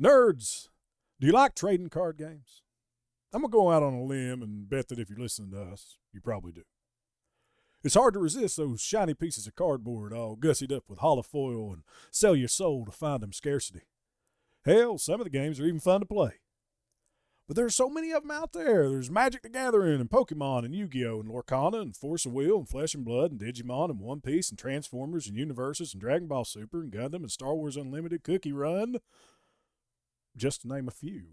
Nerds, do you like trading card games? I'm going to go out on a limb and bet that if you're listening to us, you probably do. It's hard to resist those shiny pieces of cardboard all gussied up with holofoil and sell your soul to find them scarcity. Hell, some of the games are even fun to play. But there's so many of them out there. There's Magic the Gathering and Pokemon and Yu-Gi-Oh! And Lorcana and Force of Will and Flesh and Blood and Digimon and One Piece and Transformers and Universes and Dragon Ball Super and Gundam and Star Wars Unlimited Cookie Run, just to name a few.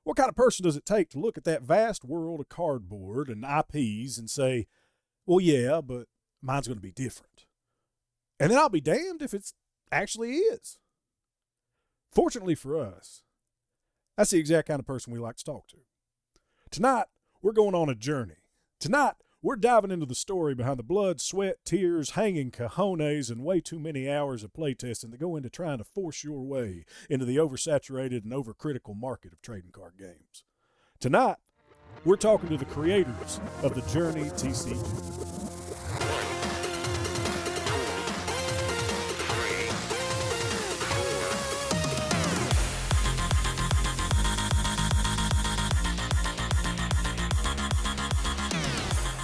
What kind of person does it take to look at that vast world of cardboard and IPs and say, well, yeah, but mine's going to be different? And then I'll be damned if it actually is. Fortunately for us, that's the exact kind of person we like to talk to. Tonight, we're going on a journey. Tonight, we're diving into the story behind the blood, sweat, tears, hanging cojones, and way too many hours of playtesting that go into trying to force your way into the oversaturated and overcritical market of trading card games. Tonight, we're talking to the creators of the Journey TCG.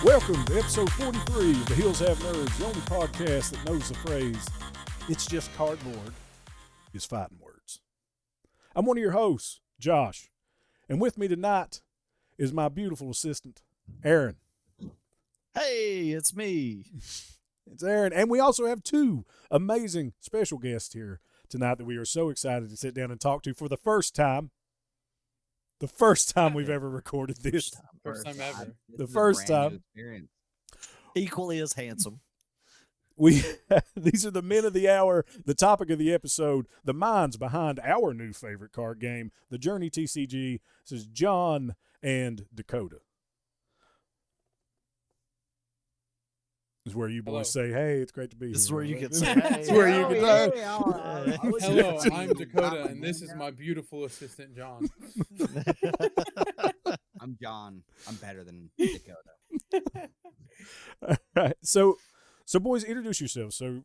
Welcome to episode 43 of The Hills Have Nerds, the only podcast that knows the phrase, it's just cardboard, is fighting words. I'm one of your hosts, Josh, and with me tonight is my beautiful assistant, Aaron. Hey, it's me. It's Aaron, and we also have two amazing special guests here tonight that we are so excited to sit down and talk to for the first time. The first time we've ever recorded this. First time ever. The first time. Equally as handsome. These are the men of the hour, the topic of the episode, the minds behind our new favorite card game, the Journey TCG. This is John and Dakota. This is where you boys say, hey, it's great to be here. This is where you can say, hey. This is where you can say, Hello, I'm Dakota, and this is my beautiful assistant, John. I'm John. I'm better than Dakota. All right. So boys, introduce yourselves. So,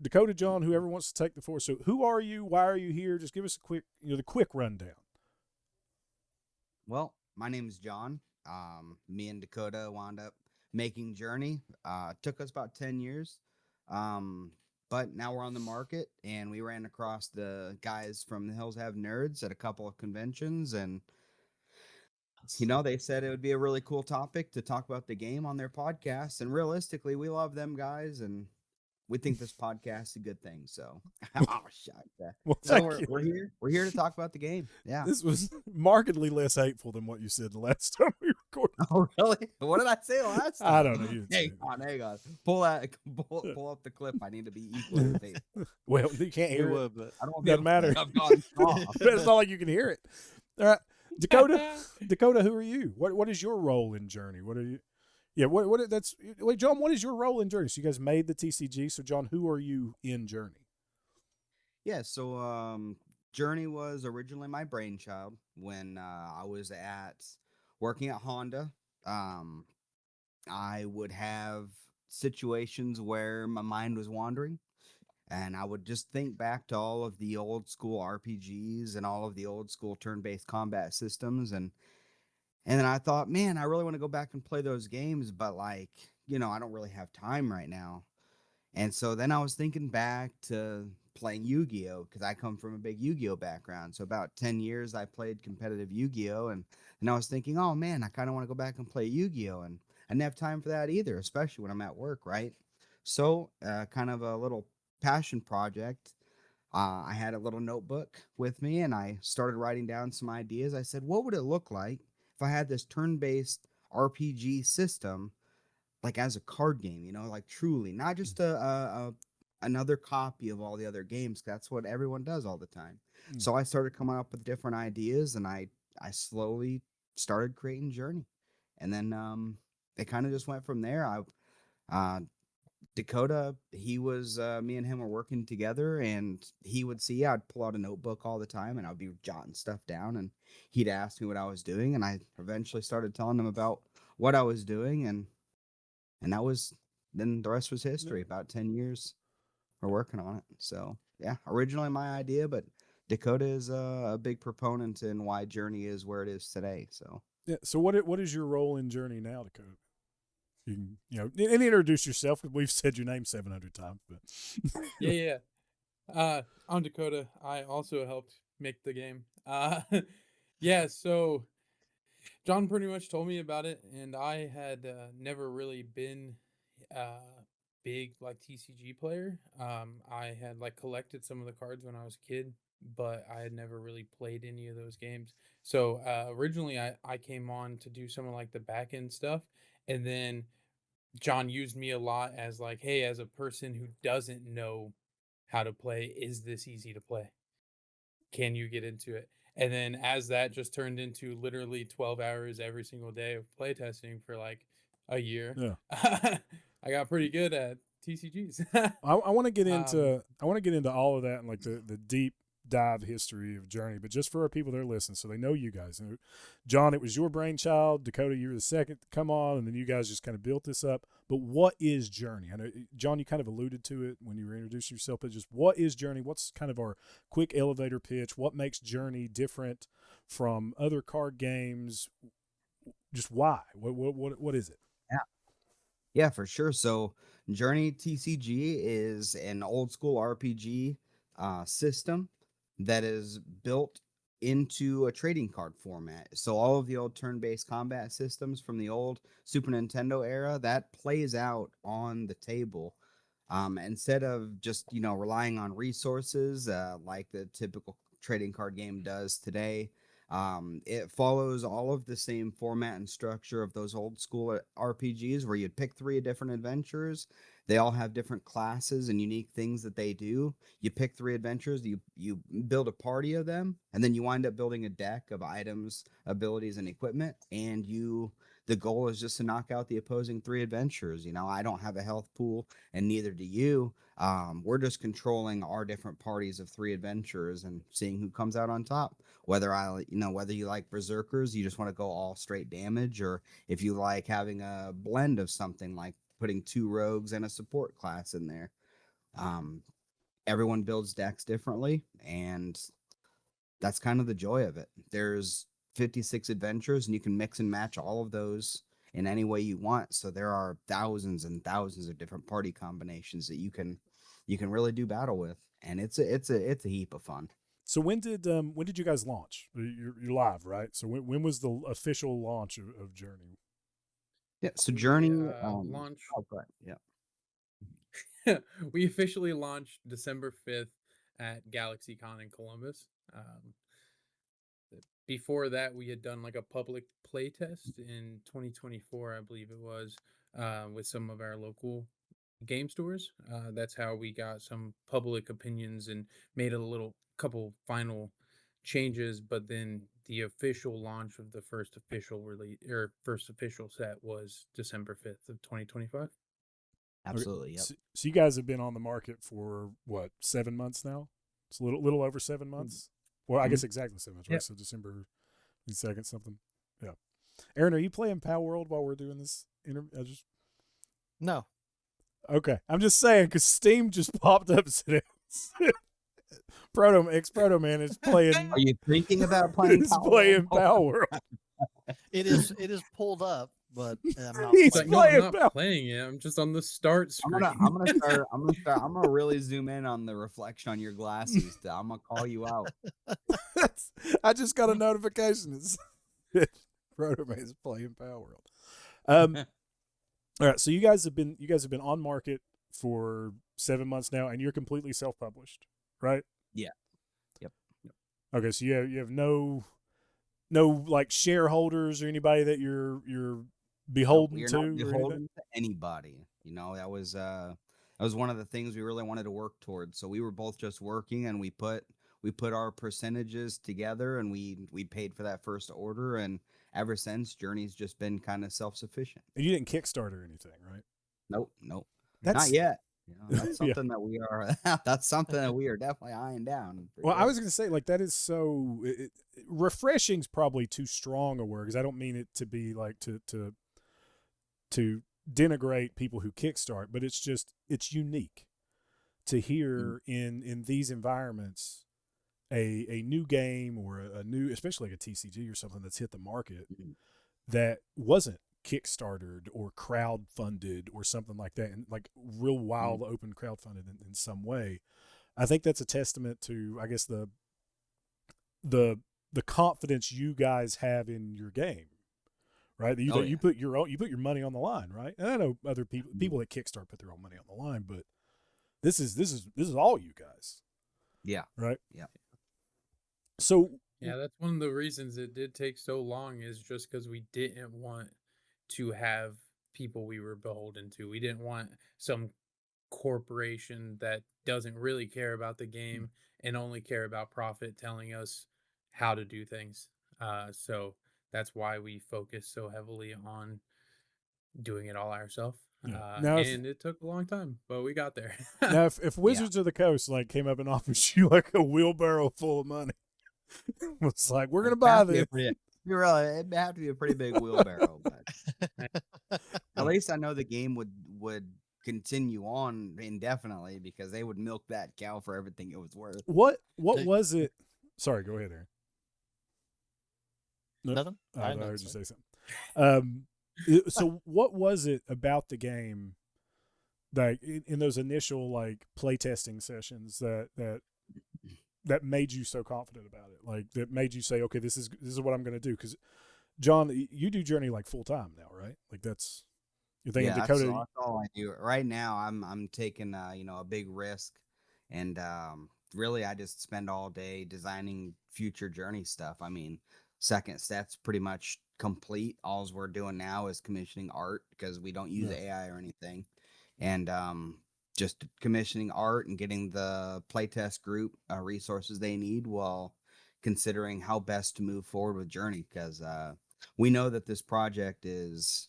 Dakota, John, whoever wants to take the floor. So who are you? Why are you here? Just give us a quick, the quick rundown. Well, my name is John. Me and Dakota wound up making Journey. Took us about 10 years. But now we're on the market, and we ran across the guys from the Hills Have Nerds at a couple of conventions, and they said it would be a really cool topic to talk about the game on their podcast. And realistically, we love them guys, and we think this podcast is a good thing. So, Well, we're here. We're here to talk about the game. Yeah. This was markedly less hateful than what you said the last time we recorded. Oh, really? What did I say last time? I don't know. Hang on. Pull up the clip. I need to be equally faithful. Well, you can't hear it, but I don't doesn't matter. I've gone strong. It's not like you can hear it. All right, Dakota, who are you? What is your role in Journey? What are you? Yeah, wait, John, what is your role in Journey? So you guys made the TCG. So John, who are you in Journey? Yeah, so Journey was originally my brainchild when I was working at Honda. I would have situations where my mind was wandering, and I would just think back to all of the old school RPGs and all of the old school turn-based combat systems, and then I thought, man, I really want to go back and play those games, but I don't really have time right now. And so then I was thinking back to playing Yu-Gi-Oh! Because I come from a big Yu-Gi-Oh! Background. So about 10 years I played competitive Yu-Gi-Oh! And I was thinking, oh man, I kind of want to go back and play Yu-Gi-Oh! And I didn't have time for that either, especially when I'm at work, right? So kind of a little passion project. I had a little notebook with me, and I started writing down some ideas. I said, what would it look like if I had this turn-based RPG system, as a card game, truly, not just another copy of all the other games. That's what everyone does all the time. So I started coming up with different ideas, and I slowly started creating Journey. And then it kind of just went from there. Dakota, me and him were working together, and he would see I'd pull out a notebook all the time, and I'd be jotting stuff down, and he'd ask me what I was doing, and I eventually started telling him about what I was doing, and then the rest was history. About 10 years we're working on it. So yeah, originally my idea, but Dakota is a big proponent in why Journey is where it is today. So Yeah. So what is your role in Journey now, Dakota? You can, and introduce yourself. We've said your name 700 times, but Yeah. I'm Dakota. I also helped make the game. Yeah, so John pretty much told me about it, and I had never really been a big like TCG player. I had like collected some of the cards when I was a kid, but I had never really played any of those games. So originally, I came on to do some of like the back end stuff, and then John used me a lot as like, hey, as a person who doesn't know how to play, is this easy to play? Can you get into it? And then as that just turned into literally 12 hours every single day of playtesting for like a year, yeah. I got pretty good at TCGs. I want to get um, into all of that and like the deep dive history of Journey, but just for our people that are listening, so they know you guys. John, it was your brainchild. Dakota, you were the second to come on, and then you guys just kind of built this up. But what is Journey? I know, John, you kind of alluded to it when you were introducing yourself, but just what is Journey? What's kind of our quick elevator pitch? What makes Journey different from other card games? Just why? What is it? yeah, for sure. So Journey TCG is an old school RPG system that is built into a trading card format. So all of the old turn-based combat systems from the old Super Nintendo era, that plays out on the table. Instead of just, relying on resources like the typical trading card game does today, it follows all of the same format and structure of those old school RPGs where you'd pick 3 different adventures. They all have different classes and unique things that they do. You pick 3 adventures, you build a party of them, and then you wind up building a deck of items, abilities, and equipment. And the goal is just to knock out the opposing 3 adventures. I don't have a health pool, and neither do you. We're just controlling our different parties of 3 adventures and seeing who comes out on top. Whether you like berserkers, you just want to go all straight damage, or if you like having a blend of something like putting 2 rogues and a support class in there. Everyone builds decks differently, and that's kind of the joy of it. There's 56 adventures, and you can mix and match all of those in any way you want. So there are thousands and thousands of different party combinations that you can really do battle with, and it's a heap of fun. So when did you guys launch? You're live, right? So when was the official launch of Journey? Yeah. So we Journey launch. Oh, correct. Yeah. We officially launched December 5th at GalaxyCon in Columbus. Before that, we had done like a public play test in 2024, I believe it was, with some of our local game stores. That's how we got some public opinions and made a little couple final changes. But then the official launch of the first official release or first official set was December 5th of 2025. Absolutely. Okay. Yep. So you guys have been on the market for what, 7 months now? It's a little over 7 months. Well, I guess exactly 7 months, right? Yep. So December 2nd, something. Yeah. Aaron, are you playing Power World while we're doing this interview? No. Okay. I'm just saying because Steam just popped up today. Proto Man is playing. Are you thinking about playing? He's playing Power World. It is pulled up, but I'm not He's It's like, playing. no, playing I'm Power- not playing it. I'm just on the start screen. I'm gonna really zoom in on the reflection on your glasses. I'm gonna call you out. I just got a notification. Proto Man is playing Power World. All right, so you guys have been on market for 7 months now, and you're completely self-published, right? Yeah. Yep. Okay, so you have no like shareholders or anybody that you're beholden You're to. not or anything? beholden to anybody. That was one of the things we really wanted to work towards. So we were both just working, and we put our percentages together, and we paid for that first order, and ever since, Journey's just been kind of self-sufficient. And you didn't Kickstart or anything, right? Nope. That's Not yet. That's Yeah. something that we are. That's something that we are definitely eyeing down. Well, I was going to say, like, that is so refreshing's probably too strong a word, because I don't mean it to be like to denigrate people who Kickstart, but it's unique to hear in these environments a new game or a new, especially like a TCG or something that's hit the market that wasn't kickstarted or crowdfunded or something like that, and like real wild open crowdfunded in some way. I think that's a testament to, I guess, the confidence you guys have in your game, right? That you put your money on the line, right? And I know other people that Kickstart put their own money on the line, but this is all you guys. Yeah. Right. Yeah. So yeah, that's one of the reasons it did take so long, is just because we didn't want to have people we were beholden to. We didn't want some corporation that doesn't really care about the game and only care about profit telling us how to do things. So that's why we focus so heavily on doing it all ourselves. Now, and it took a long time, but we got there. now, if Wizards of the Coast like came up and offered you like a wheelbarrow full of money, it's like, we're gonna buy this. You're right. It'd have to be a pretty big wheelbarrow, but at least I know the game would continue on indefinitely, because they would milk that cow for everything it was worth. What was it? Sorry, go ahead, Aaron. No, Nothing. I heard you say something. So what was it about the game, like in those initial like playtesting sessions that made you so confident about it? Like that made you say, okay, this is what I'm going to do? Because John, you do Journey like full time now, right? Like that's you're thinking Dakota. That's all I do right now. I'm taking a big risk, and really I just spend all day designing future Journey stuff. I mean, second set's pretty much complete. All we're doing now is commissioning art, because we don't use AI or anything, and just commissioning art and getting the playtest group resources they need while considering how best to move forward with Journey, because we know that this project is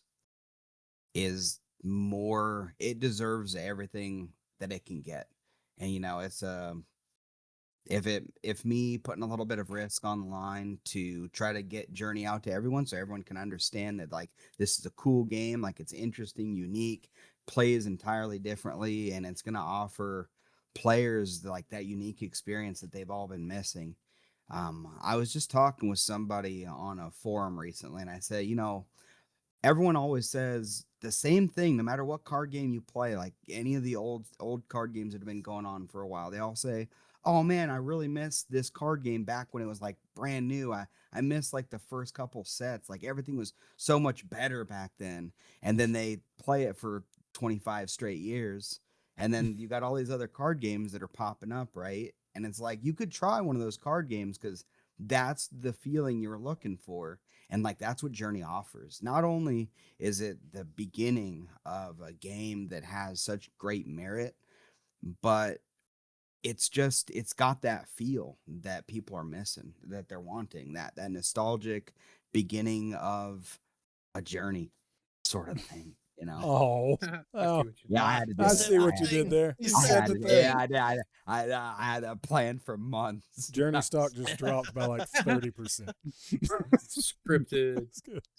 more, it deserves everything that it can get. And it's if me putting a little bit of risk on the line to try to get Journey out to everyone, so everyone can understand that like this is a cool game, like it's interesting, unique, plays entirely differently, and it's going to offer players like that unique experience that they've all been missing. I was just talking with somebody on a forum recently, and I said, everyone always says the same thing, no matter what card game you play, like any of the old card games that have been going on for a while. They all say, oh man, I really miss this card game back when it was like brand new. I miss like the first couple sets. Like everything was so much better back then. And then they play it for 25 straight years. And then you got all these other card games that are popping up, right? And it's like, you could try one of those card games, because that's the feeling you're looking for. And like, that's what Journey offers. Not only is it the beginning of a game that has such great merit, but it's got that feel that people are missing, that they're wanting, that nostalgic beginning of a journey sort of thing, Oh, I see what you did there. I had a plan for months. Journey stock just dropped by like 30%. Scripted.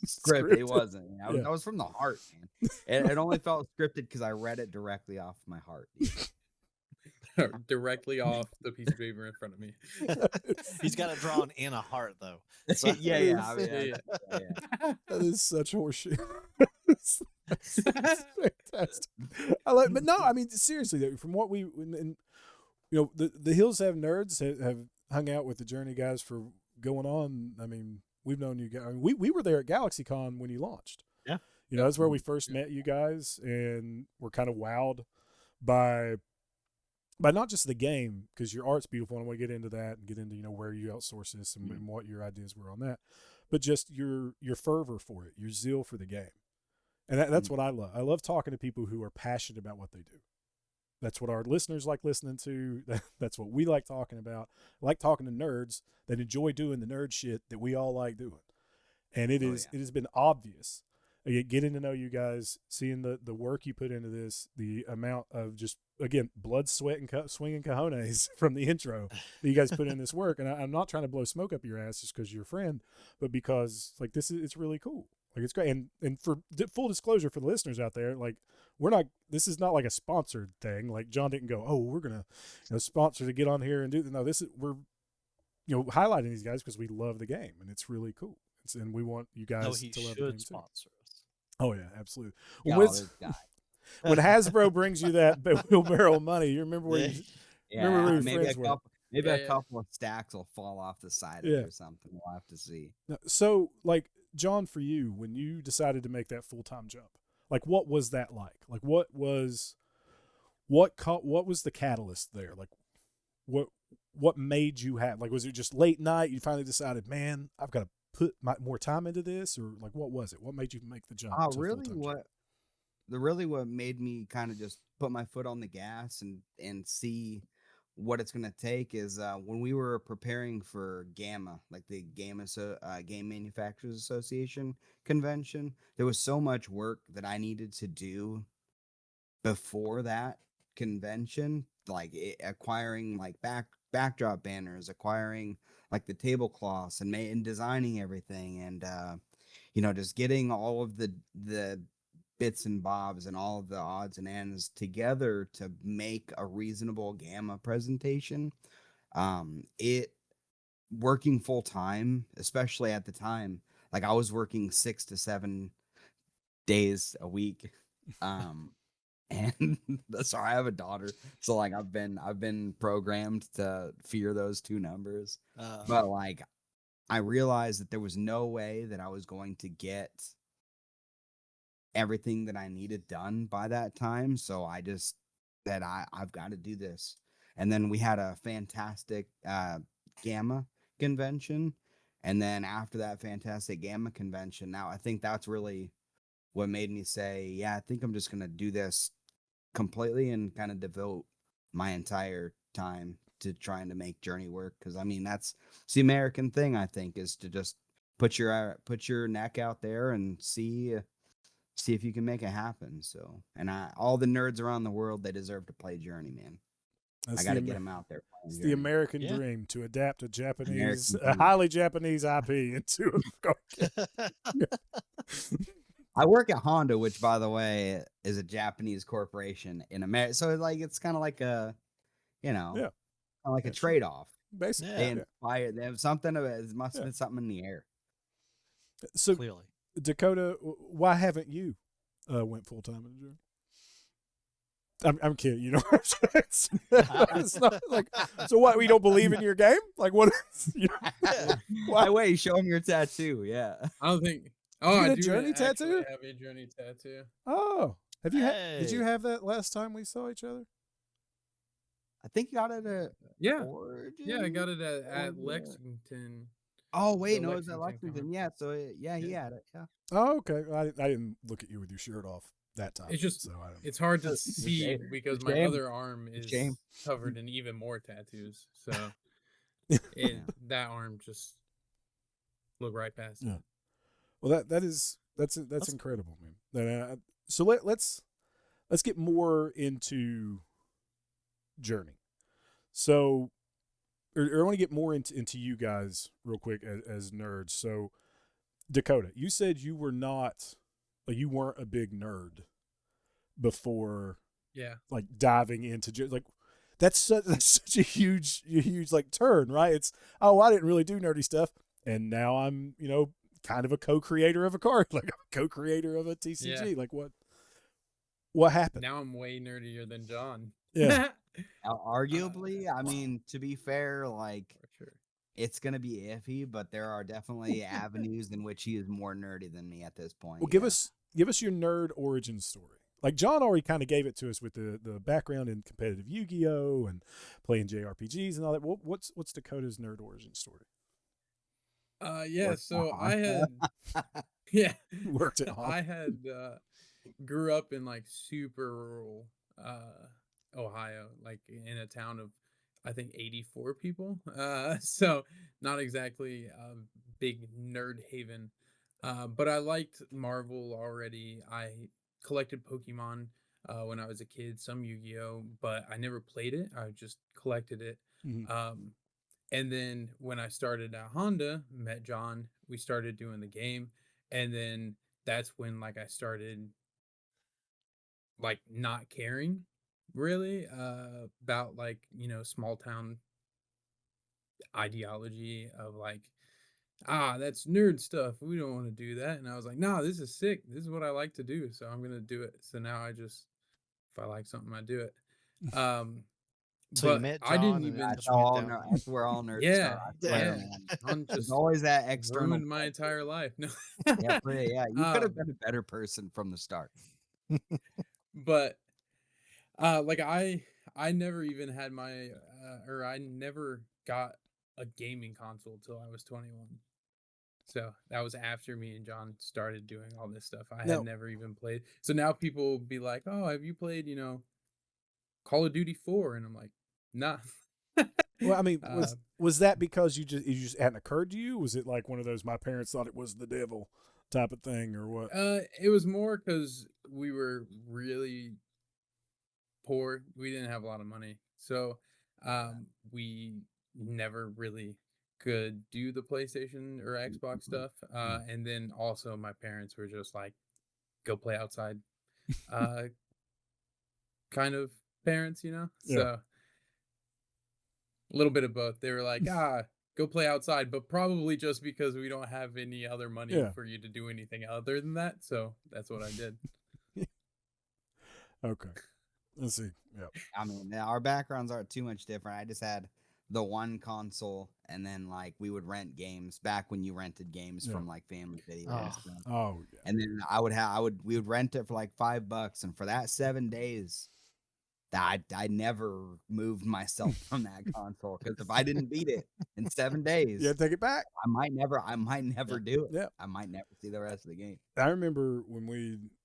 Scripted. It wasn't. That was from the heart, man. It only felt scripted because I read it directly off my heart. Directly off the piece of paper in front of me. He's got it drawn in a heart, though. So, yeah. That is such horseshit. That's fantastic. But no, I mean seriously, from what the Hills Have Nerds have hung out with the Journey guys for going on. I mean, we've known you guys. I mean, we were there at GalaxyCon when you launched. Yeah, that's where we first met you guys, and we're kind of wowed by not just the game, because your art's beautiful, and I want to get into that and get into where you outsource this and what your ideas were on that, but just your fervor for it, your zeal for the game, and that's what I love. I love talking to people who are passionate about what they do. That's what our listeners like listening to. That's what we like talking about. I like talking to nerds that enjoy doing the nerd shit that we all like doing, and it has been obvious. Getting to know you guys, seeing the work you put into this, the amount of just, again, blood, sweat, and swinging cojones from the intro that you guys put in this work. And I'm not trying to blow smoke up your ass just because you're a friend, but because like it's really cool. Like it's great. And for full disclosure for the listeners out there, like this is not like a sponsored thing. Like John didn't go, oh, we're going to sponsor to get on here and do. No, highlighting these guys because we love the game and it's really cool. And we want you No, guys he to love the game should too. sponsor us. Oh yeah, absolutely. Y'all, When, this guy. when Hasbro brings you that wheelbarrow money, you remember where you remember where Yeah, your maybe friends a were. couple, maybe Yeah, a yeah. couple of stacks will fall off the side of Yeah. it or something. We'll have to see. Now, so, like, John, for you, when you decided to make that full-time jump, like, what was that like? Like, what was the catalyst there? Like, what made you have? Like, was it just late night? You finally decided, man, I've got to put more time into this, or like, what was it? What made you make the jump? To Really, full-time job? what made me kind of just put my foot on the gas and see what it's gonna take is when we were preparing for GAMA, like the Game Manufacturers Association convention, there was so much work that I needed to do before that convention, like acquiring like backdrop banners, acquiring like the tablecloths and designing everything, and just getting all of the bits and bobs and all of the odds and ends together to make a reasonable GAMA presentation. It working full time, especially at the time, like I was working 6 to 7 days a week. And so I have a daughter, so like I've been programmed to fear those two numbers. But like I realized that there was no way that I was going to get everything that I needed done by that time. So I just said I've got to do this. And then we had a fantastic GAMA convention. And then after that fantastic GAMA convention, now I think that's really what made me say, yeah, I think I'm just going to do this completely and kind of devote my entire time to trying to make Journey work. Because I mean, that's the American thing, I think, is to just put your neck out there and see if you can make it happen. So, and all the nerds around the world, they deserve to play Journey, man. That's I got to get them out there. It's playing the Journey. American Yeah. dream to adapt a American dream. highly Japanese IP into a card game. I work at Honda, which, by the way, is a Japanese corporation in America. So, like, it's kind of like a, Yeah. like a trade off. Basically. Yeah. They inspire. They have something of it. Must have Yeah. been something in the air. So, Clearly. Dakota, why haven't you went full time in the Journey? I'm kidding. You know what I'm saying? It's not like, so what? We don't believe in your game? Like what? Why? Wait, show them your tattoo. Yeah. I don't think. Oh, You I get a do Journey actually tattoo? have a Journey tattoo. Oh, have you? Did you Hey. have that last time we saw each other? I think you got it at Yeah, Origin. yeah, I got it at Or- Lexington. Oh wait, The no, it was at Lexington Lexington. Con. Yeah, so yeah, he Yeah. had it. Yeah. Oh, okay. I didn't look at you with your shirt off that time. It's just so I don't. it's hard to It's a see shame. because It's a my shame. other arm is shame. covered in even more tattoos. So Yeah. that arm just look right past Yeah. it. Well, that's incredible, man. So let's get more into Journey. So, I want to get more into you guys real quick as nerds. So, Dakota, you said you weren't a big nerd before, Yeah. like diving into like that's such a huge like turn, right? It's I didn't really do nerdy stuff, and now I'm kind of a co-creator of a card, like a co-creator of a TCG. Yeah. Like what happened? Now I'm way nerdier than John. Yeah. Arguably, I mean, to be fair, like For sure. it's gonna be iffy, but there are definitely avenues in which he is more nerdy than me at this point. Well, give us your nerd origin story. Like John already kind of gave it to us with the background in competitive Yu-Gi-Oh and playing JRPGs and all that. What's Dakota's nerd origin story? Yeah, Worked so at I had yeah, Worked at home. I had grew up in like super rural Ohio, like in a town of I think 84 people. So not exactly a big nerd haven. But I liked Marvel already. I collected Pokemon when I was a kid, some Yu-Gi-Oh, but I never played it. I just collected it. Mhm. And then when I started at Honda, met John, we started doing the game, and then that's when like I started like not caring really about like small town ideology of like, that's nerd stuff. We don't want to do that. And I was like, nah, this is sick. This is what I like to do. So I'm gonna do it. So now if I like something, I do it. Um, So you but met I didn't John, and even. that's went down. That's where all nerds Yeah, start. I swear, yeah. man. John There's just always that external ruined my pressure. entire life. No. Yeah, you could have Um, been a better person from the start. but like I never even had my or I never got a gaming console till I was 21. So that was after me and John started doing all this stuff. I had Now, never even played. So now people will be like, "Oh, have you played, Call of Duty 4?" And I'm like, "Nah." well, I mean, uh, was that because it just hadn't occurred to you? Was it like one of those my parents thought it was the devil type of thing, or what? it was more because we were really poor. We didn't have a lot of money. So we never really could do the PlayStation or Xbox stuff. And then also my parents were just like, go play outside uh kind of parents, Yeah. So a little bit of both. They were like, go play outside, but probably just because we don't have any other money Yeah. for you to do anything other than that. So that's what I did. Okay. Let's see. Yeah. I mean, our backgrounds aren't too much different. I just had the one console, and then like we would rent games back when you rented games Yeah. from like Family Video Oh. and stuff. Oh, yeah. And then we would rent it for like $5, and for that 7 days, I never moved myself from that console, because if I didn't beat it in 7 days, You had to take it back. I might never do it. Yeah. I might never see the rest of the game. I remember when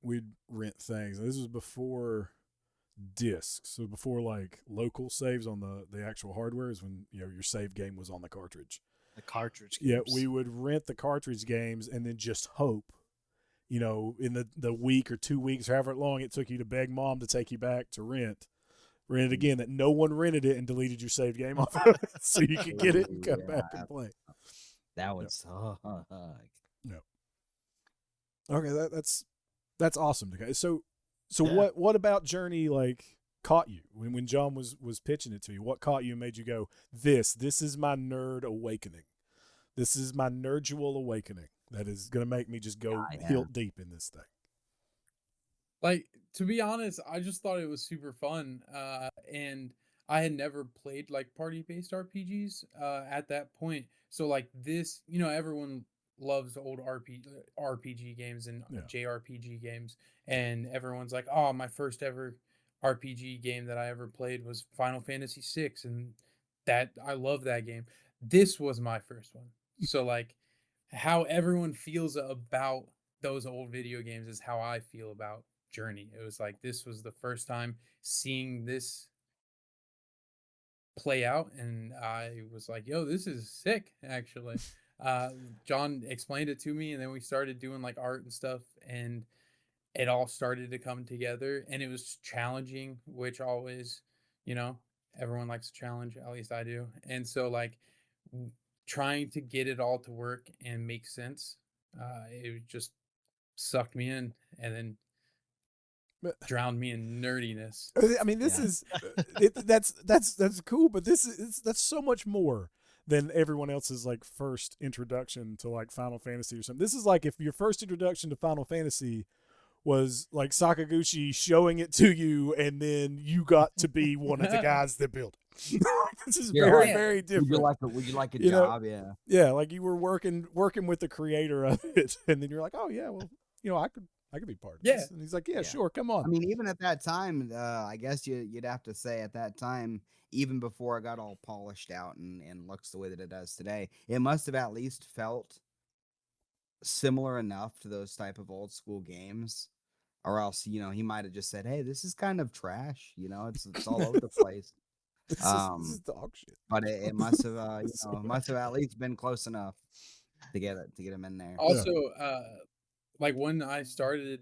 we'd rent things. This was before discs, so before like local saves on the actual hardware is when your save game was on the cartridge. The cartridge Yeah, games. we would rent the cartridge games and then just hope, in the week or 2 weeks, however long it took you to beg mom to take you back to rent it again, that no one rented it and deleted your saved game off of it so you could get it and come back and play. That would suck. Yeah. Okay, that's awesome. So Yeah. what about Journey like caught you when John was pitching it to you? What caught you and made you go, this is my nerd awakening. This is my nerdual awakening that is going to make me just go hilt deep in this thing. Like, to be honest, I just thought it was super fun. And I had never played like party-based RPGs at that point. So like this, everyone loves old RPG games and Yeah. JRPG games, and everyone's like, "Oh, my first ever RPG game that I ever played was Final Fantasy VI," and that I love that game. This was my first one. So like how everyone feels about those old video games is how I feel about Journey. It was like this was the first time seeing this play out, and I was like, yo, this is sick, actually. John explained it to me, and then we started doing like art and stuff, and it all started to come together, and it was challenging, which always, everyone likes a challenge, at least I do. And so like trying to get it all to work and make sense, it just sucked me in and then drowned me in nerdiness. I mean, this is that's cool, but that's so much more than everyone else's like first introduction to like Final Fantasy or something. This is like if your first introduction to Final Fantasy was like Sakaguchi showing it to you, and then you got to be one of the guys that built it. This is very, very different. Would you like a job? Yeah. Yeah, like you were working with the creator of it, and then you're like, oh yeah, well, I could be part of this. And he's like, yeah, sure, come on. I mean, even at that time, I guess you'd have to say at that time, even before it got all polished out and looks the way that it does today, it must have at least felt similar enough to those type of old school games, or else he might have just said, hey, this is kind of trash, it's all over the place. This is dog shit. But it must have must have at least been close enough to get him in there. Also, like when I started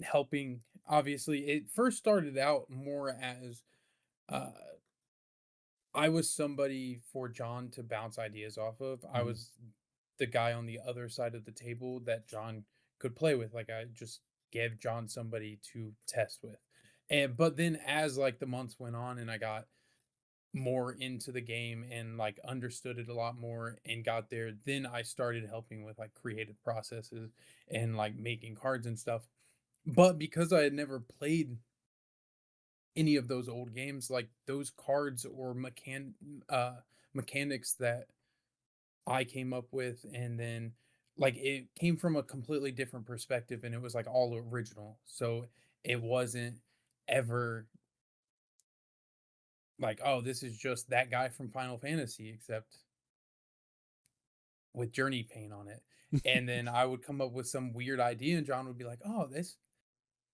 helping, obviously it first started out more as I was somebody for John to bounce ideas off of. I was the guy on the other side of the table that John could play with. Like I just gave John somebody to test with. But then as like the months went on and I got more into the game and like understood it a lot more and got there, then I started helping with like creative processes and like making cards and stuff. But because I had never played any of those old games, like those cards or mechanics that I came up with, and then like it came from a completely different perspective and it was like all original. So it wasn't ever like, oh, this is just that guy from Final Fantasy, except with Journey paint on it. And then I would come up with some weird idea, and John would be like, oh, this,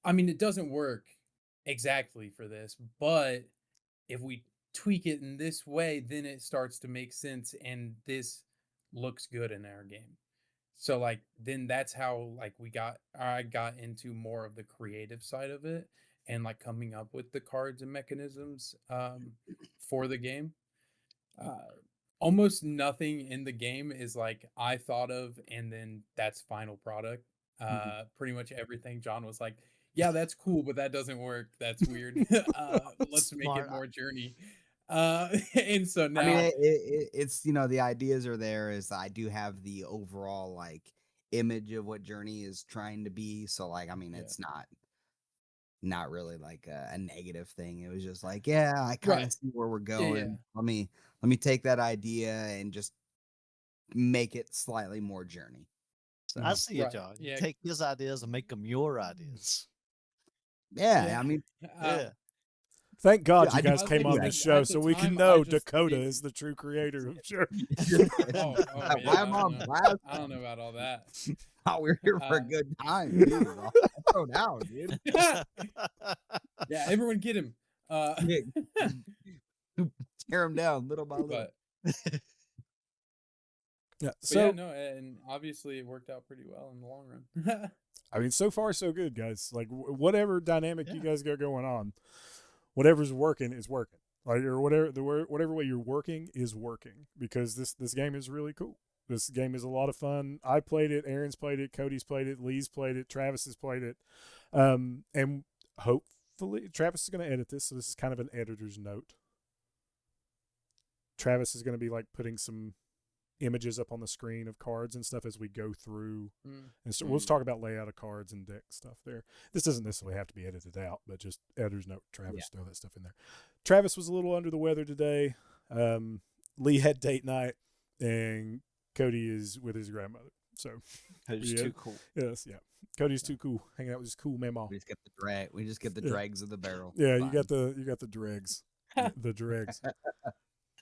I mean, it doesn't work exactly for this, but if we tweak it in this way, then it starts to make sense, and this looks good in our game. So like then that's how like I got into more of the creative side of it and like coming up with the cards and mechanisms for the game. Uh, Almost nothing in the game is like I thought of and then that's final product. Pretty much everything John was like, yeah, that's cool, but that doesn't work. That's weird. Let's make it Smart. more Journey. And so I mean, now, it's the ideas are there. Is I do have the overall like image of what Journey is trying to be. So like, I mean, yeah, it's not really like a negative thing. It was just like, yeah, I kind right, of see where we're yeah, yeah, going. Let me take that idea and just make it slightly more Journey. So I see it, right, John. You yeah, take his ideas and make them your ideas. yeah, yeah. I mean, Uh, Yeah. Thank God yeah, you I do guys I came think on that. this show at the so we can time I know just Dakota did. is the true creator of Journey. Oh Why yeah, am I on blast? I don't know about all that. Thought we were here for Uh, a good time, dude. I'll throw down, dude. yeah, everyone get him. Yeah, tear him down little by little. But Yeah. yeah, So no, and obviously it worked out pretty well in the long run. I mean, so far so good, guys. Like whatever dynamic you Yeah. guys got going on, whatever's working is working. Like or whatever way you're working is working because this game is really cool. This game is a lot of fun. I played it. Aaron's played it. Cody's played it. Lee's played it. Travis has played it. And hopefully Travis is going to edit this, so this is kind of an editor's note. Travis is going to be like putting some images up on the screen of cards and stuff as we go through. And so we'll just talk about layout of cards and deck stuff there. This doesn't necessarily have to be edited out, but just editor's note, Travis, throw that stuff in there. Travis was a little under the weather today. Lee had date night, and Cody is with his grandmother. So Who's too cool. yes, yeah. Cody's too cool, hanging out with his cool mama. We just get the drag. We just get the dregs of the barrel. Yeah, Fine. you got the dregs, the dregs.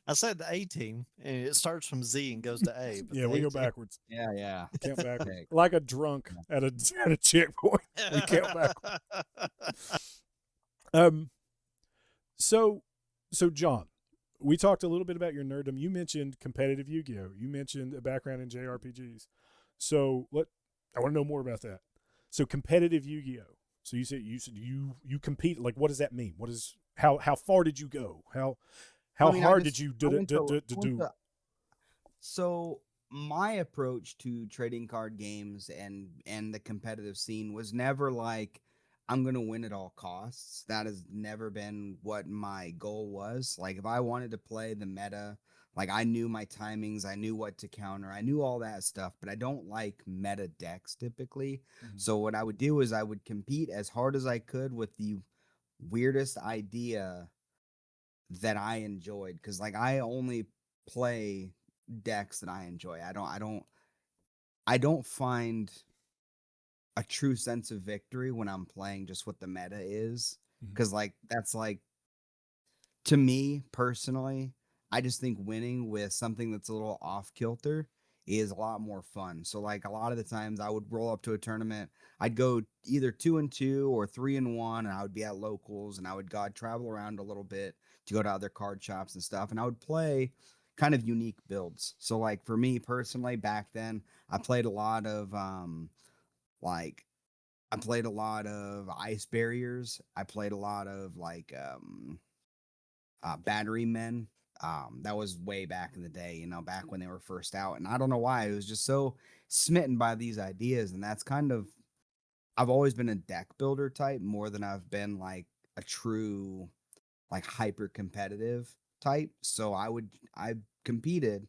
I said the A team, and it starts from Z and goes to A. But Yeah, the we A go team- backwards. Yeah. Count backwards, Okay. like a drunk at a checkpoint. We count backwards. So John, we talked a little bit about your nerddom. You mentioned competitive Yu-Gi-Oh. You mentioned a background in JRPGs. So I want to know more about that. So competitive Yu-Gi-Oh. So you said you compete. Like, what does that mean? What is how far did you go? How hard did you do? So my approach to trading card games and the competitive scene was never like I'm gonna win at all costs. That has never been what my goal was. Like if I wanted to play the meta, like I knew my timings, I knew what to counter, I knew all that stuff, but I don't like meta decks typically. So what I would do is I would compete as hard as I could with the weirdest idea that I enjoyed, because like I only play decks that I enjoy. I don't find a true sense of victory when I'm playing just what the meta is, because like that's like, to me personally, I just think winning with something that's a little off kilter is a lot more fun. So like a lot of the times I would roll up to a tournament, I'd go either 2-2 or 3-1, and I would be at locals, and I would travel around a little bit to go to other card shops and stuff, and I would play kind of unique builds. So like for me personally, back then I played a lot of ice barriers. I played a lot of battery men. That was way back in the day, back when they were first out. And I don't know why, I was just so smitten by these ideas. And that's kind of, I've always been a deck builder type more than I've been like a true, like hyper competitive. type, so I competed,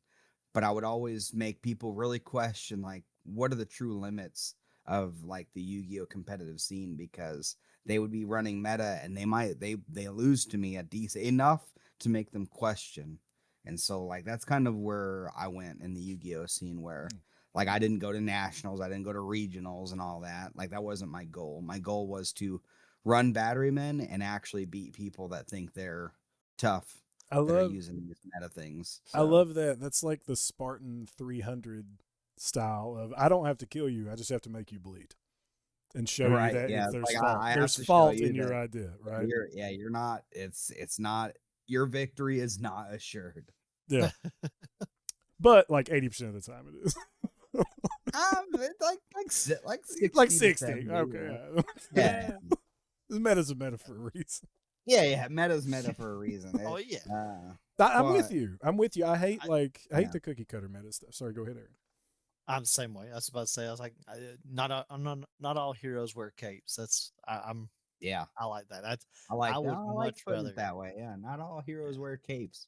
but I would always make people really question like what are the true limits of like the Yu-Gi-Oh competitive scene, because they would be running meta and they lose to me at decent enough to make them question. And so like that's kind of where I went in the Yu-Gi-Oh scene, where like I didn't go to nationals, I didn't go to regionals and all that. Like that wasn't my goal. My goal was to run batterymen and actually beat people that think they're tough, I that are love using these meta things. I So love that. That's like the Spartan 300 style of I don't have to kill you, I just have to make you bleed and show you right, that yeah, if there's like fault. I have There's to show fault you in your that idea, right? you're not. It's not, your victory is not assured. Yeah. But like 80% of the time it is. It's like 60 like to 60. 70, Okay. yeah. The meta's a meta for a reason. Yeah, meta's meta for a reason. Oh yeah. I'm with But you. I'm with you. I hate I- I hate Yeah. the cookie cutter meta stuff. Sorry, go ahead, Aaron. I'm the same way. I was about to say. I was like, not all heroes wear capes. yeah, I like that. I like I that. would I like much putting rather. it that way. Yeah, not all heroes wear capes.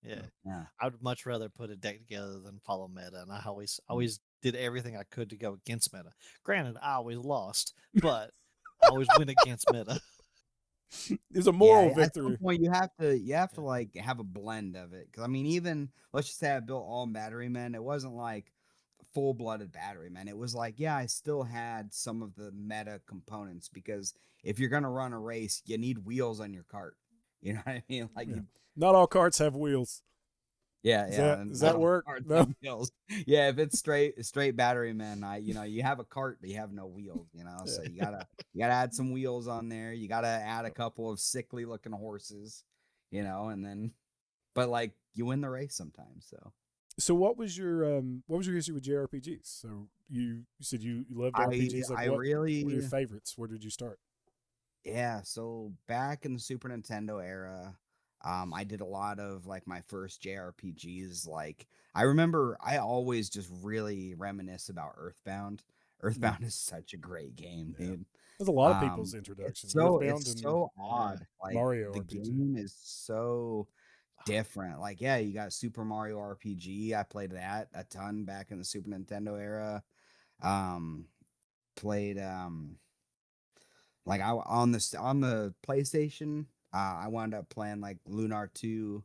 Yeah, Yeah. I would much rather put a deck together than follow meta, and I Mm. always did everything I could to go against meta. Granted, I always lost, but I always went against meta. It's a Yeah, moral at some victory. point you have to like have a blend of it. Because I mean, even let's just say I built all battery men. It wasn't like full-blooded battery men. It was like, yeah, I still had some of the meta components, because if you're gonna run a race, you need wheels on your cart. You know what I mean? Like Yeah. Not all carts have wheels. yeah, Does yeah. that- And does not that all work? carts No? have wheels. Yeah, if it's straight battery men, you have a cart but you have no wheels, so you gotta add some wheels on there. You gotta add a couple of sickly looking horses, and then but like you win the race sometimes. So So what was your history with JRPGs? So you said you loved RPGs. Like I what were your really favorites? Where did you start? Yeah, so back in the Super Nintendo era, I did a lot of like my first JRPGs. Like I remember I always just really reminisce about Earthbound. Earthbound is such a great game, Yeah. dude. There's a lot of people's introductions. Earthbound It's and so Yeah. odd. Like Mario the RPG. game is so different. Like, yeah, you got Super Mario RPG. I played that a ton back in the Super Nintendo era. Um, played like I on the PlayStation, I wound up playing like Lunar 2,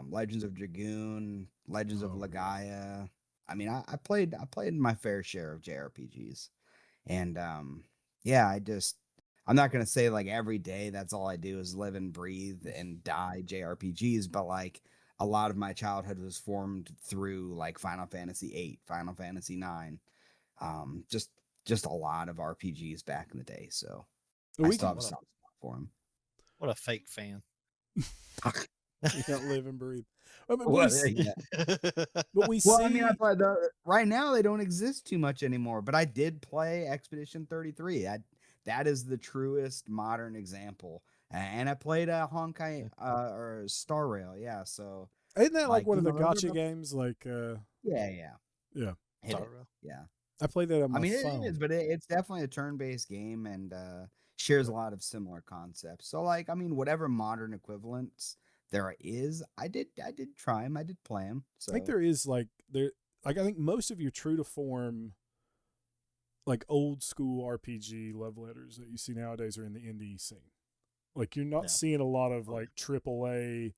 Legends of Dragoon, Legends of Oh, yeah. Legaia. I mean, I played my fair share of JRPGs. And yeah, I'm not gonna say like every day that's all I do is live and breathe and die JRPGs, but like a lot of my childhood was formed through like Final Fantasy 8, Final Fantasy 9, just a lot of RPGs back in the day. So I We still can have a soft spot for them. What a fake fan. you don't live and breathe. I mean, Well, we, yeah. but we Well, see I mean, right now they don't exist too much anymore. But I did play Expedition 33. That is the truest modern example. And I played Honkai or Star Rail. Yeah, so isn't that like like one of the those are gotcha games? Like yeah, yeah. hit Star it. Rail. Yeah. I played that on my I mean, phone. it is, but it's definitely a turn-based game and shares a lot of similar concepts. So, like, I mean, whatever modern equivalents there is, I did try them, I did play them. I think So, there is like I think most of your true to form like old school RPG love letters that you see nowadays are in the indie scene. Like you're not Yeah. seeing a lot of like AAA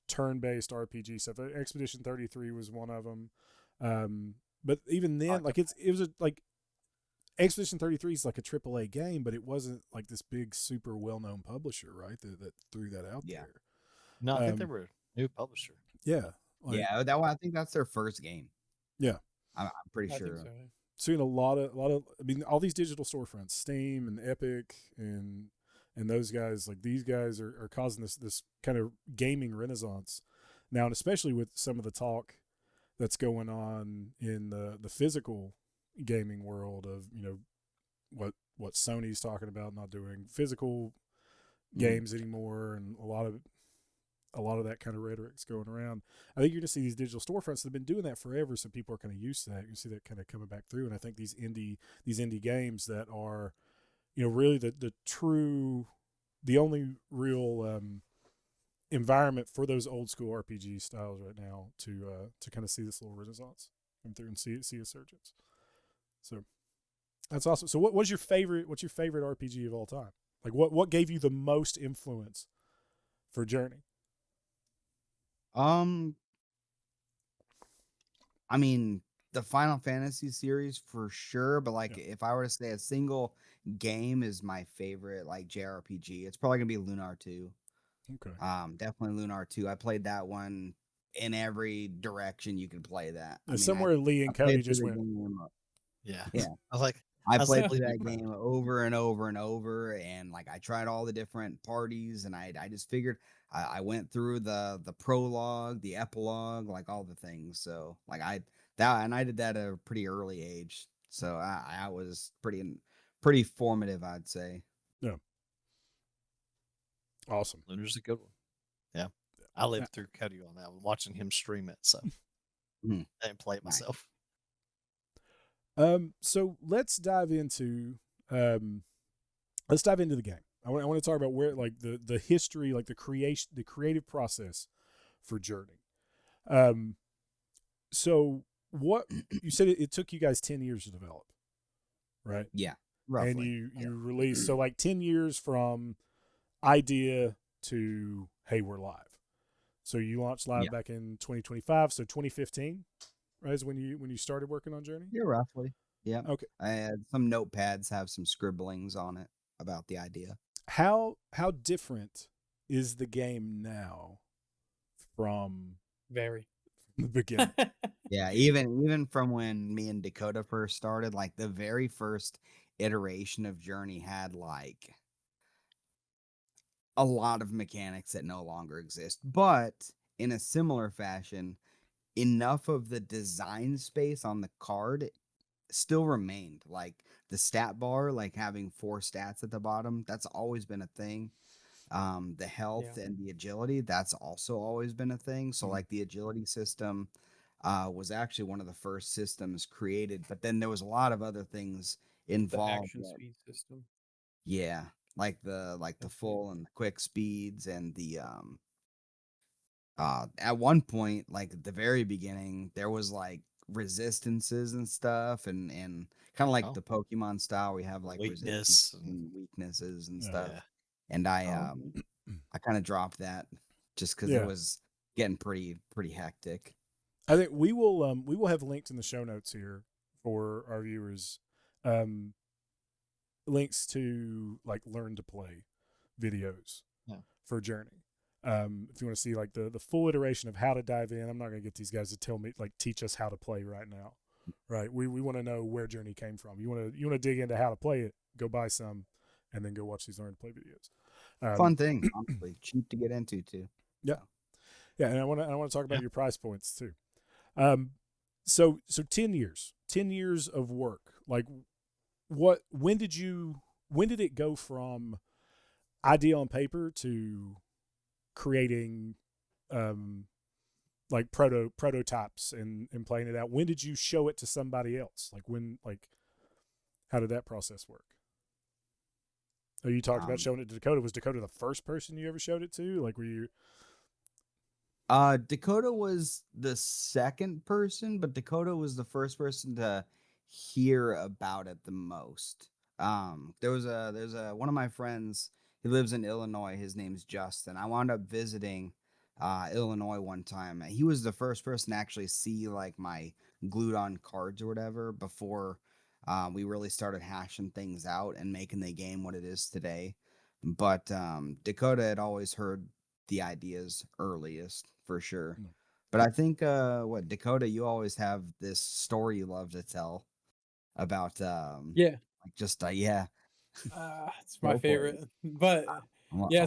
turn-based RPG stuff. Expedition 33 was one of them. But even then, like it was like Expedition 33 is like a AAA game, but it wasn't like this big, super well-known publisher, right? That threw that out Yeah. there. No, I think they were a new publisher. Yeah. Like, yeah, that one, I think that's their first game. Yeah. I'm pretty I sure. think so. Yeah. Seeing a lot of I mean all these digital storefronts, Steam and Epic and those guys, like these guys are causing this kind of gaming renaissance now, and especially with some of the talk that's going on in the physical gaming world of what Sony's talking about not doing physical games anymore, and a lot of that kind of rhetoric's going around. I think you're going to see these digital storefronts that have been doing that forever, so people are kind of used to that. You see that kind of coming back through, and I think these indie games that are, really the only real environment for those old school RPG styles right now to kind of see this little renaissance come through and see a surgence. So that's awesome. So what's your favorite RPG of all time? Like what gave you the most influence for Journey? I mean, the Final Fantasy series for sure, but like if I were to say a single game is my favorite like JRPG, it's probably gonna be Lunar 2. Okay. Definitely Lunar 2. I played that one in every direction you could play that. I mean, somewhere Lee and I played Cody through just the went. game. Yeah. Yeah. I was like, I was played like, through "Holy that crap." game over and over and over, and like I tried all the different parties, and I just figured I went through the prologue, the epilogue, like all the things. So like I did that at a pretty early age, so I was pretty formative, I'd say. Yeah. Awesome. Lunar's a good one. Yeah. I lived through Cody on that one, watching him stream it. So Mhm. I didn't play it Nice. myself. So let's dive into the game. I want to talk about where like the history, like the creative process for Journey. So what you said it took you guys 10 years to develop, right? Yeah, roughly. And you released, so like 10 years from idea to hey, we're live. So you launched live back in 2025. So 2015, right, is when you started working on Journey? Yeah, roughly. Yeah. Okay. I had some notepads have some scribblings on it about the idea. How different is the game now from Very. the beginning? Yeah, even from when me and Dakota first started, like the very first iteration of Journey had like a lot of mechanics that no longer exist. But in a similar fashion, enough of the design space on the card still remained. Like the stat bar, like having 4 stats at the bottom, that's always been a thing. The health and the agility, that's also always been a thing. So like the agility system was actually one of the first systems created, but then there was a lot of other things The involved. action speed system. Yeah, like the full and the quick speeds and the at one point, like at the very beginning, there was like resistances and stuff and kind of like the Pokemon style, we have like Weakness and weaknesses and Yeah. stuff. Yeah. And I kind of dropped that just because Yeah. it was getting pretty hectic. I think we will have linked in the show notes here for our viewers, links to like learn to play videos for Journey. If you want to see like the full iteration of how to dive in, I'm not going to get these guys to tell me like teach us how to play right now, right? We want to know where Journey came from. You want to dig into how to play it, go buy some, and then go watch these learn to play videos. Fun thing, honestly, cheap to get into too. Yeah, yeah, and I want to talk about your price points too. So 10 years of work. Like when did it go from idea on paper to creating like prototypes and playing it out? When did you show it to somebody else? How did that process work? Oh, you talked about showing it to Dakota. Was Dakota the first person you ever showed it to? Like, were you? Dakota was the second person, but Dakota was the first person to hear about it the most. There's one of my friends, he lives in Illinois. His name's Justin. I wound up visiting Illinois one time. He was the first person to actually see like my glued on cards or whatever before we really started hashing things out and making the game what it is today. But Dakota had always heard the ideas earliest for sure. But I think Dakota, you always have this story you love to tell about it's my favorite. But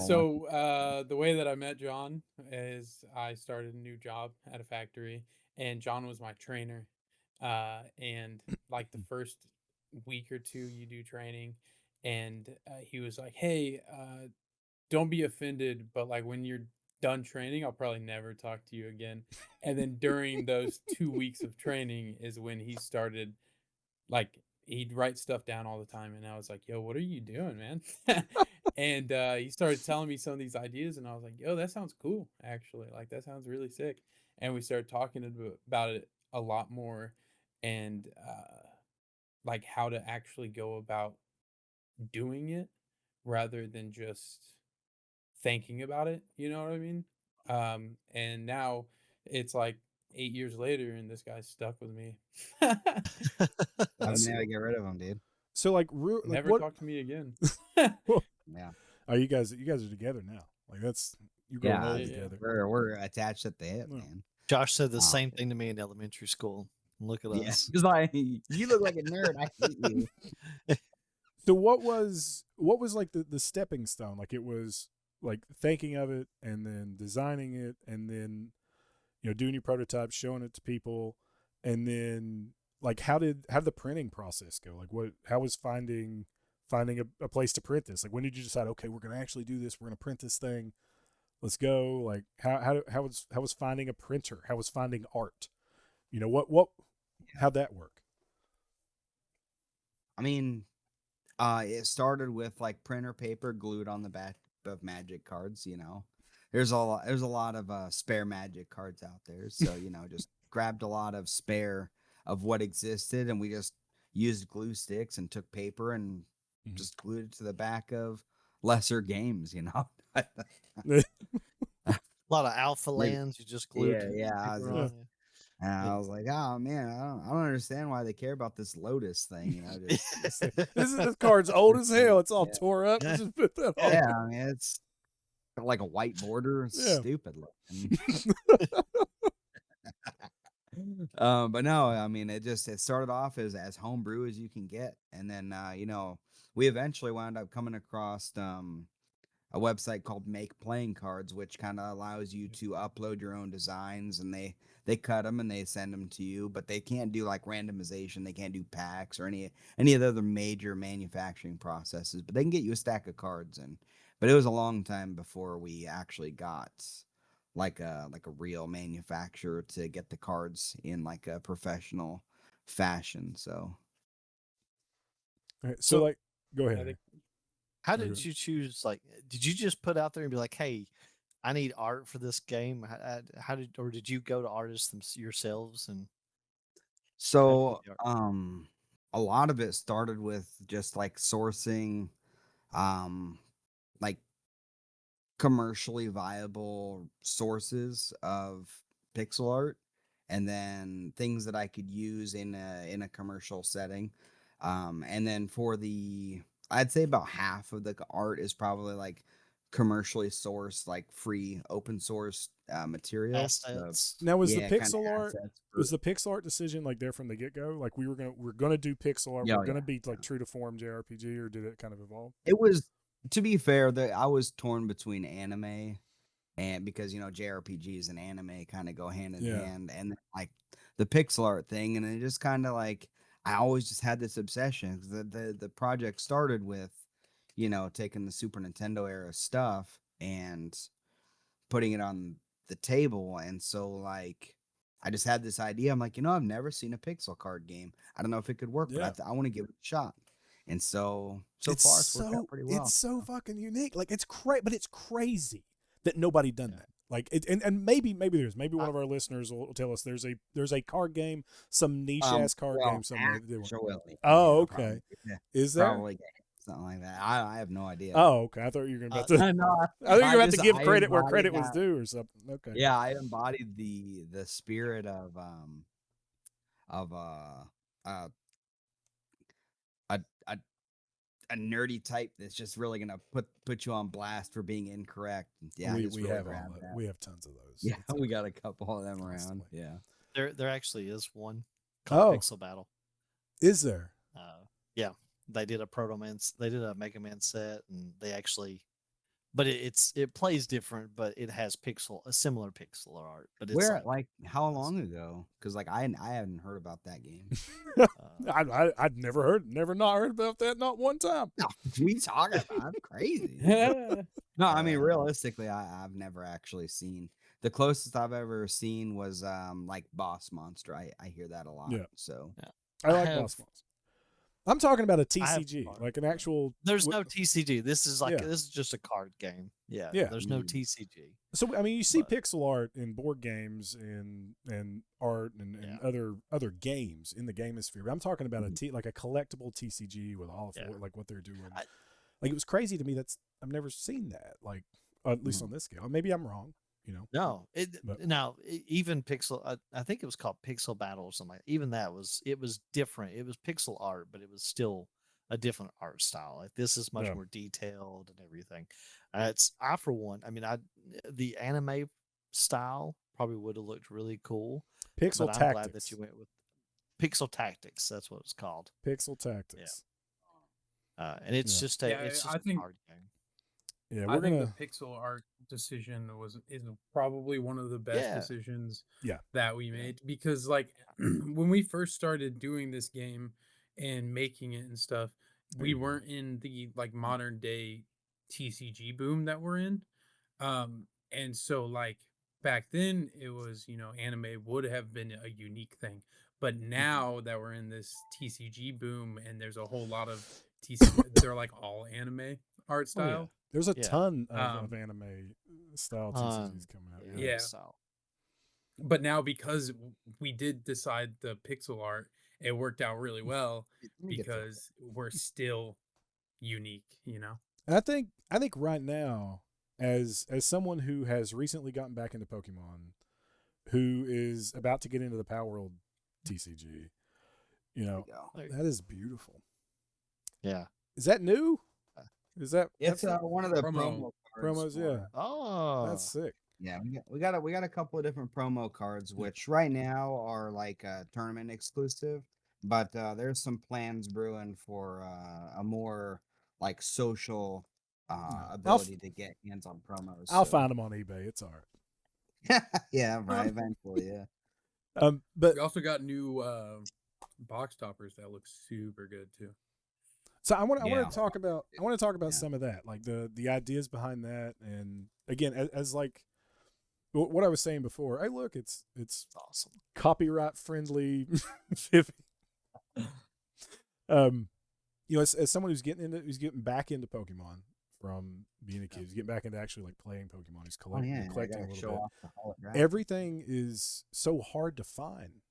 so the way that I met John is I started a new job at a factory, and John was my trainer. And like the first week or two, you do training, and he was like, "Hey, don't be offended, but like when you're done training, I'll probably never talk to you again." And then during those 2 weeks of training is when he started, like he'd write stuff down all the time, and I was like, "Yo, what are you doing, man?" And he started telling me some of these ideas, and I was like, "Yo, that sounds cool, actually. Like that sounds really sick." And we started talking about it a lot more, and like how to actually go about doing it rather than just thinking about it. You know what I mean? And now it's like 8 years later, and this guy's stuck with me. I've That's never get rid of them, dude. so like like Never what? talk to me again. Yeah. Are you guys are together now? Like that's you're growing Yeah, old Yeah. together. we're attached at the hip, Yeah. man. Josh said the Oh, same thing to me in elementary school. Look at yeah. us. It's like you look like a nerd. I hate you. So what was like the stepping stone? Like it was like thinking of it and then designing it and then doing your prototype, showing it to people, and then like how did the printing process go? Like how was finding a place to print this? Like when did you decide, okay, we're gonna actually do this, we're gonna print this thing, let's go? Like how was finding a printer? How was finding art? How'd that work? I mean, it started with like printer paper glued on the back of Magic cards. There's a lot of spare Magic cards out there, so just grabbed a lot of spare of what existed, and we just used glue sticks and took paper and just glued it to the back of lesser games. A lot of alpha Maybe- lands. You just glued yeah. I paper was, on. and I was like, oh man, I don't understand why they care about this Lotus thing. Just This card's old as hell. It's all Yeah. tore up. Yeah. Just put that on. yeah, I mean it's like a white border. It's Yeah. stupid looking. But no, I mean it started off as homebrew as you can get, and then we eventually wound up coming across a website called Make Playing Cards, which kind of allows you to upload your own designs, and they cut them and they send them to you, but they can't do like randomization, they can't do packs or any of the other major manufacturing processes, but they can get you a stack of cards. But it was a long time before we actually got like a real manufacturer to get the cards in like a professional fashion. So All right, So- like go I ahead. think- How Okay. did you choose? Like, did you just put out there and be like, "Hey, I need art for this game"? How did you go to artists yourselves and So, get the art? a lot of it started with just like sourcing, like commercially viable sources of pixel art, and then things that I could use in a commercial setting. And then I'd say about half of the art is probably like commercially sourced, like free open source materials. So, assets? Now was yeah, the kinda pixel art assets for- was the pixel art decision like there from the get go? Like we're gonna do pixel art. Yeah, We're gonna yeah, be like true to form JRPG, or did it kind of evolve? It was, to be fair, I was torn between anime and because JRPGs and anime kind of go hand in Yeah. hand, and then, like the pixel art thing, and it just kind of like I always just had this obsession 'cause the project started with taking the Super Nintendo era stuff and putting it on the table, and so like I just had this idea. I'm like, I've never seen a pixel card game. I don't know if it could work, Yeah. but I want to give it a shot. And so it's far it's worked out pretty well. It's so fucking unique. Like it's but it's crazy that nobody done that. Like and maybe one of our listeners will tell us there's a card game, some niche ass card game somewhere. Actually, Oh, yeah, okay. probably, yeah, Is there? probably something like that. I have no idea. Oh, okay. I thought you were about to. No, I think you were about to just- give I credit where embodied credit was that. due or something. Okay. Yeah, I embodied the spirit of a a a nerdy type that's just really gonna put you on blast for being incorrect. Yeah, I we just really have all grabbed that. that. We have tons of those. Yeah, It's we got a couple of them around. Constantly. Yeah. There actually is one called Oh. Pixel Battle. Is there? Yeah, they did they did a Mega Man set, and they actually, but it plays different, but it has a similar pixel art. But it's Where like how long ago? Because like I hadn't heard about that game. I'd never not heard about that, not one time. No, we talking about I'm crazy. Yeah. No, I mean realistically, I've never actually seen. The closest I've ever seen was like Boss Monster. I hear that a lot. Yeah. So I like have- Boss Monster. I'm talking about a I have TCG, fun. like an actual. There's no TCG. This is Yeah. this is just a card game. Yeah. Yeah. There's no Mm. TCG. So I mean, you see But- pixel art in board games and art and Yeah. other games in the gamesphere. But I'm talking about Mhm. like a collectible TCG with all of Yeah. like what they're doing. I- Like it was crazy to me. I've never seen that. Like at least Mhm. on this scale. Maybe I'm wrong. You know. No, But- even Pixel. I think it was called Pixel Battle or something. Even that was different. It was pixel art, but it was still a different art style. Like this is much Yeah. more detailed and everything. I for one, I mean, the anime style probably would have looked really cool. Pixel but I'm Tactics. glad that you went with Pixel Tactics. That's what it's called. Pixel Tactics. And it's Yeah. just Yeah, it's just I a think- card game. Yeah, I we're think gonna. the pixel art decision is probably one of the best Yeah. decisions Yeah. that we made, because like when we first started doing this game and making it and stuff, There we you go. weren't in the like modern day TCG boom that we're in. And so like back then it was, anime would have been a unique thing. But now that we're in this TCG boom and there's a whole lot of they're like all anime art Oh, yeah. style. There's a Yeah. ton of anime style Ton. TCGs coming out. Yeah. So But now because we did decide the pixel art, it worked out really well Let me get to it. because we're still unique, And I think right now, as someone who has recently gotten back into Pokemon, who is about to get into the Power World TCG, There you go. that is beautiful. yeah. Is that new? Is that It's that's one of the Promo. promo cards promos? Yeah, for- Oh, that's sick. Yeah, we got a couple of different promo cards, which right now are like tournament exclusive, but there's some plans brewing for a more like social ability to get hands on promos. I'll so- find them on eBay. It's all Yeah, right. Eventually, yeah. right. But We also got new box toppers that look super good too. so I want Yeah. to talk about Yeah. some of that, like the ideas behind that, and again, as like what I was saying before. Hey, look, it's awesome. copyright friendly. As someone who's getting back into Pokemon from being a kid, who's getting back into actually like playing Pokemon, who's Oh collecting, yeah, I collecting a gotta little show bit. off the holographic. Everything is so hard to find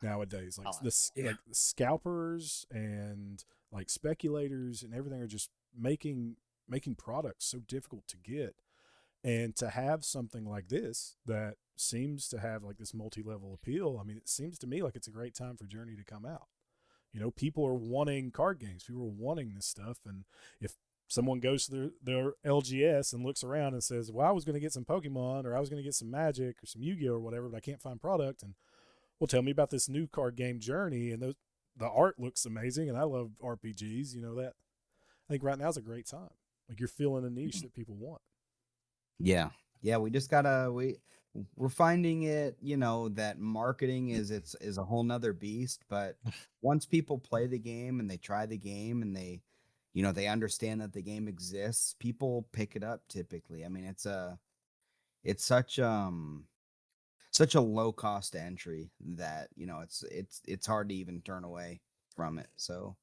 nowadays. Like Yeah. like scalpers and like speculators and everything are just making products so difficult to get. And to have something like this that seems to have like this multi-level appeal, I mean, it seems to me like it's a great time for Journey to come out. People are wanting card games. People are wanting this stuff. And if someone goes to their LGS and looks around and says, well, I was going to get some Pokemon or I was going to get some Magic or some Yu-Gi-Oh or whatever, but I can't find product. And well, tell me about this new card game Journey. And the art looks amazing. And I love RPGs, that. I think right now is a great time. Like you're filling a niche that people want. Yeah. We just gotta we're finding it, that marketing is a whole nother beast. But once people play the game and they try the game and they understand that the game exists, people pick it up typically. I mean, it's such a low cost entry that, it's hard to even turn away from it. So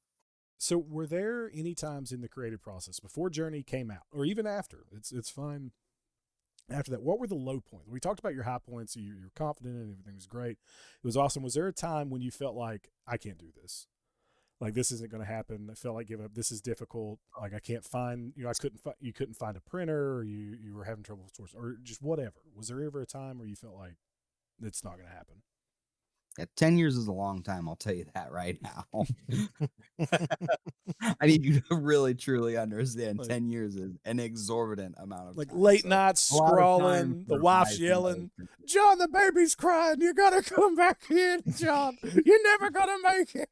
were there any times in the creative process before Journey came out or even after? It's fine. After that, what were the low points? We talked about your high points. You're confident and everything was great. It was awesome. Was there a time when you felt like, I can't do this? Like, this isn't going to happen. I felt like giving up. This is difficult. Like, I can't find, you couldn't find a printer or you were having trouble with source or just whatever. Was there ever a time where you felt like it's not going to happen? yeah, 10 years is a long time. I'll tell you that right now. I need you to really, truly understand Like- 10 years is an exorbitant amount of Like time. late So, nights a lot of time scrolling, the for wife's highs and yelling, lows. John, the baby's crying. You got to come back in, John. You're never going to make it.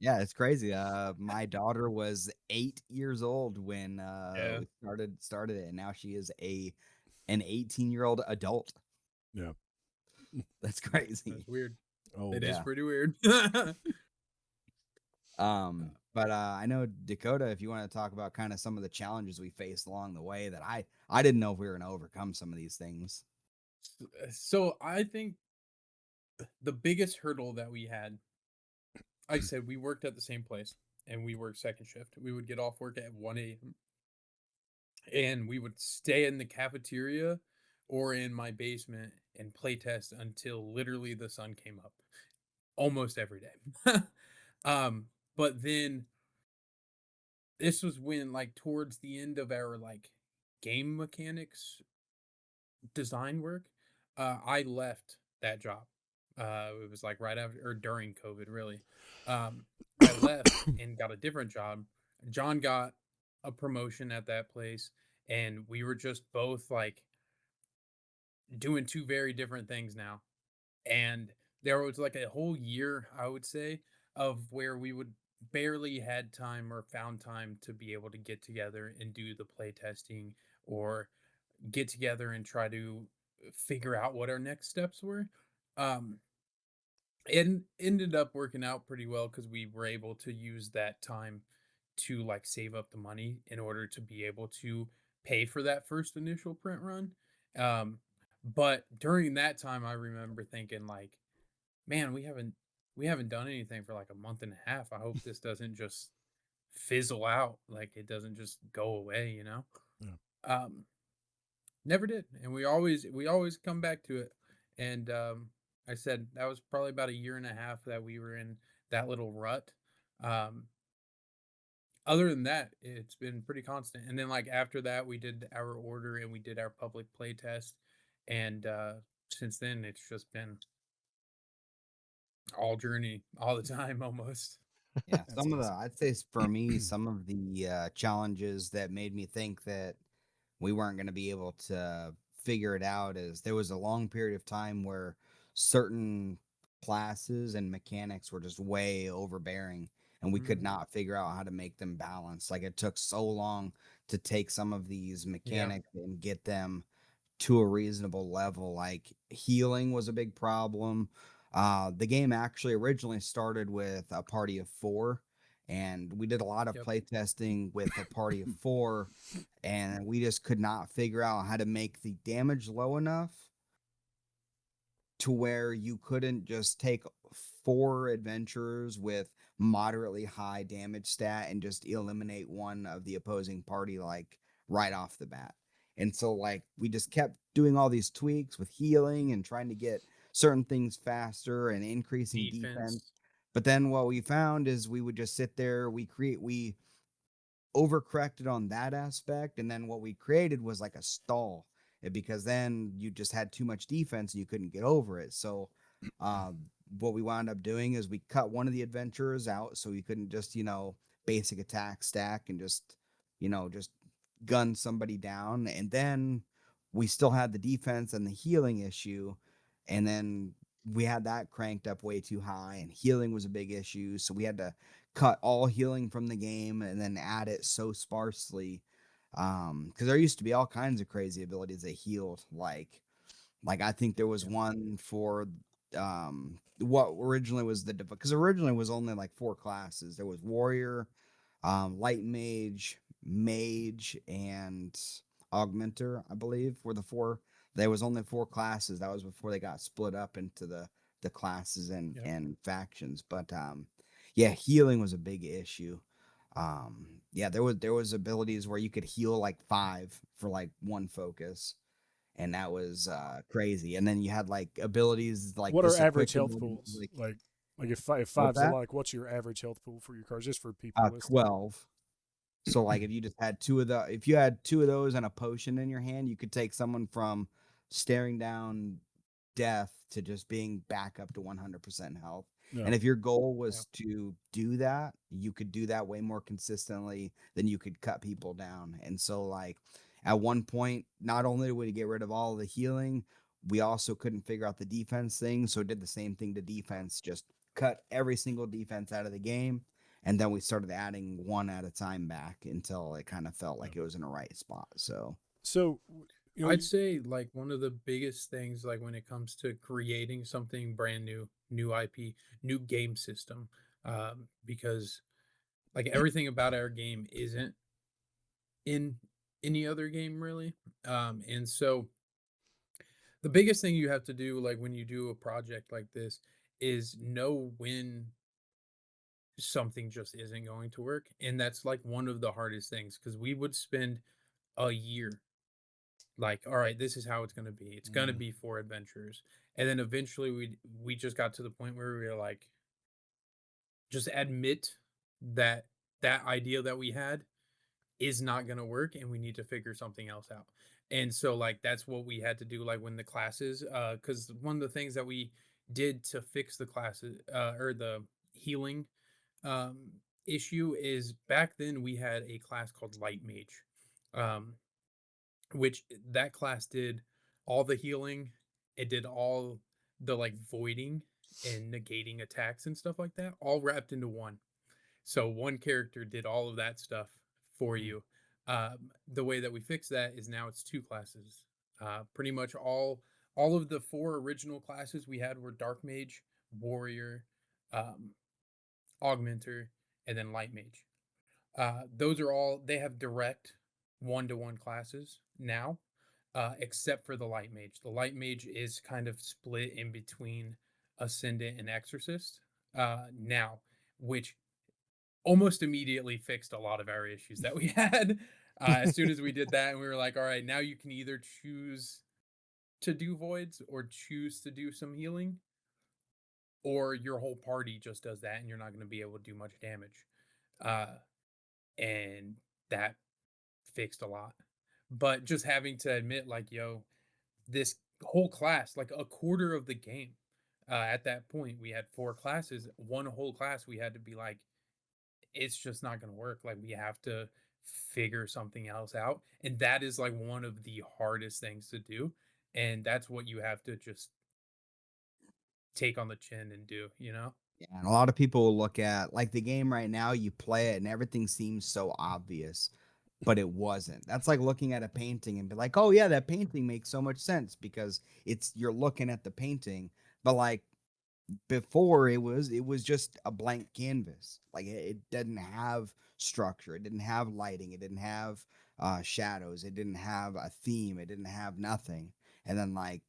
Yeah, it's crazy. My daughter was 8 years old when Yeah. we started it, and now she is an 18-year-old adult. Yeah. That's crazy. That's weird. Oh, It is yeah. pretty weird. But I know, Dakota, if you want to talk about kind of some of the challenges we faced along the way, that I didn't know if we were going to overcome some of these things. So I think the biggest hurdle that we had I said we worked at the same place and we worked second shift. We would get off work at 1 a.m. and we would stay in the cafeteria or in my basement and play test until literally the sun came up almost every day. um, but then this was when like towards the end of our like game mechanics design work, I left that job. It was like right after or during COVID, really. I left and got a different job. John got a promotion at that place, and we were just both like doing two very different things now. And there was like a whole year, I would say, of where we would barely had time or found time to be able to get together and do the play testing or get together and try to figure out what our next steps were. Um, it ended up working out pretty well because we were able to use that time to like save up the money in order to be able to pay for that first initial print run. Um, but during that time, I remember thinking like, man, we haven't done anything for like a month and a half. I hope this doesn't just fizzle out, like it doesn't just go away, you know? Yeah. Um, Never did, and we always come back to it. And I said that was probably about a year and a half that we were in that little rut. Um, Other than that, it's been pretty constant. And then like after that, we did our order and we did our public play test, and since then it's just been all Journey all the time almost. Yeah, That's some of the awesome. I'd say for me, some of the challenges that made me think that we weren't going to be able to figure it out is there was a long period of time where certain classes and mechanics were just way overbearing and we could Mhm. not figure out how to make them balance. Like it took so long to take some of these Yeah. mechanics and get them to a reasonable level. Like healing was a big problem. The game actually originally started with a party of four, and we did a lot of Yep. play testing with a party of four, and we just could not figure out how to make the damage low enough to where you couldn't just take four adventurers with moderately high damage stat and just eliminate one of the opposing party like right off the bat. And so like we just kept doing all these tweaks with healing and trying to get certain things faster and increasing defense. Defense. But then what we found is we would just sit there, we overcorrected on that aspect, and then what we created was like a stall, because then you just had too much defense and you couldn't get over it. So um, what we wound up doing is we cut one of the adventurers out so you couldn't just basic attack stack and just gun somebody down, and then we still had the defense and the healing issue, and then we had that cranked up way too high, and healing was a big issue, so we had to cut all healing from the game and then add it so sparsely, because there used to be all kinds of crazy abilities that healed, like I think there was Yeah. one for what originally was because originally it was only like four classes. There was warrior, light mage, mage, and augmenter, I believe, were the four. There was only four classes. That was before they got split up into the classes and Yep. and factions. But yeah, healing was a big issue. Yeah, there was abilities where you could heal like five for like one focus, and that was crazy. And then you had like abilities like What are just a average quick health ability, pools? like Like if what's five's a that? like, what's your average health pool for your cards? Just for people listening. 12. So like if you just had if you had two of those and a potion in your hand, you could take someone from staring down death to just being back up to 100% health. Yeah. And if your goal Yep. was to do that, you could do that way more consistently than you could cut people down. And so like at one point, not only did we get rid of all of the healing, we also couldn't figure out the defense thing. So it did the same thing to defense, just cut every single defense out of the game. And then we started adding one at a time back until it kind of felt Yeah. like it was in the right spot. So So I'd say like one of the biggest things like when it comes to creating something brand new, new IP, new game system, because like everything about our game isn't in any other game really. And so the biggest thing you have to do like when you do a project like this is know when something just isn't going to work. And that's like one of the hardest things, because we would spend a year like, all right, this is how it's going to be. It's going to be 4 adventurers. And then eventually we just got to the point where we were like, just admit that that idea that we had is not going to work, and we need to figure something else out. And so like that's what we had to do, like when the classes, because one of the things that we did to fix the classes, or the healing um issue, is back then we had a class called light mage, um which that class did all the healing. It did all the like voiding and negating attacks and stuff like that, all wrapped into one. So one character did all of that stuff for you. The way that we fix that is now it's 2 classes. Pretty much all of the 4 original classes we had were Dark Mage, Warrior, um, Augmenter, and then Light Mage. Those are all, they have direct 1-to-1 classes now, except for the Light Mage. The Light Mage is kind of split in between Ascendant and Exorcist now, which almost immediately fixed a lot of our issues that we had. As soon as we did that, and we were like, all right, now you can either choose to do voids or choose to do some healing, or your whole party just does that and you're not going to be able to do much damage. And that fixed a lot. But just having to admit, like, yo, this whole class, like a quarter of the game, at that point, we had 4 classes, one whole class, we had to be like, it's just not going to work. Like, we have to figure something else out. And that is like one of the hardest things to do. And that's what you have to just take on the chin and do, you know? Yeah, and a lot of people will look at like the game right now, you play it and everything seems so obvious, but it wasn't. That's like looking at a painting and be like, "Oh yeah, that painting makes so much sense because it's you're looking at the painting." But like before it was just a blank canvas. Like it didn't have structure, it didn't have lighting, it didn't have shadows, it didn't have a theme, it didn't have nothing. And then like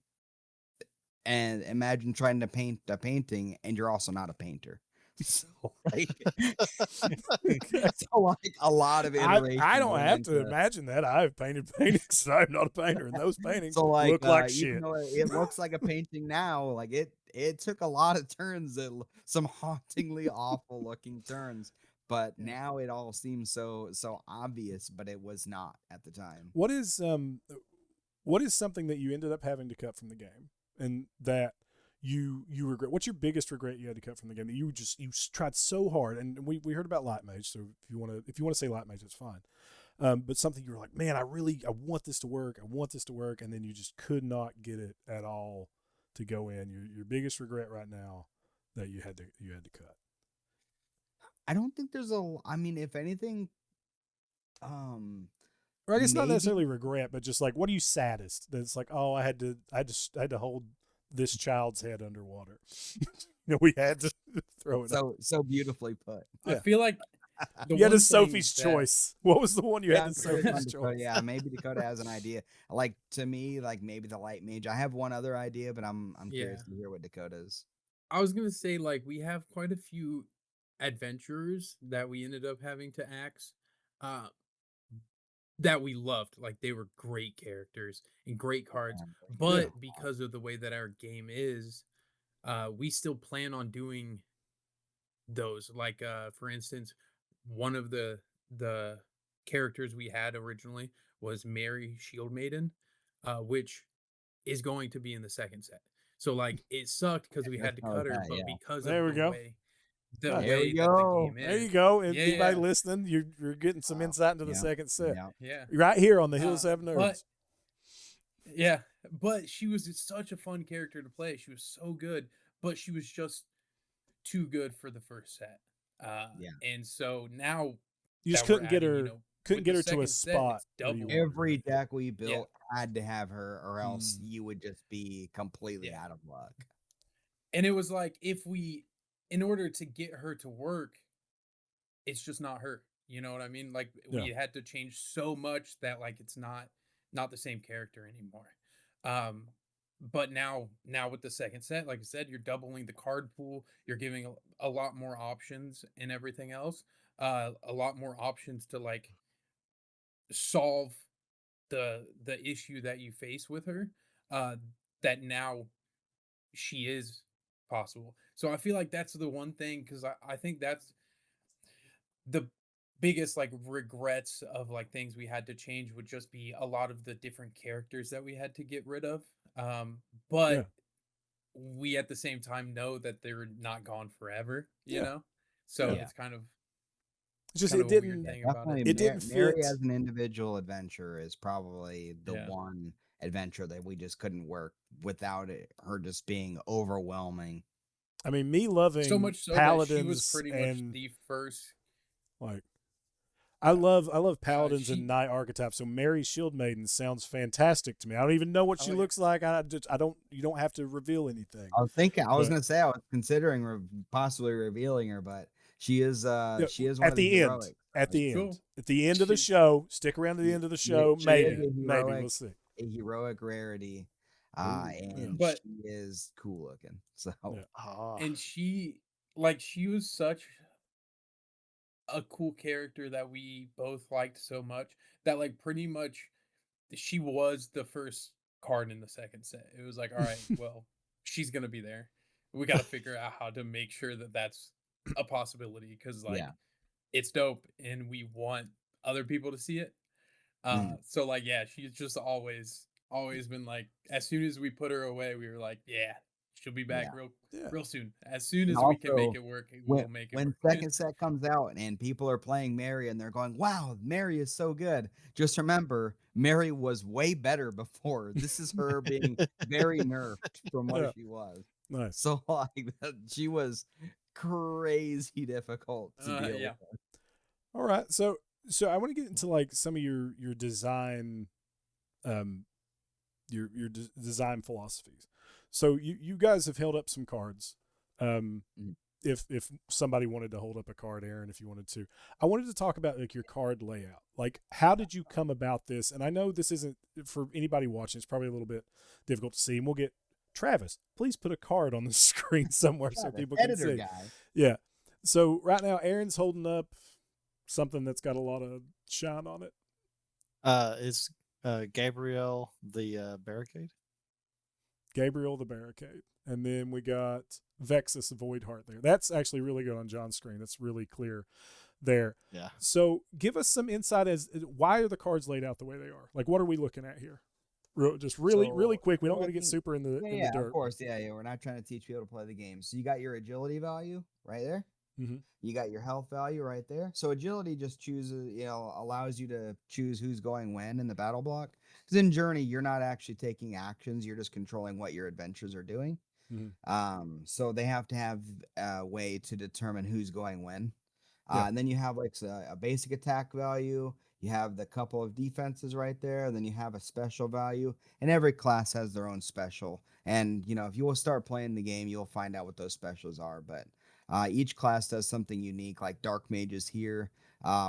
and imagine trying to paint a painting and you're also not a painter. So like, so like a lot of iteration I don't went have to into. imagine that. I've painted paintings. I'm not a painter, and those paintings So like look like even shit. though it looks like a painting now, like it took a lot of turns, some hauntingly awful looking turns. But Yeah. now it all seems so obvious, but it was not at the time. What is something that you ended up having to cut from the game, and that you regret? What's your biggest regret you had to cut from the game that you tried so hard? And we heard about Light Mage, so if you want to say Light Mage, that's fine. But something you were like, man, I want this to work. I want this to work. And then you just could not get it at all to go in. Your biggest regret right now that you had to cut. I don't think there's I mean, if anything, Or I guess not maybe necessarily regret, but just like, what are you saddest? That it's like, oh, I had to hold this child's head underwater. We had to throw it up. so beautifully put. I Yeah. feel like the You had one a Sophie's thing that- choice. What was the one you Yeah, had? I'm The curious on Sophie's Dakota. choice. Yeah, maybe Dakota has an idea. Like to me, like maybe the Light Mage. I have one other idea, but I'm curious Yeah. to hear what Dakota's. I was gonna say, like, we have quite a few adventurers that we ended up having to axe, uh, that we loved. Like, they were great characters and great cards, but because of the way that our game is, we still plan on doing those. Like, for instance, one of the characters we had originally was Mary Shield Maiden, which is going to be in the second set. So like it sucked because we had to cut her, but Yeah. because There of we the go. way There we that the go. game There you is. go. Yeah, Anybody yeah. listening, you're getting some insight into the second set. Yeah. Yeah. Right here on the Hills Have But Nerds. yeah, but she was just such a fun character to play. She was so good, but she was just too good for the first set. Yeah. And so now You just that we're couldn't get adding, her with the to a second set, spot it's where you double. wanted Every her. deck we built had to have her, or else Mm. you would just be completely Yeah. out of luck. And it was like, in order to get her to work, it's just not her. You know what I mean? Like we had to change so much that like it's not the same character anymore. but now with the second set, like I said, you're doubling the card pool. You're giving a lot more options and everything else. A lot more options to like solve the issue that you face with her. Uh, that now she is possible. So I feel like that's the one thing, because I think that's the biggest like regrets of like things we had to change would just be a lot of the different characters that we had to get rid of. Yeah. But we at the same time know that they're not gone forever, you Yeah. know? So Yeah. it's kind of It's just kind it of a weird didn't thing about it. Definitely, it didn't Mary fit. as an individual adventure is probably the Yeah. one adventure that we just couldn't work without her just being overwhelming. I mean, me So loving much so that she was paladins pretty much and the first. like I love paladins She and knight archetypes. So Mary Shield Maiden sounds fantastic to me. I don't even know what I she like looks like. I don't. You don't have to reveal anything. I was thinking, I was But gonna say, I was considering possibly revealing her, but yeah, she is one at of the the end, heroics. at the end, cool. at the end of the She show, stick around to the end of the show. She is Maybe, a maybe we'll see. heroic rarity, Ooh, yeah, and but she is cool looking. So yeah. Ah, and she was such a cool character that we both liked so much that like pretty much she was the first card in the second set. It was like, all right, well, she's gonna be there. We got to figure out how to make sure that that's a possibility, because like yeah. it's dope and we want other people to see it. Mhm. So like, yeah, she's just always been like, as soon as we put her away, we were like, yeah, she'll be back Yeah. Yeah. real soon. As soon And as we can make also, it work, when we'll make it when work. second set comes out and people are playing Mary and they're going, "Wow, Mary is so good." Just remember, Mary was way better before. This is her being very nerfed from what Yeah. she was. Nice. So like she was crazy difficult to deal Yeah. with. All right. So I want to get into like some of your design, um, design philosophies. So you guys have held up some cards. Mhm. If somebody wanted to hold up a card, Aaron, if you wanted to, I wanted to talk about like your card layout. Like, how did you come about this? And I know this isn't for anybody watching. It's probably a little bit difficult to see. And we'll get Travis. Please put a card on the screen somewhere so Yeah, the people can editor see. guy. Yeah. So right now, Aaron's holding up something that's got a lot of shine on it. is Gabriel the barricade? Gabriel the Barricade. And then we got Vexus the Void Heart there. That's actually really good on John's screen. That's really clear there. Yeah. So give us some insight as why are the cards laid out the way they are? Like, what are we looking at here? Just really So, quick. We don't well, got to get super in the yeah, of dirt. course. Yeah, yeah. We're not trying to teach people to play the game. So you got your agility value right there. Mm-hmm. You got your health value right there. So agility just chooses, allows you to choose who's going when in the battle block. Because in Journey, you're not actually taking actions; you're just controlling what your adventures are doing. Mm-hmm. So they have to have a way to determine who's going when. Yeah. And then you have like a basic attack value. You have the couple of defenses right there. And then you have a special value. And every class has their own special. And, if you will start playing the game, you'll find out what those specials are. But each class does something unique, like Dark Mages here.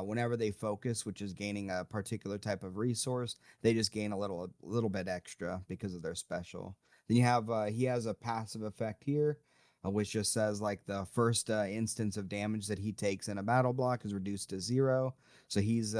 Whenever they focus, which is gaining a particular type of resource, they just gain a little bit extra because of their special. Then you have he has a passive effect here, which just says like the first instance of damage that he takes in a battle block is reduced to 0. So he's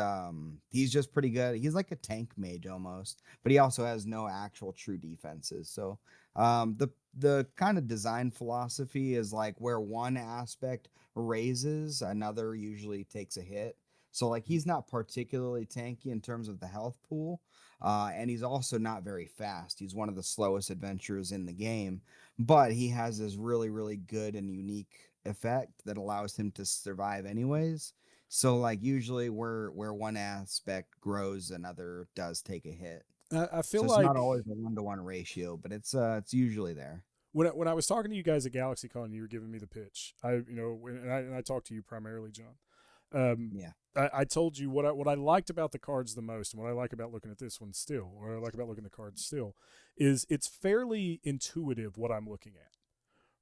just pretty good. He's like a tank mage almost, but he also has no actual true defenses. So the kind of design philosophy is like where one aspect raises, another usually takes a hit. So like he's not particularly tanky in terms of the health pool, and he's also not very fast. He's one of the slowest adventurers in the game, but he has this really, really good and unique effect that allows him to survive anyways. So like usually where one aspect grows, another does take a hit. I feel So it's like not always a 1-to-1 ratio, but it's usually there. when I was talking to you guys at GalaxyCon, you were giving me the pitch. And I talked to you primarily, John. Yeah. I told you what I liked about the cards the most, and what I like about looking at this one still, or I like about looking at the cards still, is it's fairly intuitive what I'm looking at.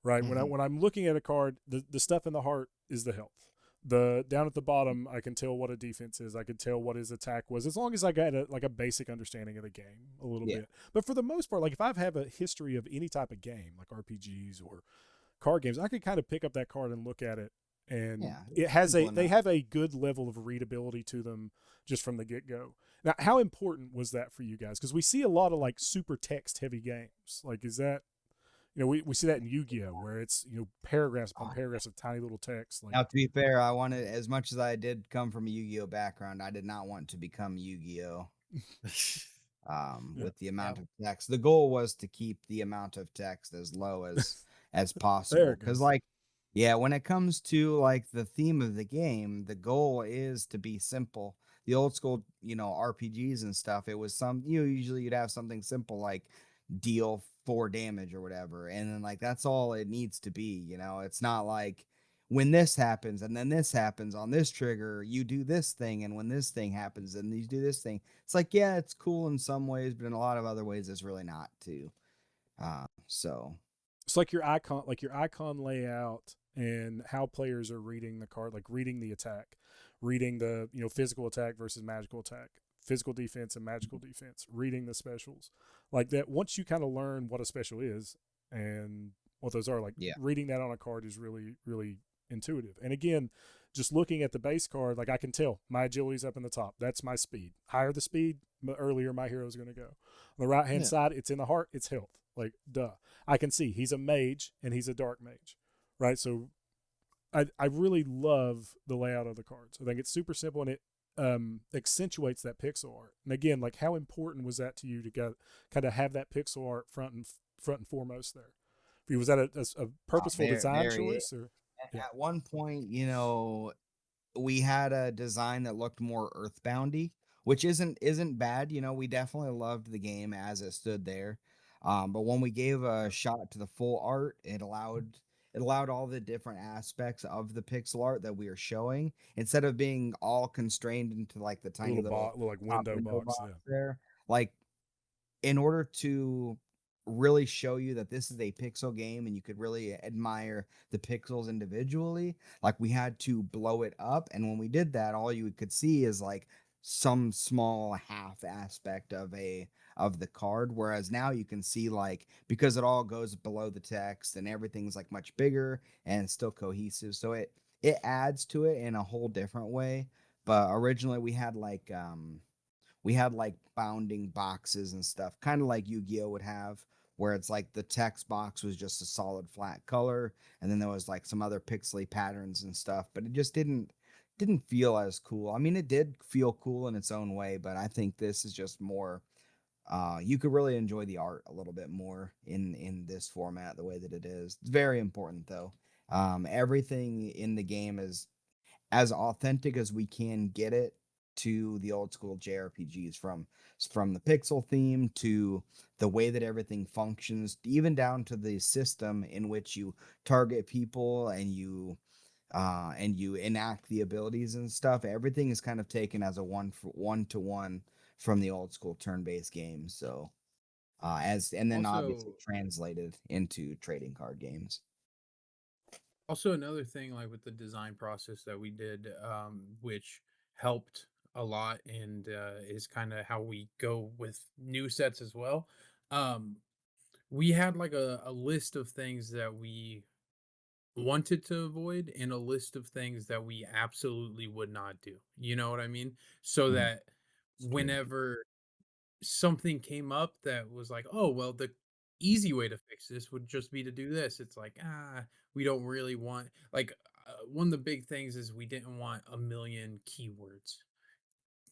Right? Mhm. When I'm looking at a card, the stuff in the heart is the health. The down at the bottom, I can tell what a defense is. I can tell what his attack was, as long as I got a basic understanding of the game a little bit. But for the most part, like if I have a history of any type of game, like RPGs or card games, I could kind of pick up that card and look at it, and it has they have a good level of readability to them just from the get go. Now, how important was that for you guys? Because we see a lot of like super text heavy games. Like, is that we see that in Yu-Gi-Oh, where it's paragraphs upon paragraphs of tiny little text. Like, Now, to be fair, I wanted, as much as I did come from a Yu-Gi-Oh background, I did not want to become Yu-Gi-Oh. With the amount of text, the goal was to keep the amount of text as low as possible. Because, like, when it comes to like the theme of the game, the goal is to be simple. The old school, RPGs and stuff, it was usually you'd have something simple like deal 4 damage or whatever, and then like that's all it needs to be. It's not like when this happens and then this happens on this trigger, you do this thing, and when this thing happens and you do this thing. It's like, yeah, it's cool in some ways, but in a lot of other ways it's really not too. So it's like your icon layout and how players are reading the card, like reading the attack, reading the physical attack versus magical attack, physical defense and magical defense, reading the specials like that. Once you kind of learn what a special is and what those are, like reading that on a card is really, really intuitive. And again, just looking at the base card, like I can tell my agility's up in the top. That's my speed. Higher the speed, the earlier my hero is going to go. On the right hand side, it's in the heart, it's health. Like, duh. I can see he's a mage and he's a dark mage, right? So I really love the layout of the cards. I think it's super simple, and it accentuates that pixel art. And again, like, how important was that to you to kind of have that pixel art front and foremost there? For you, was that a purposeful design choice? Or at one point, we had a design that looked more earthboundy, which isn't bad. We definitely loved the game as it stood there. But when we gave a shot to the full art, it allowed all the different aspects of the pixel art that we are showing, instead of being all constrained into like the tiny little like window box there. Like, in order to really show you that this is a pixel game and you could really admire the pixels individually, like, we had to blow it up. And when we did that, all you could see is like some small half aspect of the card, whereas now you can see, like, because it all goes below the text and everything's like much bigger and it's still cohesive, so it adds to it in a whole different way. But originally we had like bounding boxes and stuff, kind of like Yu-Gi-Oh would have, where it's like the text box was just a solid flat color, and then there was like some other pixely patterns and stuff, but it just didn't feel as cool. I mean, it did feel cool in its own way, but I think this is just more, you could really enjoy the art a little bit more in this format, the way that it is. It's very important though. Everything in the game is as authentic as we can get it to the old school JRPGs, from the pixel theme to the way that everything functions, even down to the system in which you target people and you enact the abilities and stuff. Everything is kind of taken as a one-to-one from the old school turn-based games. So and then Also, obviously translated into trading card games. Also, another thing, like with the design process that we did, which helped a lot, and is kind of how we go with new sets as well. Um, we had like a list of things that we wanted to avoid and a list of things that we absolutely would not do. You know what I mean? So that whenever something came up that was like, oh, well, the easy way to fix this would just be to do this. It's like, we don't really want, like, one of the big things is we didn't want a million keywords.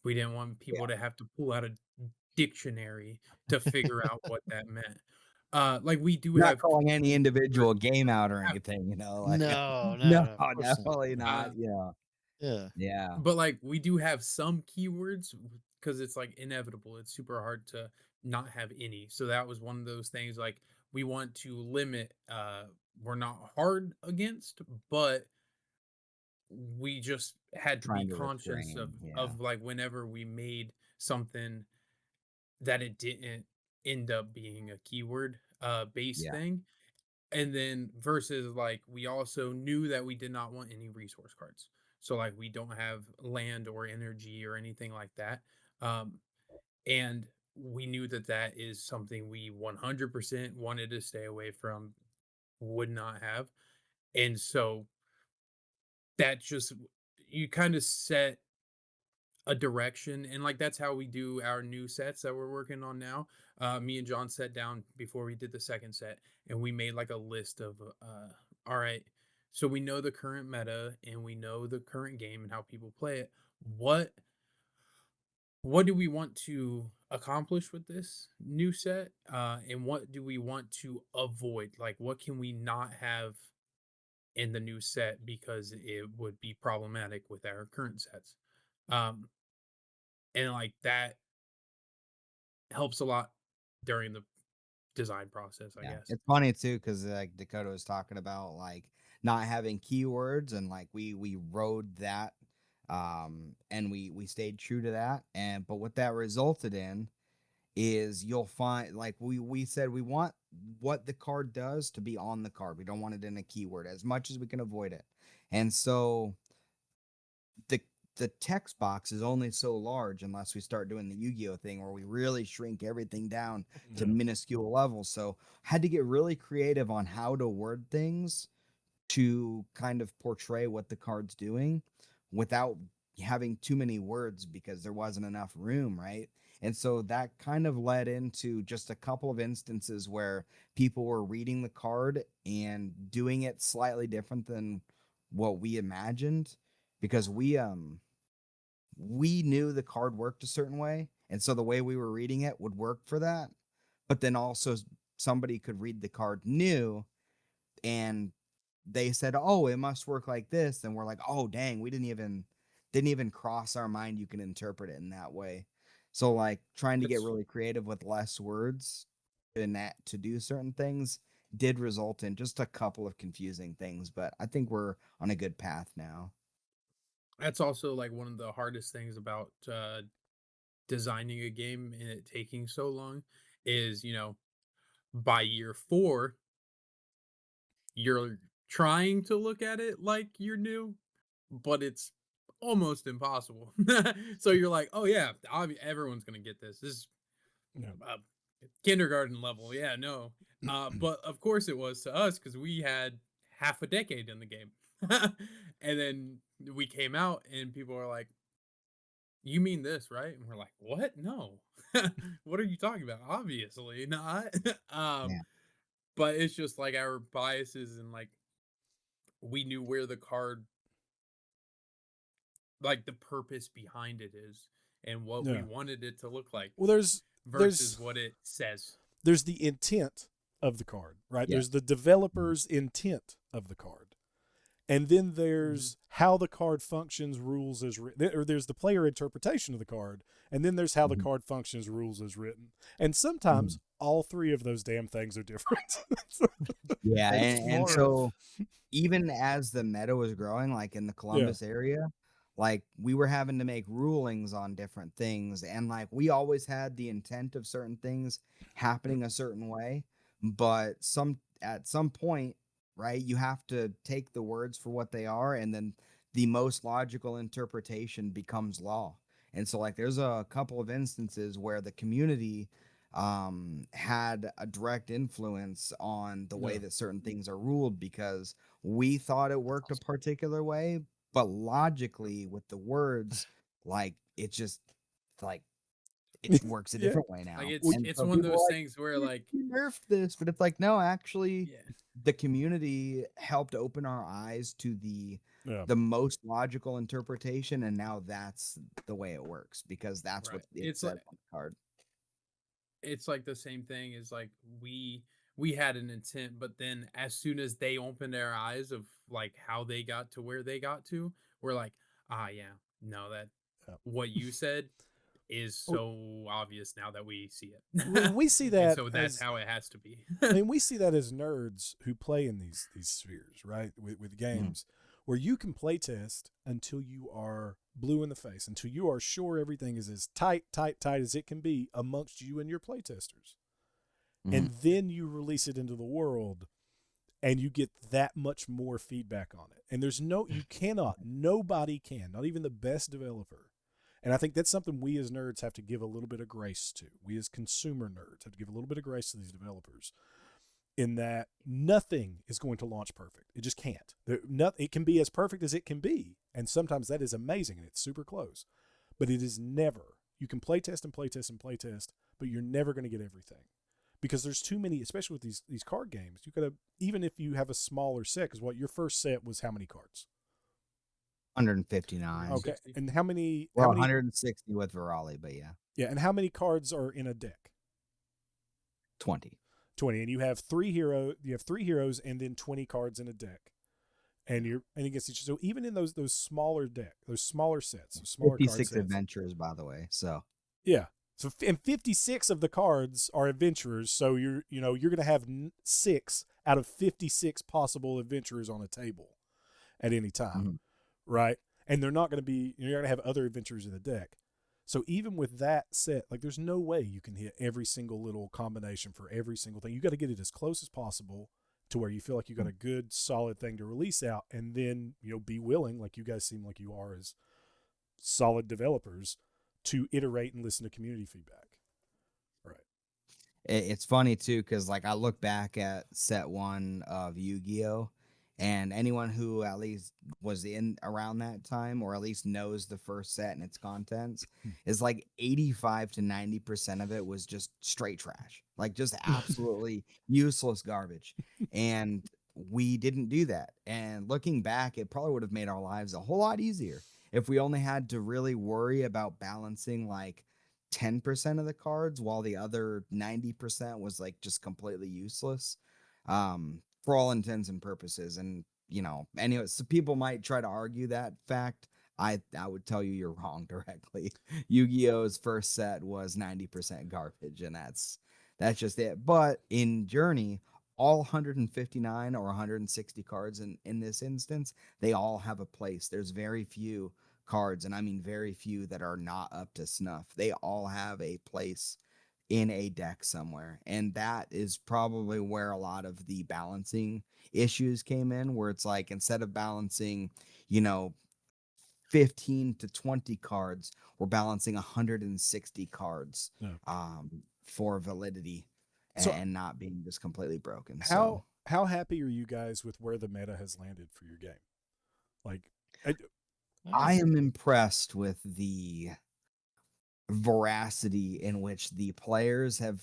We didn't want people to have to pull out a dictionary to figure out what that meant. Like, we do Not have calling any individual game out or anything, like, No, no, of course definitely not. Yeah. Yeah. But like we do have some keywords because it's like inevitable. It's super hard to not have any. So that was one of those things, like, we want to limit, we're not hard against, but we just had to be Trying to conscious refrain. of like whenever we made something that it didn't end up being a keyword based Yeah. thing. And then versus, like, we also knew that we did not want any resource cards. So like we don't have land or energy or anything like that. And we knew that that is something we 100% wanted to stay away from, would not have. And so that just, you kind of set a direction, and like that's how we do our new sets that we're working on now. Me and John sat down before we did the second set, and we made like a list of all right, so we know the current meta and we know the current game and how people play it. What do we want to accomplish with this new set, and what do we want to avoid? Like what can we not have in the new set because it would be problematic with our current sets. um and like that helps a lot during the design process, I Yeah, guess. it's funny too because like Dakota was talking about like not having keywords, and like we rode that, and we stayed true to that. And but what that resulted in is you'll find like we said we want what the card does to be on the card. We don't want it in a keyword as much as we can avoid it. And so the the text box is only so large unless we start doing the Yu-Gi-Oh thing where we really shrink everything down to Yeah. minuscule levels. So had to get really creative on how to word things to kind of portray what the card's doing without having too many words because there wasn't enough room, right? And so that kind of led into just a couple of instances where people were reading the card and doing it slightly different than what we imagined, because we knew the card worked a certain way, and so the way we were reading it would work for that. But then also somebody could read the card new, and they said, "Oh, it must work like this," and we're like, "Oh, dang, we didn't even cross our mind you can interpret it in that way." So like trying to get It's really creative with less words and that to do certain things did result in just a couple of confusing things, but I think we're on a good path now. that's also like one of the hardest things about designing a game and it taking so long is, by year 4 you're trying to look at it like you're new, but it's almost impossible. So you're like, oh yeah, everyone's gonna get this. This is Yeah. kindergarten level. Yeah, no. But of course it was to us because we had half a decade in the game. And then we came out and people are like, you mean this, right? And we're like, what? No. What are you talking about? Obviously not. um, Yeah. but it's just like our biases, and like we knew where the card, like the purpose behind it is, and what we Yeah. wanted it to look like Well, there's versus what it says. the intent of the card, right? Yeah. There's the developer's intent of the card. And then there's how the card functions, rules as written, or there's the player interpretation of the card, and then there's how the Mhm. card functions, rules as written. And sometimes all three of those damn things are different. Yeah, It's and more so even as the meta was growing, like in the Columbus area, like we were having to make rulings on different things, and like we always had the intent of certain things happening a certain way, but at some point, right, you have to take the words for what they are, and then the most logical interpretation becomes law. And so like there's a couple of instances where the community had a direct influence on the way Yeah. that certain things are ruled because we thought it worked a particular way, but logically with the words, like it just like it works a Yeah. different way Like now. it's And it's so one of people are those like, things where like, you nerfed this, but it's like, no, actually yeah, the community helped open our eyes to Yeah. the most logical interpretation, and now that's the way it works because that's what right. it says on the card. It's like the same thing as like we had an intent, but then as soon as they opened their eyes of like how they got to where they got to, we're like, ah yeah, no, that Yeah. what you said is Well, so obvious now that we see well, it. we see And that so that's as how it has to be. I mean, we see that as nerds who play in these spheres, right? With games where you can play test until you are blue in the face, until you are sure everything is as tight as it can be amongst you and your play testers. Mhm. And then you release it into the world and you get that much more feedback on it. And nobody can, not even the best developer. And I think that's something we as nerds have to give a little bit of grace to. We as consumer nerds have to give a little bit of grace to these developers, in that nothing is going to launch perfect. It just can't. It can be as perfect as it can be, and sometimes that is amazing and it's super close. But it is never. You can play test and play test and play test, but you're never going to get everything, because there's too many, especially with these card games. You gotta, even if you have a smaller set, because your first set was how many cards? 159. Okay, 60. and how many? Well, how many? 160 with Virali, but yeah, Yeah, and how many cards are in a deck? 20. 20, and you have three heroes and then 20 cards in a deck, and you're against each. So even in those smaller those smaller sets, those smaller 56 card sets, adventures, by the way. So yeah. So and 56 of the cards are adventurers. So you're going to have 6 out of 56 possible adventurers on a table at any time, right? And they're not going to be. You're going to have other adventurers in the deck. So even with that set, like, there's no way you can hit every single little combination for every single thing. You got to get it as close as possible to where you feel like you got a good, solid thing to release out, and then, be willing, like you guys seem like you are as solid developers, to iterate and listen to community feedback. Right. it's funny too, because like I look back at set 1 of Yu-Gi-Oh, and anyone who at least was in around that time, or at least knows the first set and its contents, is like 85 to 90% of it was just straight trash, like just absolutely useless garbage. And we didn't do that. And looking back, it probably would have made our lives a whole lot easier if we only had to really worry about balancing like 10% of the cards, while the other 90% was like just completely useless. For all intents and purposes. And anyway, so people might try to argue that fact. I would tell you you're wrong directly. Yu-Gi-Oh's first set was 90% garbage, and that's just it. But in Journey, all 159 or 160 cards in this instance, they all have a place. There's very few cards, and I mean very few, that are not up to snuff. They all have a place in a deck somewhere, and that is probably where a lot of the balancing issues came in, where it's like, instead of balancing 15 to 20 cards, we're balancing 160 cards for validity and not being just completely broken. How happy are you guys with where the meta has landed for your game? Like, I am impressed with the veracity in which the players have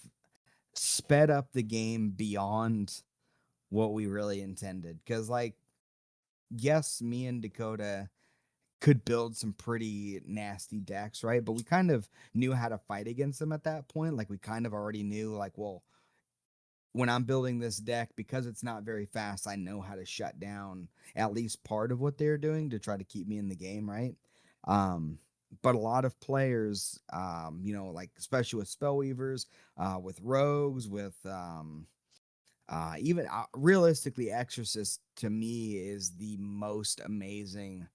sped up the game beyond what we really intended. Because, like, yes, me and Dakota could build some pretty nasty decks, right? But we kind of knew how to fight against them at that point. Like, we kind of already knew, like, well, when I'm building this deck, because it's not very fast, I know how to shut down at least part of what they're doing to try to keep me in the game, right? But a lot of players, like especially with Spellweavers, with Rogues, with even realistically, Exorcist to me is the most amazing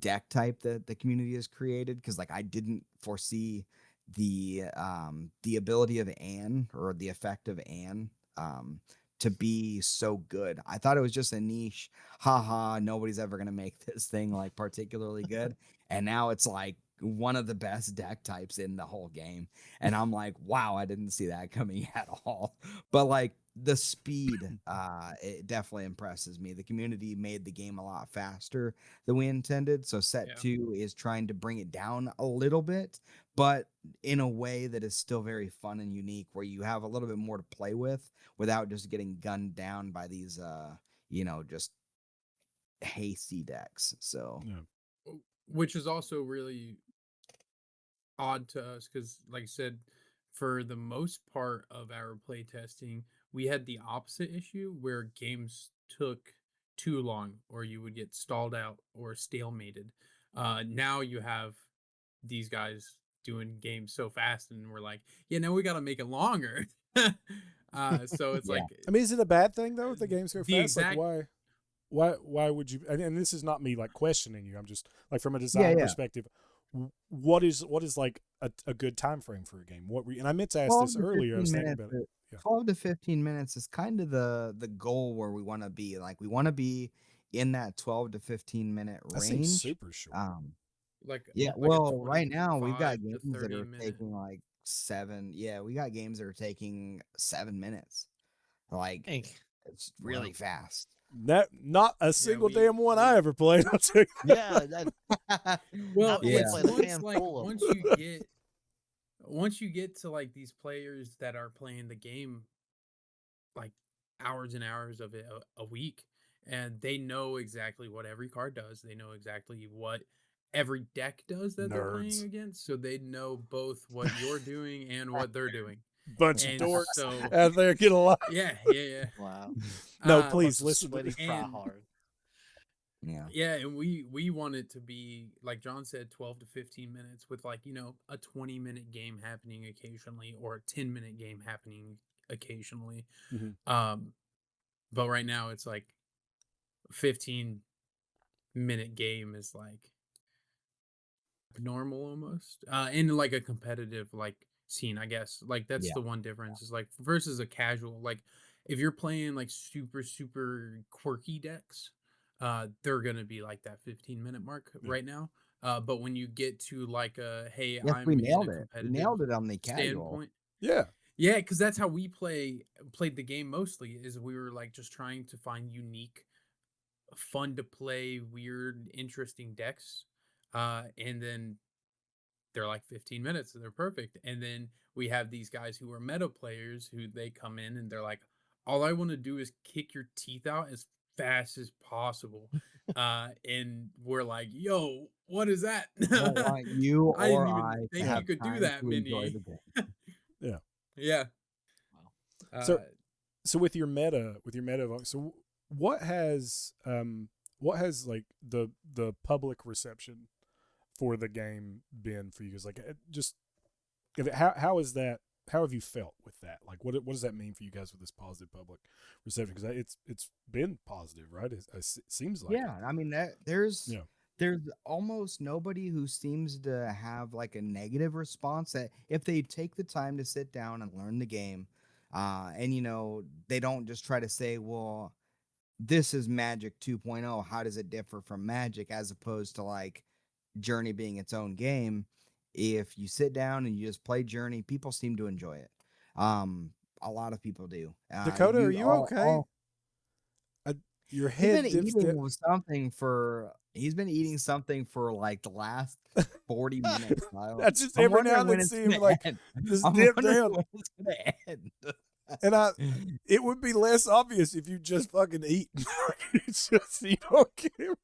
deck type that the community has created, because like I didn't foresee the ability of Anne, or the effect of Anne, to be so good. I thought it was just a niche, haha, nobody's ever gonna make this thing like particularly good. And now it's like one of the best deck types in the whole game. And I'm like, wow, I didn't see that coming at all. But like the speed, it definitely impresses me. The community made the game a lot faster than we intended. So set 2 is trying to bring it down a little bit, but in a way that is still very fun and unique, where you have a little bit more to play with without just getting gunned down by these, just hasty decks. So, which is also really odd to us, because like I said, for the most part of our play testing, we had the opposite issue, where games took too long, or you would get stalled out or stalemated. Now you have these guys doing games so fast, and we're like, now we got to make it longer. So it's like, I mean, is it a bad thing though if the games go fast? exact- Like, why would you? And this is not me like questioning you. I'm just like, from a design perspective, what is like a good time frame for a game? And I meant to ask this earlier. I was thinking about it. Yeah. 12 to 15 minutes is kind of the goal where we want to be. Like, we want to be in that 12 to 15 minute That range. seems super short. Like Well, right now we've got 25 to games that 30 are minute. taking like 7. Yeah, we got games that are taking 7 minutes. Like, Dang. it's really fast. Not a single we- damn one I ever played. I'll tell you. Yeah, that, Well, Not to Yeah. play the once, handful of once you get to like these players that are playing the game like hours and hours of it a week, and they know exactly what every card does. They know exactly what every deck does that they're Nerds. playing against, so they know both what you're doing and what they're doing. Bunch And of dorks so, out there get a lot. yeah. wow. No, Uh, please Bunch of listen. Sweaty and- try hard. Yeah. Yeah, and we want it to be, like John said, 12 to 15 minutes with, like, a 20-minute game happening occasionally or a 10-minute game happening occasionally. Mhm. But right now it's like 15-minute game is like normal almost. In like a competitive like scene, I guess. Like that's Yeah. the one difference is like versus a casual, like if you're playing like super super quirky decks, they're gonna be like that 15-minute mark Yeah. right now. But when you get to like a hey, Yes, I'm we in nailed a it. We competitive nailed it on the casual. standpoint. Yeah. Yeah, because that's how we played the game mostly. Is we were like just trying to find unique, fun to play, weird, interesting decks, and then they're like 15 minutes and they're perfect. And then we have these guys who are meta players who they come in and they're like, all I want to do is kick your teeth out as fast as possible. And we're like, yo, what is that? I don't want you I didn't or even I to think you have could do time that, to enjoy Minnie. the game. Yeah. Wow. So- So with your meta, so what has like the public reception for the game been for you guys? Like, how is that? How have you felt with that? Like, what does that mean for you guys with this positive public reception? Because it's been positive, right? It seems like Yeah, I mean there's Yeah. there's almost nobody who seems to have like a negative response that if they take the time to sit down and learn the game, and they don't just try to say, well, this is Magic 2.0. How does it differ from Magic as opposed to like Journey being its own game? If you sit down and you just play Journey, people seem to enjoy it. A lot of people do. Dakota, are you okay? Your head He's been dips eating down. something for. He's been eating something for like the last 40 minutes. That's just I'm every now wondering and when then it's see him gonna like end. just I'm dip wondering down. when it's gonna end. And it would be less obvious if you just fucking eat. You just eat on camera.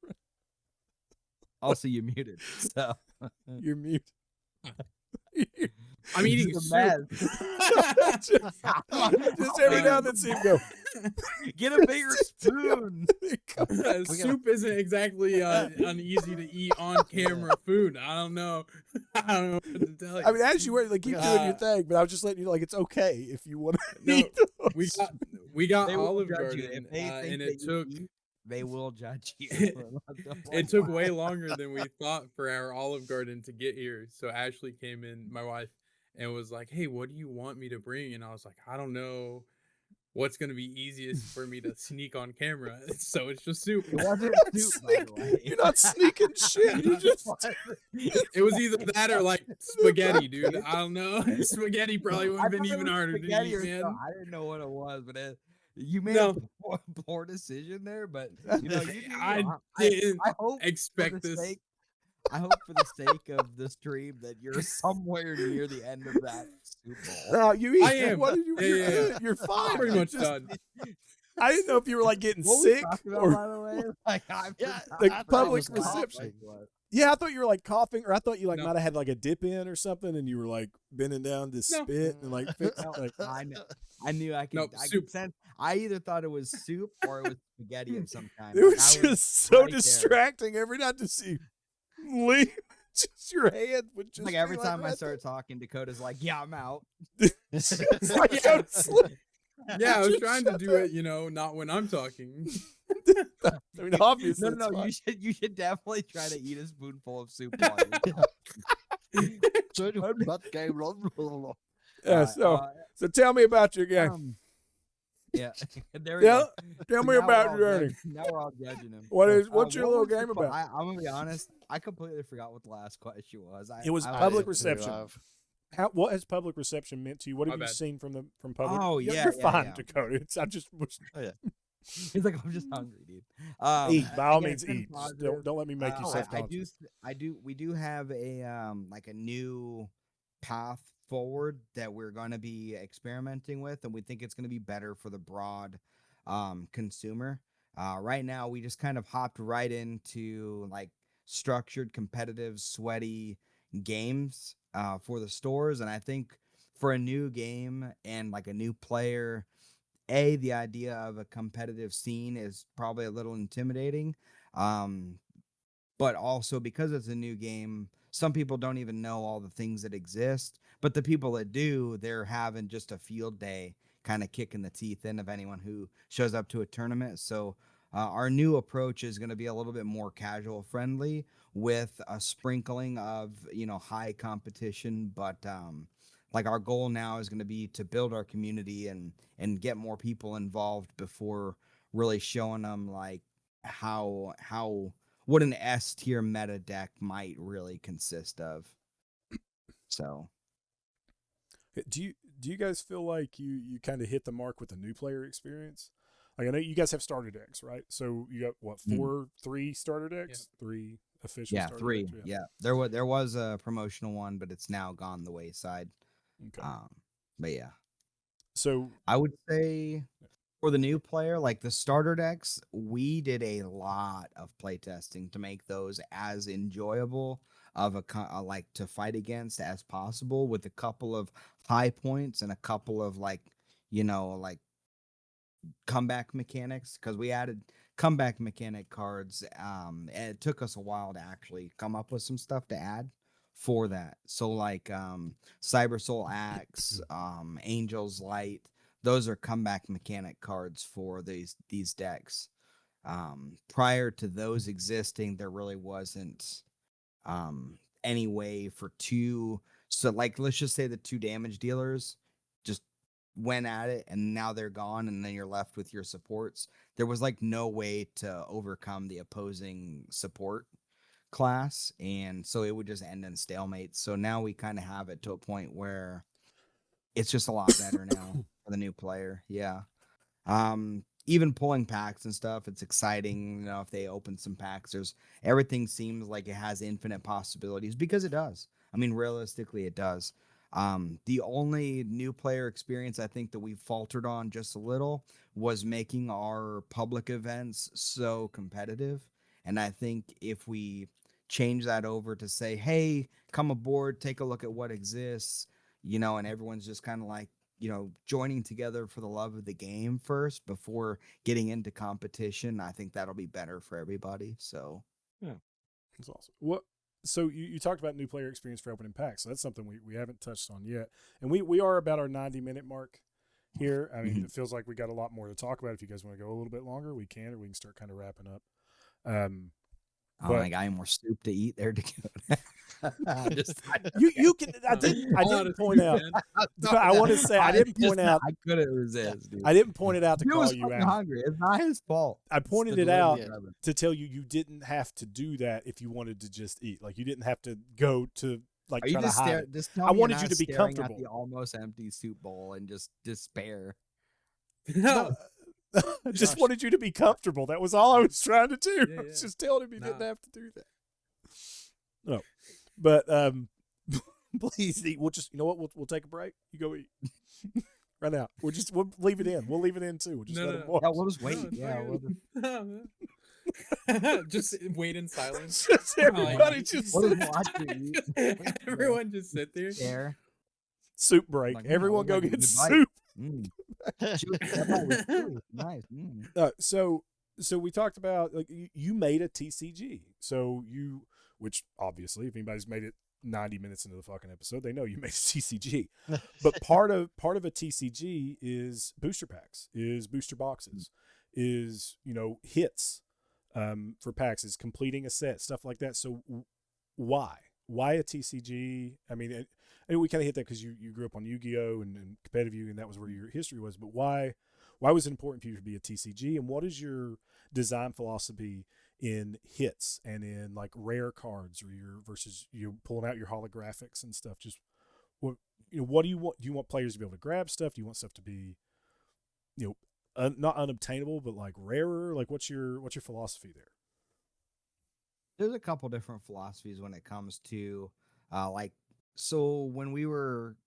Also, you muted. So You're mute. I'm eating It's a soup. just every now and then see him go. Get a bigger spoon. Soup isn't exactly an easy to eat on camera food. I don't know. I don't know what to tell you. I mean, as you were like, keep doing your thing, but I was just letting you know, like, it's okay if you want to No, eat those. we got They will Olive judge you. Garden, If they think and that it you took eat, they will judge you. it took way longer than we thought for our Olive Garden to get here. So Ashley came in, my wife, and was like, "Hey, what do you want me to bring?" And I was like, "I don't know what's gonna be easiest for me to sneak on camera." So it's just soup. It wasn't soup, by the way. You're not sneaking shit. You just It was either that or like spaghetti, dude. I don't know. Spaghetti probably would have been thought it even was harder to spaghetti eat, or man. something. I didn't know what it was, but you made No. a poor decision there. But you do I you. didn't I hope expect for the this. sake, I hope for the sake of the stream that you're somewhere near the end of that Super Bowl. no, you eat. I am. What did you? Yeah, You're yeah, good. yeah. You're fine. I'm pretty You much just- done. I didn't know if you were like getting What were we sick talking about, or by the way? Like, I Yeah, forgot. the I thought it public was reception. coughing. Yeah, I thought you were like coughing, or I thought you like No. might have had like a dip in or something, and you were like bending down to No. spit and like fix No, like. I knew I could. Nope, I soup. could sense. I either thought it was soup or it was spaghetti of some kind. It Like, was I just so right there. distracting every time to see leave. Just your hand would just Like be, every time I right start talking, Dakota's like, "Yeah, I'm out." there. It's like go to sleep. Yeah, I was trying to do it, not when I'm talking. I mean, obviously, No, it's fine. you should definitely try to eat a spoonful of soup while you're talking. Yeah, so tell me about your game. Yeah, there we Yeah, go. tell So me now about we're all Journey. Now we're all judging him. What's your What little was the game about? I'm gonna be honest. I completely forgot what the last question was. It was I public did too, reception. What has public reception meant to you? What My have you bad. seen from public? Oh, You're fine, yeah. Dakota. I just was Oh yeah. He's like, I'm just hungry, dude. eat. By all Again, means, it's been eat. Just positive. don't let me make you self-conscious. We do have a like a new path forward that we're going to be experimenting with, and we think it's going to be better for the broad consumer. Right now, we just kind of hopped right into like structured, competitive, sweaty games for the stores, and I think for a new game and like a new player, the idea of a competitive scene is probably a little intimidating. But also because it's a new game, some people don't even know all the things that exist. But the people that do, they're having just a field day, kind of kicking the teeth in of anyone who shows up to a tournament. So our new approach is going to be a little bit more casual friendly with a sprinkling of, high competition. But like our goal now is going to be to build our community and get more people involved before really showing them like how what an S tier meta deck might really consist of. So, Do you guys feel like you kind of hit the mark with the new player experience? Like I know you guys have starter decks, right? So you got what, 3 starter decks, 3 official. yeah, starter 3. decks? Yeah, there was a promotional one, but it's now gone the wayside. Okay. But yeah, So I would say for the new player, like the starter decks, we did a lot of playtesting to make those as enjoyable of like to fight against as possible, with a couple of high points and a couple of like comeback mechanics, because we added comeback mechanic cards, and it took us a while to actually come up with some stuff to add for that. So like Cyber Soul Axe, Angel's Light, those are comeback mechanic cards for these decks. Prior to those existing, there really wasn't any way for two. So like, let's just say the 2 damage dealers just went at it and now they're gone, and then you're left with your supports. There was like no way to overcome the opposing support class, and so it would just end in stalemate. So now we kind of have it to a point where it's just a lot better now for the new player. Yeah. Even pulling packs and stuff, it's exciting. If they open some packs, everything seems like it has infinite possibilities, because it does. I mean, realistically, it does. The only new player experience I think that we faltered on just a little was making our public events so competitive. And I think if we change that over to say, hey, come aboard, take a look at what exists, and everyone's just kind of like, joining together for the love of the game first before getting into competition, I think that'll be better for everybody. So, yeah, that's awesome. So you talked about new player experience for opening packs. So that's something we haven't touched on yet. And we are about our 90-minute mark here. I mean, it feels like we got a lot more to talk about. If you guys want to go a little bit longer, we can, or we can start kind of wrapping up. I got more soup to eat there to go. You can. I didn't point out. I want to say I didn't point out. I couldn't resist. Dude. I didn't point it out to He call was you out. hungry. It's not his fault. I pointed it out to tell you didn't have to do that if you wanted to just eat. Like, you didn't have to go to like try to hide it. I wanted you to be comfortable. At the almost empty soup bowl and just despair. No. I just wanted you to be comfortable. That was all I was trying to do. Yeah, I was just telling him you didn't have to do that. No, but please eat. We'll just, you know what? We'll take a break. You go eat right now. We'll leave it in. We'll leave it in too. We'll just let him watch. Yeah, we'll just wait. Just wait in silence. Just everybody just everyone just sit there. There. Soup break. Like, everyone go like get soup. Nice. So we talked about, like, you made a TCG. So which obviously, if anybody's made it 90 minutes into the fucking episode, they know you made a TCG. But part of a TCG is booster packs, is booster boxes, is hits for packs, is completing a set, stuff like that. So why a TCG? I mean, and we kind of hit that because you grew up on Yu-Gi-Oh and competitive Yu, and that was where your history was. But why was it important for you to be a TCG? And what is your design philosophy in hits and in like rare cards, or your versus you pulling out your holographics and stuff? Just what do you want? Do you want players to be able to grab stuff? Do you want stuff to be not unobtainable but like rarer? Like what's your philosophy there? There's a couple different philosophies when it comes to so when we were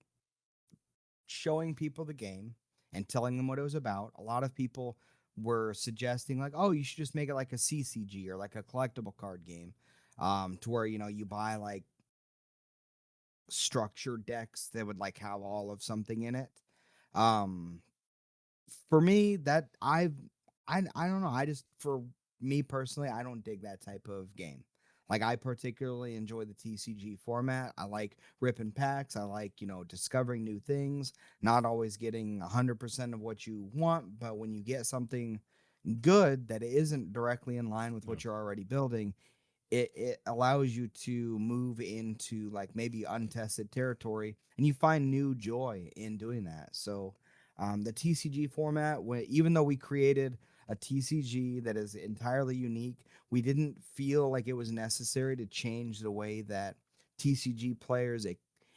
showing people the game and telling them what it was about, a lot of people were suggesting like, oh, you should just make it like a CCG or like a collectible card game, to where you buy like structured decks that would like have all of something in it. For me, that I don't know. For me personally, I don't dig that type of game. Like, I particularly enjoy the TCG format. I like ripping packs. I like, discovering new things, not always getting 100% of what you want. But when you get something good that isn't directly in line with what you're already building, it allows you to move into like maybe untested territory, and you find new joy in doing that. So the TCG format, even though we created a TCG that is entirely unique, we didn't feel like it was necessary to change the way that TCG players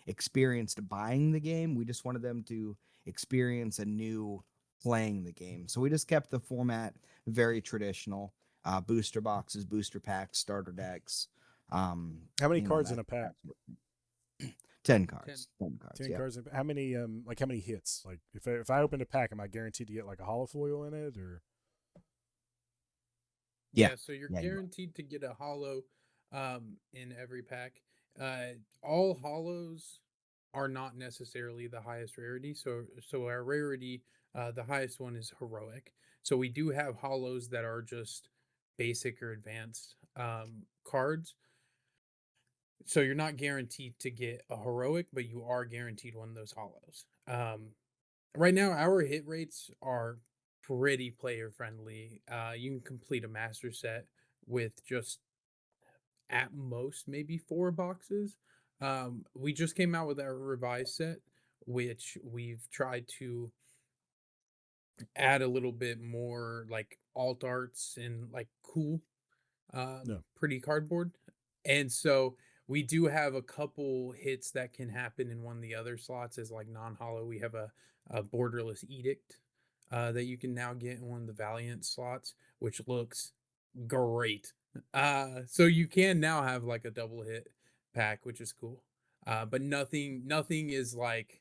experienced buying the game. We just wanted them to experience a new playing the game. So we just kept the format very traditional. Booster boxes, booster packs, starter decks. How many cards in a pack? 10 cards. 10 cards. 10 yeah. cards. How many how many hits? Like if I open a pack, am I guaranteed to get like a hollow foil in it, or? Yeah, so you're guaranteed to get a hollow in every pack. All hollows are not necessarily the highest rarity. So our rarity, the highest one is heroic. So we do have hollows that are just basic or advanced cards. So you're not guaranteed to get a heroic, but you are guaranteed one of those hollows. Right now, our hit rates are pretty player friendly. You can complete a master set with just at most maybe 4 boxes. We just came out with our revised set, which we've tried to add a little bit more like alt arts and like cool, pretty cardboard. And so we do have a couple hits that can happen in one of the other slots as like non-hollow. We have a borderless edict that you can now get in one of the Valiant slots, which looks great. So you can now have like a double hit pack, which is cool. But nothing is like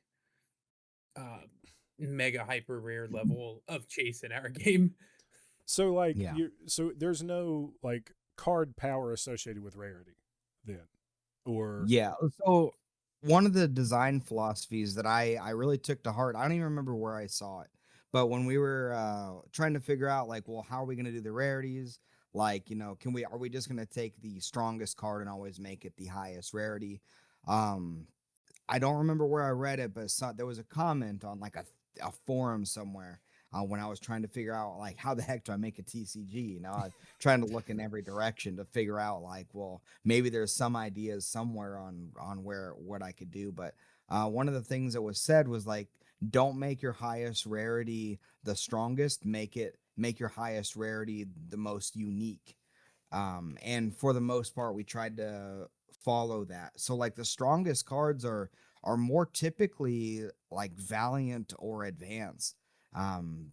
mega hyper rare level of chase in our game. So like so there's no like card power associated with rarity then, or so one of the design philosophies that I really took to heart, I don't even remember where I saw it, but when we were trying to figure out like, well, how are we going to do the rarities? Like, are we just going to take the strongest card and always make it the highest rarity? I don't remember where I read it, but there was a comment on like a forum somewhere when I was trying to figure out like, how the heck do I make a TCG? I'm trying to look in every direction to figure out like, well, maybe there's some ideas somewhere on what I could do. But one of the things that was said was like, don't make your highest rarity the strongest, make your highest rarity the most unique. And for the most part, we tried to follow that. So like the strongest cards are more typically like Valiant or Advanced,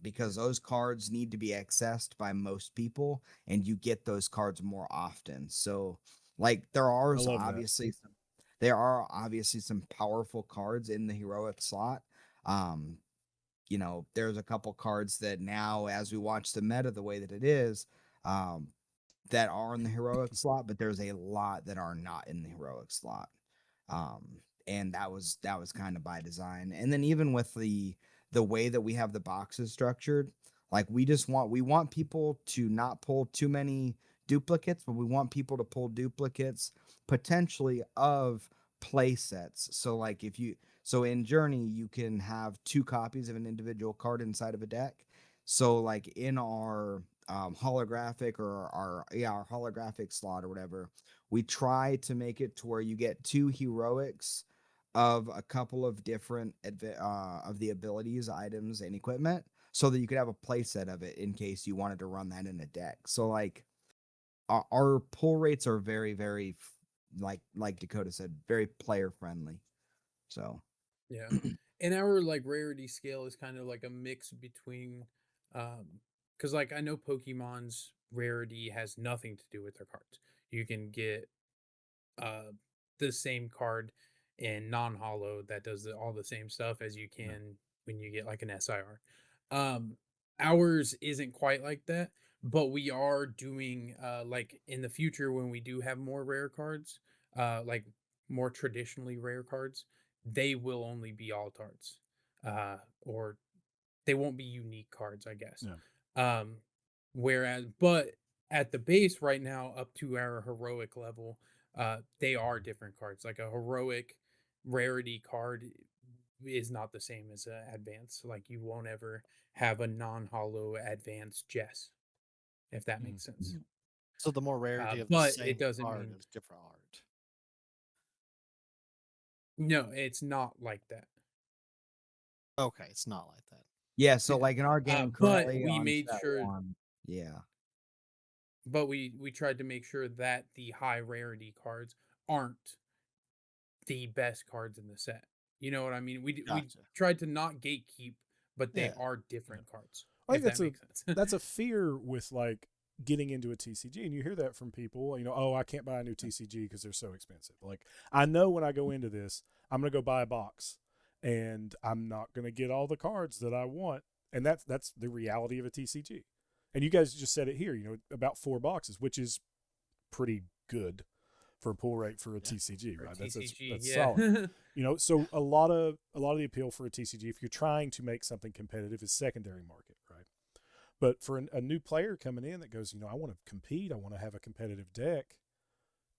because those cards need to be accessed by most people, and you get those cards more often. So like there are obviously some powerful cards in the heroic slot. There's a couple cards that now, as we watch the meta the way that it is, that are in the heroic slot, but there's a lot that are not in the heroic slot. And that was kind of by design. And then even with the way that we have the boxes structured, like we want people to not pull too many duplicates, but we want people to pull duplicates potentially of play sets. So like so in Journey you can have 2 copies of an individual card inside of a deck. So like in our holographic or our holographic slot or whatever, we try to make it to where you get 2 heroics of a couple of different of the abilities, items, and equipment, so that you could have a play set of it in case you wanted to run that in a deck. So like our pull rates are very, very like Dakota said, very player friendly. So Yeah. And our like rarity scale is kind of like a mix between because like I know Pokemon's rarity has nothing to do with their cards. You can get uh the same card in non-hollow that does all the same stuff as you can when you get like an SIR. Um Ours isn't quite like that, but we are doing like in the future when we do have more rare cards, like more traditionally rare cards, they will only be alt arts. Or they won't be unique cards, I guess. Yeah. Whereas, but at the base right now, up to our heroic level, they are different cards. Like a heroic rarity card is not the same as a advance. Like you won't ever have a non-hollow advanced Jess, if that makes sense. So the more rarity of the But same it doesn't card mean is different art. no, it's not like that. Okay, it's not like that. yeah, so like in our game But currently we on made set sure 1, yeah. but we tried to make sure that the high rarity cards aren't the best cards in the set. You know what I mean? We Gotcha. tried to not gatekeep, but they Yeah. are different cards. I think If that makes sense. that's a fear with like getting into a TCG, and you hear that from people. Oh, I can't buy a new TCG because they're so expensive. Like I know when I go into this, I'm gonna go buy a box, and I'm not gonna get all the cards that I want, and that's the reality of a TCG. And you guys just said it here. About 4 boxes, which is pretty good for a pull rate for a TCG, For a right? TCG, That's yeah. solid. So a lot of the appeal for a TCG, if you're trying to make something competitive, is secondary market, right? But for a new player coming in that goes, I want to compete, I want to have a competitive deck,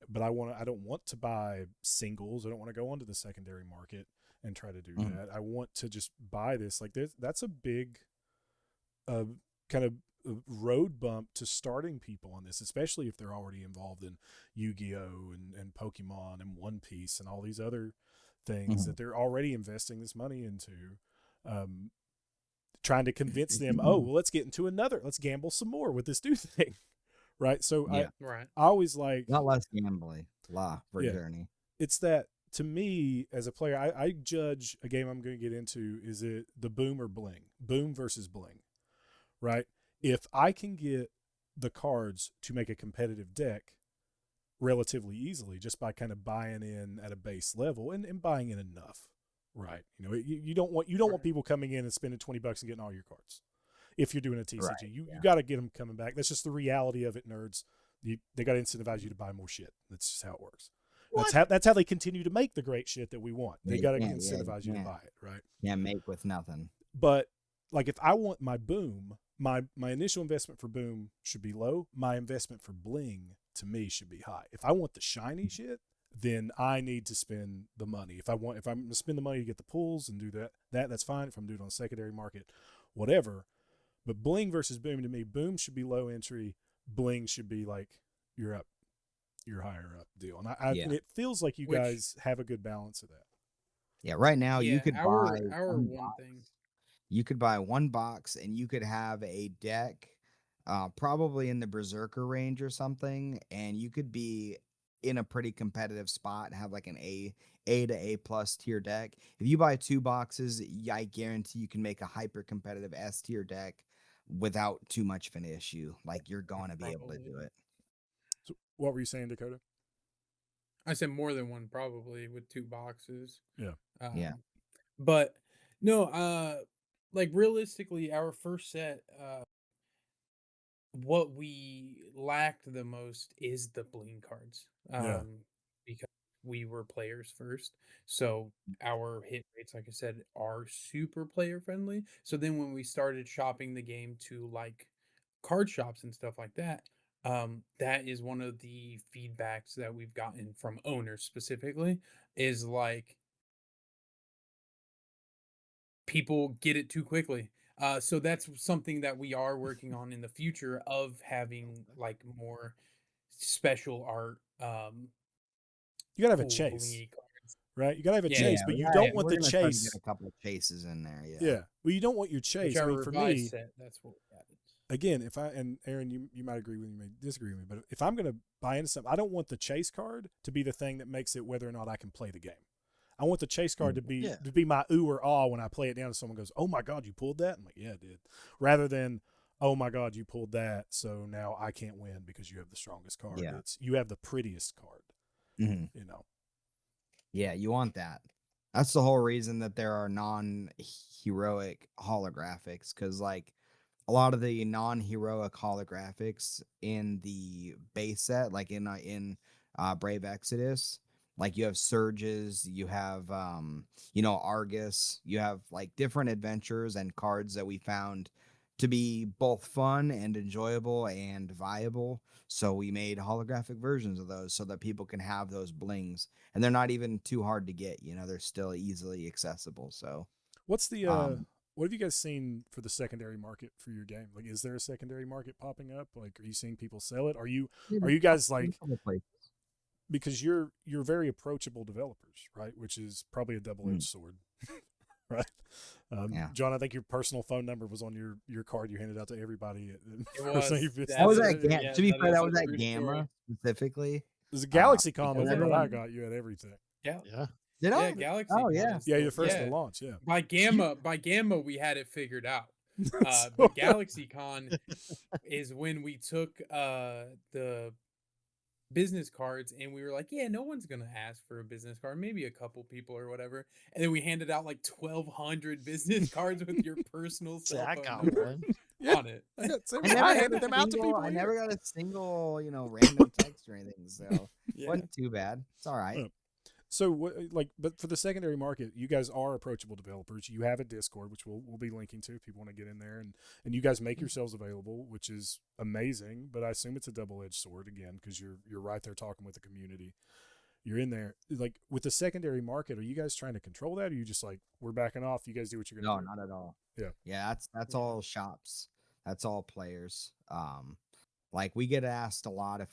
but I don't want to buy singles. I don't want to go onto the secondary market and try to do that. I want to just buy this. Like that's a big kind of road bump to starting people on this, especially if they're already involved in Yu-Gi-Oh and Pokemon and One Piece and all these other things that they're already investing this money into. Trying to convince them, let's gamble some more with this new thing. Right. So Yeah. Right. I always like Not less gambling for Journey. It's that to me as a player, I judge a game I'm going to get into, is it the boom or bling, boom versus bling, right? If I can get the cards to make a competitive deck relatively easily just by kind of buying in at a base level and buying in enough, right? You don't want people coming in and spending $20 and getting all your cards. If you're doing a TCG, you got to get them coming back. That's just the reality of it, nerds. They got to incentivize you to buy more shit. That's just how it works. That's how they continue to make the great shit that we want. They got to incentivize you to buy it, right? Yeah, make with nothing. But like if I want my boom, my initial investment for boom should be low. My investment for bling to me should be high. If I want the shiny shit, then I need to spend the money. If I'm going to spend the money to get the pulls and do that's fine. If I'm doing it on the secondary market, whatever. But bling versus boom, to me, boom should be low entry. Bling should be like you're higher up deal. And it feels like you guys have a good balance of that. Yeah, right now you could our buy one thing. You could buy 1 box and you could have a deck probably in the Berserker range or something, and you could be in a pretty competitive spot, have like an A to A plus tier deck. If you buy 2 boxes, I guarantee you can make a hyper competitive S tier deck without too much of an issue. Like you're going to be able to do it. So what were you saying, Dakota? I said more than 1 probably with 2 boxes. Yeah. Yeah. But no, like realistically, our first set, what we lacked the most is the bling cards. Because we were players first. So our hit rates, like I said, are super player friendly. So then when we started shopping the game to like card shops and stuff like that, that is one of the feedbacks that we've gotten from owners specifically, is like people get it too quickly. So that's something that we are working on in the future, of having like more special art, You gotta have a cool chase, blingy cards. right? You gotta have a Yeah, chase, Yeah, but you don't want we're the gonna start to get chase. a couple of chases in there. Yeah. Yeah, well, you don't want your which chase. our I mean, for revised me, set, that's what we added. again, if I and Aaron, you might agree with me, you may disagree with me, but if I'm gonna buy into something, I don't want the chase card to be the thing that makes it whether or not I can play the game. I want the chase card to Yeah. be my ooh or ah when I play it down and someone goes, "Oh my god, you pulled that!" I'm like, "Yeah, I did," rather than, "Oh my god, you pulled that, so now I can't win because you have the strongest card." Yeah. It's you have the prettiest card, hmm you know. Yeah, you want that. That's the whole reason that there are non-heroic holographics, because like a lot of the non-heroic holographics in the base set, like in Brave Exodus, like you have Surges, you have Argus, you have like different adventures and cards that we found to be both fun and enjoyable and viable. So we made holographic versions of those so that people can have those blings, and they're not even too hard to get. They're still easily accessible. So What's the um, what have you guys seen for the secondary market for your game? Like, is there a secondary market popping up? Like, are you seeing people sell it? Are you guys like, because you're very approachable developers, right? Which is probably a double-edged sword, right? Yeah. John, I think your personal phone number was on your card you handed out to everybody. It was. That was at Yeah, to be that fair, is that a was at true Gamma story. specifically. There's a Galaxy because Con, the one that I everyone- got. You had everything. Yeah. Yeah. Did I? Yeah, Galaxy. Oh Con yeah. is Yeah, the- you're the first yeah. to launch. Yeah. By Gamma, we had it figured out. So- But Galaxy Con is when we took the business cards, and we were like, yeah, no one's gonna ask for a business card, maybe a couple people or whatever. And then we handed out like 1,200 business cards with your personal See, cell I phone got number one. Yeah. on it. I got some- I never I got handed a them out to single- people. I here. never got a single, random text or anything. So Yeah. wasn't too bad. It's all right. Yeah. So, but for the secondary market, you guys are approachable developers. You have a Discord, which we'll be linking to if people want to get in there, and you guys make yourselves available, which is amazing. But I assume it's a double-edged sword again, because you're right there talking with the community. You're in there, like with the secondary market. Are you guys trying to control that, or are you just like, we're backing off? You guys do what you're No, gonna do. not at all. Yeah. Yeah, that's all shops. That's all players. Like we get asked a lot if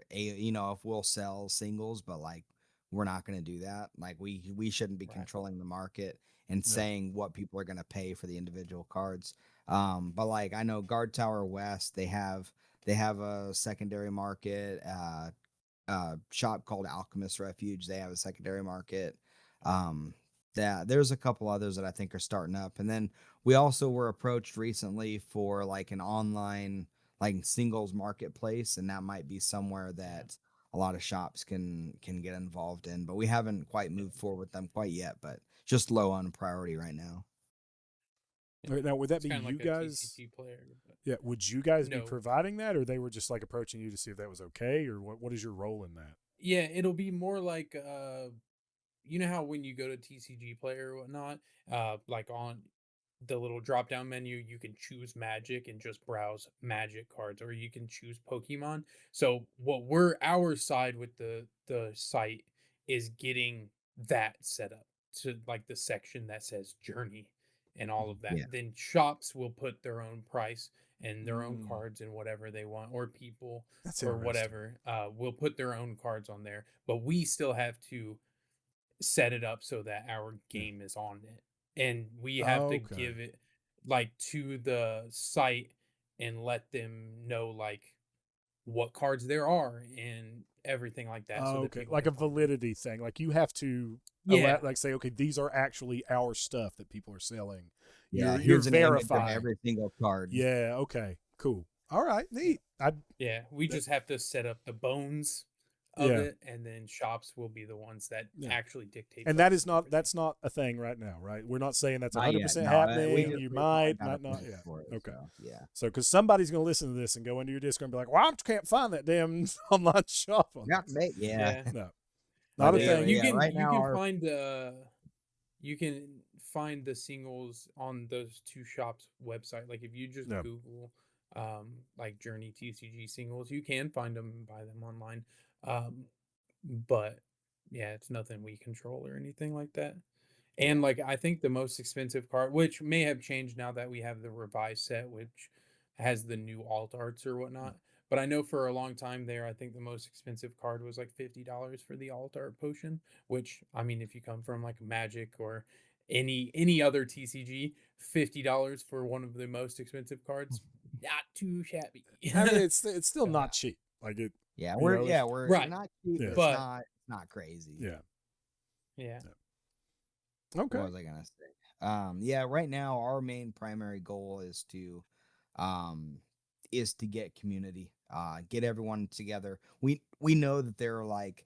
if we'll sell singles, but like we're not going to do that. Like we shouldn't be Right. controlling the market and Yeah. saying what people are going to pay for the individual cards. But like I know Guard Tower West, they have a secondary market. Shop called Alchemist Refuge, they have a secondary market. There's a couple others that I think are starting up, and then we also were approached recently for like an online like singles marketplace, and that might be somewhere that a lot of shops can get involved in, but we haven't quite moved forward with them quite yet, but just low on priority right now. Right, now, would that It's be kinda you like a guys? TCG player, but Yeah. Would you guys be No. providing that, or they were just like approaching you to see if that was okay, or what is your role in that? yeah, it'll be more like you know how when you go to TCG player or whatnot, like on the little drop down menu, you can choose Magic and just browse Magic cards, or you can choose Pokemon. So our side with the site is getting that set up to like the section that says Journey and all of that. Yeah. Then shops will put their own price and their own Mm. cards and whatever they want, or people That's or interesting. whatever will put their own cards on there. But we still have to set it up so that our game is on it, and we have to Okay. give it like to the site and let them know like what cards there are and everything like that. So that Okay, people like a can find it. validity thing. Like you have to, Yeah. like say, okay, these are actually our stuff that people are selling. Yeah, you're here's an image of verified. every single card. Yeah. Okay. Cool. All right. Neat. Yeah, we That- just have to set up the bones of Yeah. it, and then shops will be the ones that Yeah. actually dictate. And those that is not specific that's not a thing right now, right? We're not saying that's Not 100% yet. No, happening. we You just might got not. a Yeah. for it, Okay. so, yeah. So, because somebody's going to listen to this and go into your Discord and be like, "Well, I can't find that damn online shop on Yeah, this." yeah. Yeah. No, not a Yeah, thing. You yeah, can right you now can our- find you can find the singles on those two shops website. Like if you just Yeah. Google like Journey TCG singles. You can find them and buy them online. But yeah, it's nothing we control or anything like that. And like I think the most expensive card, which may have changed now that we have the revised set, which has the new alt arts or whatnot. But I know for a long time there, I think the most expensive card was like $50 for the alt art potion. Which I mean, if you come from like Magic or any other TCG, $50 for one of the most expensive cards, not too shabby. I mean, it's still Uh, not cheap. Like it, Yeah, you we're know, yeah, if- we're Right. not cheap, Yeah. but But- it's not crazy. yeah. yeah. Okay. What was I gonna say? Yeah, right now our main primary goal is to get community, get everyone together. We know that there are like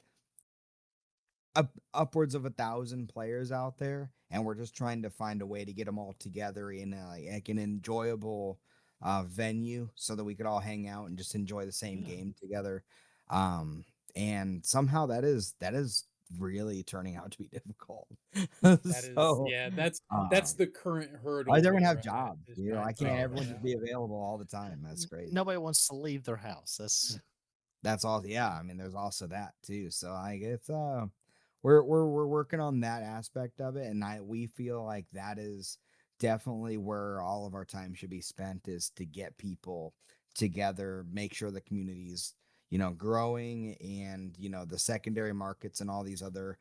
upwards of 1,000 players out there, and we're just trying to find a way to get them all together in like an enjoyable venue so that we could all hang out and just enjoy the same Yeah. game together. And somehow that is really turning out to be difficult. That is So, yeah, that's um, the current hurdle. they're gonna we're have at, jobs. is You know, trying I to can't figure everyone it just out. be available all the time. That's crazy. Nobody wants to leave their house. That's all. Yeah, I mean, there's also that too. So I guess we're working on that aspect of it, and we feel like that is definitely where all of our time should be spent, is to get people together, make sure the community's growing, and the secondary markets and all these other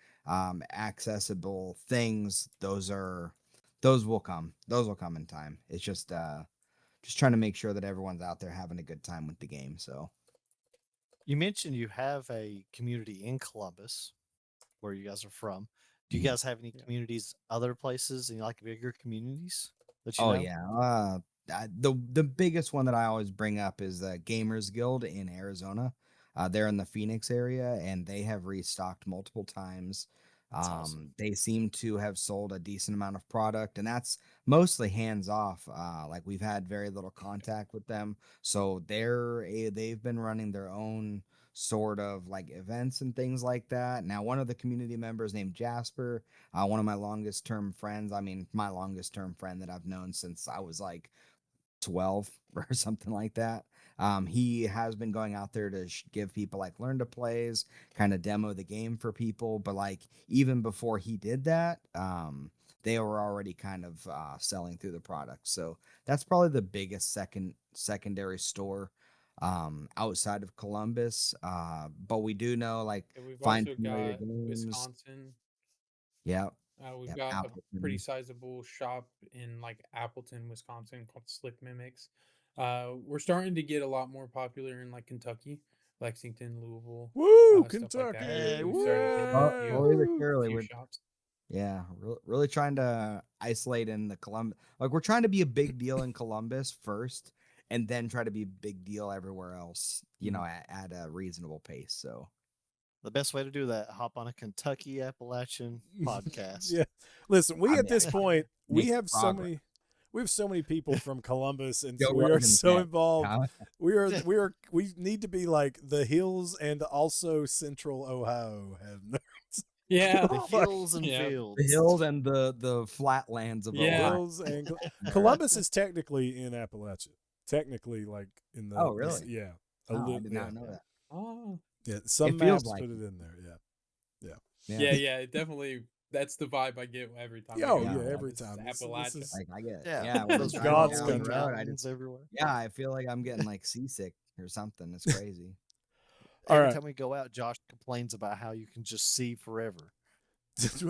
accessible things. Those will come. Those will come in time. It's just trying to make sure that everyone's out there having a good time with the game. So. You mentioned you have a community in Columbus, where you guys are from. Do you Mhm. guys have any Yeah. communities other places, any like bigger communities that you Oh know? yeah. The biggest one that I always bring up is the Gamers Guild in Arizona. They're in the Phoenix area, and they have restocked multiple times. That's awesome. They seem to have sold a decent amount of product, and that's mostly hands off. Like we've had very little contact with them, so they've been running their own sort of like events and things like that. Now, one of the community members named Jasper, one of my longest term friends. I mean, my longest term friend that I've known since I was like 12 or something like that. He has been going out there to give people like learn to plays, kind of demo the game for people. But like even before he did that, they were already kind of selling through the product. So that's probably the biggest secondary store outside of Columbus. But we do know like And we've Find also Familiar got Games. Wisconsin. Yeah. We've Yep, got a pretty Appleton. sizable shop in like Appleton, Wisconsin called Slick Mimics. We're starting to get a lot more popular in like Kentucky, Lexington, Louisville, Woo, stuff like that. Kentucky! Hey, We've started hitting Woo! Slowly but a surely, few we're shops. really trying to isolate in the Columbus. Like we're trying to be a big deal in Columbus first, and then try to be a big deal everywhere else. At a reasonable pace. So The best way to do that, hop on a Kentucky Appalachian podcast. Yeah. Listen, we I at mean, this I- point we make have so progress. many. We have so many people from Columbus, and Joe we are Rogan's so next, involved. huh? We need to be like the hills and also Central Ohio have Yeah. The hills and Yeah. fields. The hills and the flatlands of Yeah. Ohio. hills and Columbus is technically in Appalachia. Technically, like in the Oh, really? yeah, Oh, I little- did yeah, not know that. Oh. yeah. Some It feels maps like put it. it in there. Yeah. Yeah, it definitely. That's the vibe I get every time. Yeah, I oh, go yeah, to every Columbus, time. is This Appalachia. is- Like I get Yeah, when those I'm God's driving down country. the road, mountains everywhere. I feel like I'm getting like seasick or something. It's crazy. All Every right. time we go out, Josh complains about how you can just see forever.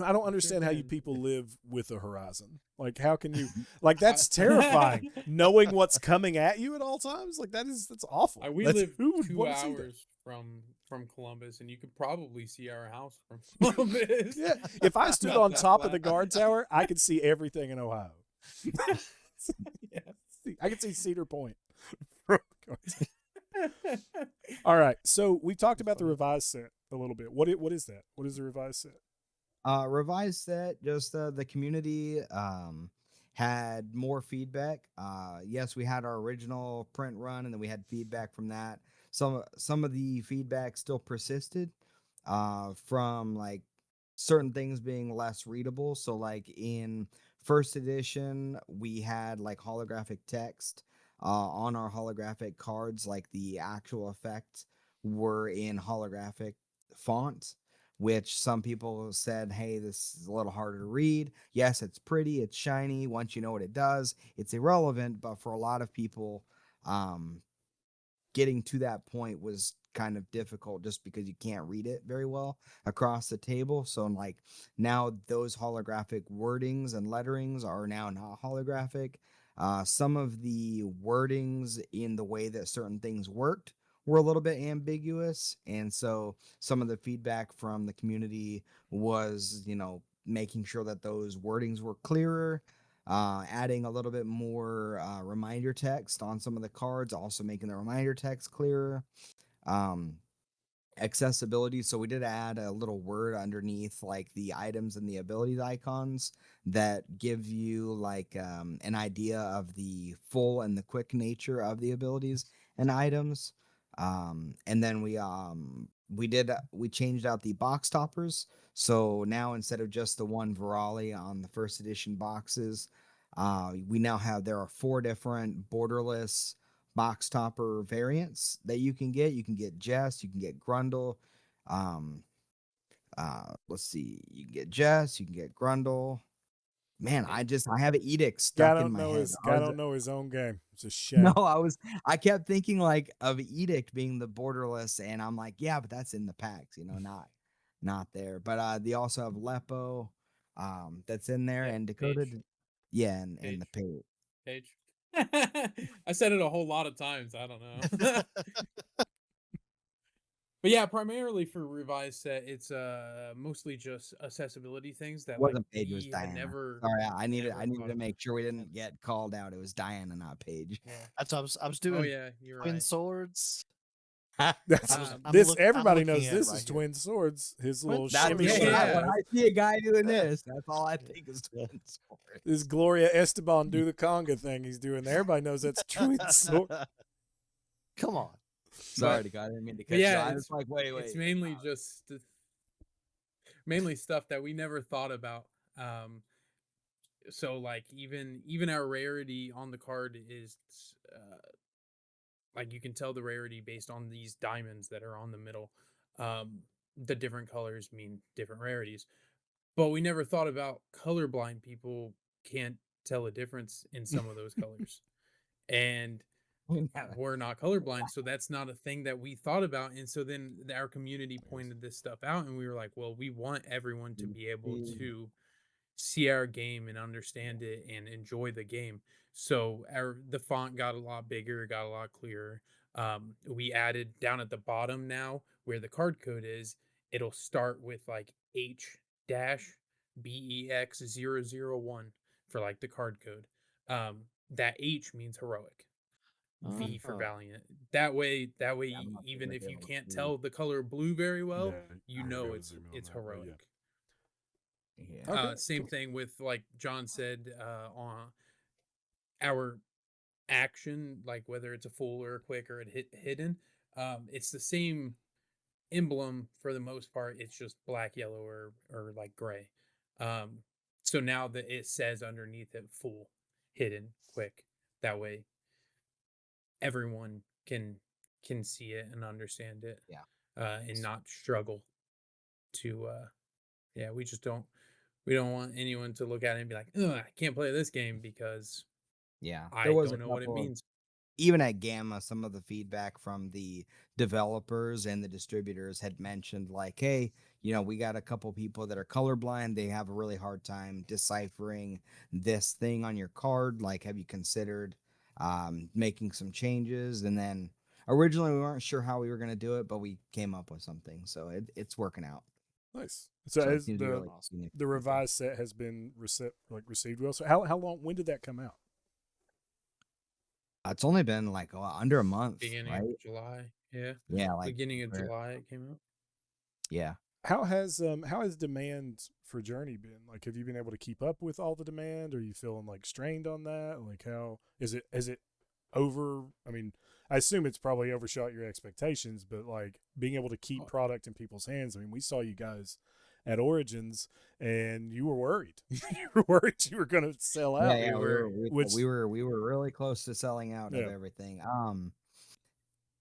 I don't understand how you can. people live with a horizon. Like, how can you? Like, that's terrifying. Knowing what's coming at you at all times, like that's awful. We That's- live who would 2 wanna see that? hours from Columbus, and you could probably see our house from Columbus. Yeah, if I stood Not on that top of the flat. guard tower, I could see everything in Ohio. Yeah. I could see Cedar Point. from the guard tower. All right, so we talked about the funny. revised set a little bit. What is that? What is the revised set? Revised set, just the community had more feedback. Yes, we had our original print run, and then we had feedback from that. Some of the feedback still persisted from like certain things being less readable. So like in first edition, we had like holographic text on our holographic cards, like the actual effects were in holographic font, which some people said, hey, this is a little harder to read. Yes, it's pretty, it's shiny. Once you know what it does, it's irrelevant. But for a lot of people, getting to that point was kind of difficult just because you can't read it very well across the table. So like now those holographic wordings and letterings are now not holographic. Some of the wordings in the way that certain things worked were a little bit ambiguous. And so some of the feedback from the community was, making sure that those wordings were clearer, adding a little bit more reminder text on some of the cards, also making the reminder text clearer. Um, Accessibility. So we did add a little word underneath like the items and the abilities icons that give you like an idea of the full and the quick nature of the abilities and items. And then we changed out the box toppers. So now instead of just the one Virali on the first edition boxes, there are 4 different borderless box topper variants that you can get. You can get Jess, you can get Grundle. Let's see, you can get Jess, you can get Grundle. Man, I have an edict stuck in my head. Guy don't know his own game. It's a No, shame. I kept thinking like of edict being the borderless, and I'm like, yeah, but that's in the packs, not there. But they also have Lepo, that's in there, and Dakota, Page. yeah, and the page. Page. I said it a whole lot of times. I don't know. But yeah, primarily for revised set, it's mostly just accessibility things that like Wasn't Paige, it was we had Diana. never. Sorry, I needed never to thought make of. sure we didn't get called out. It was Diana, not Paige. Yeah. That's what I was Oh doing. yeah, you're Twin right. swords. That's I'm everybody looking knows at it this right is here. Twin Swords. His Twin little Swords. shimmy Yeah, shirt. yeah. When I see a guy doing this, that's all I think is Twin Swords. This Gloria Esteban do the conga thing he's doing there. Everybody knows that's Twin Sword. Come on. Sorry, God, I didn't mean to But cut you. yeah, I was like, wait. it's mainly just mainly stuff that we never thought about. So like even our rarity on the card is like you can tell the rarity based on these diamonds that are on the middle. The different colors mean different rarities, but we never thought about colorblind people can't tell a difference in some of those colors, and we're not colorblind, so that's not a thing that we thought about. And so then our community pointed this stuff out, and we were like, well, we want everyone to be able to see our game and understand it and enjoy the game. So the font got a lot bigger, got a lot clearer. We added down at the bottom now where the card code is, it'll start with like H dash BEX001 for like the card code. That H means heroic. V for Oh. valiant. That way, I'm not even gonna if be you able to can't see. tell the color blue very well, Yeah, I won't be able to zoom in on it's that, but heroic. Yeah. Okay, Same thing with like John said on our action, like whether it's a full or a quick or a hidden, it's the same emblem for the most part. It's just black, yellow, or like gray. So now that it says underneath it full, hidden, quick, that way everyone can see it and understand it, and not struggle to yeah, we don't want anyone to look at it and be like, oh, I can't play this game because Yeah, I there was don't know what it means. even at Gamma, some of the feedback from the developers and the distributors had mentioned like, hey, we got a couple people that are colorblind. They have a really hard time deciphering this thing on your card. Like, have you considered making some changes? And then originally we weren't sure how we were going to do it, but we came up with something. So it's working out. nice. So it as seems to be really the revised set has been received well. So how long? When did that come out? It's only been like under a month, Beginning right? of July. Yeah. Yeah, like Beginning of July it came out. Yeah. How has demand for Journey been? Like, have you been able to keep up with all the demand? Are you feeling like strained on that? Like, how is it over? I mean, I assume it's probably overshot your expectations, but like being able to keep product in people's hands. I mean, we saw you guys at Origins, and you were worried. You were worried you were going to sell Yeah, out. yeah, which we were really close to selling out of Yeah. everything.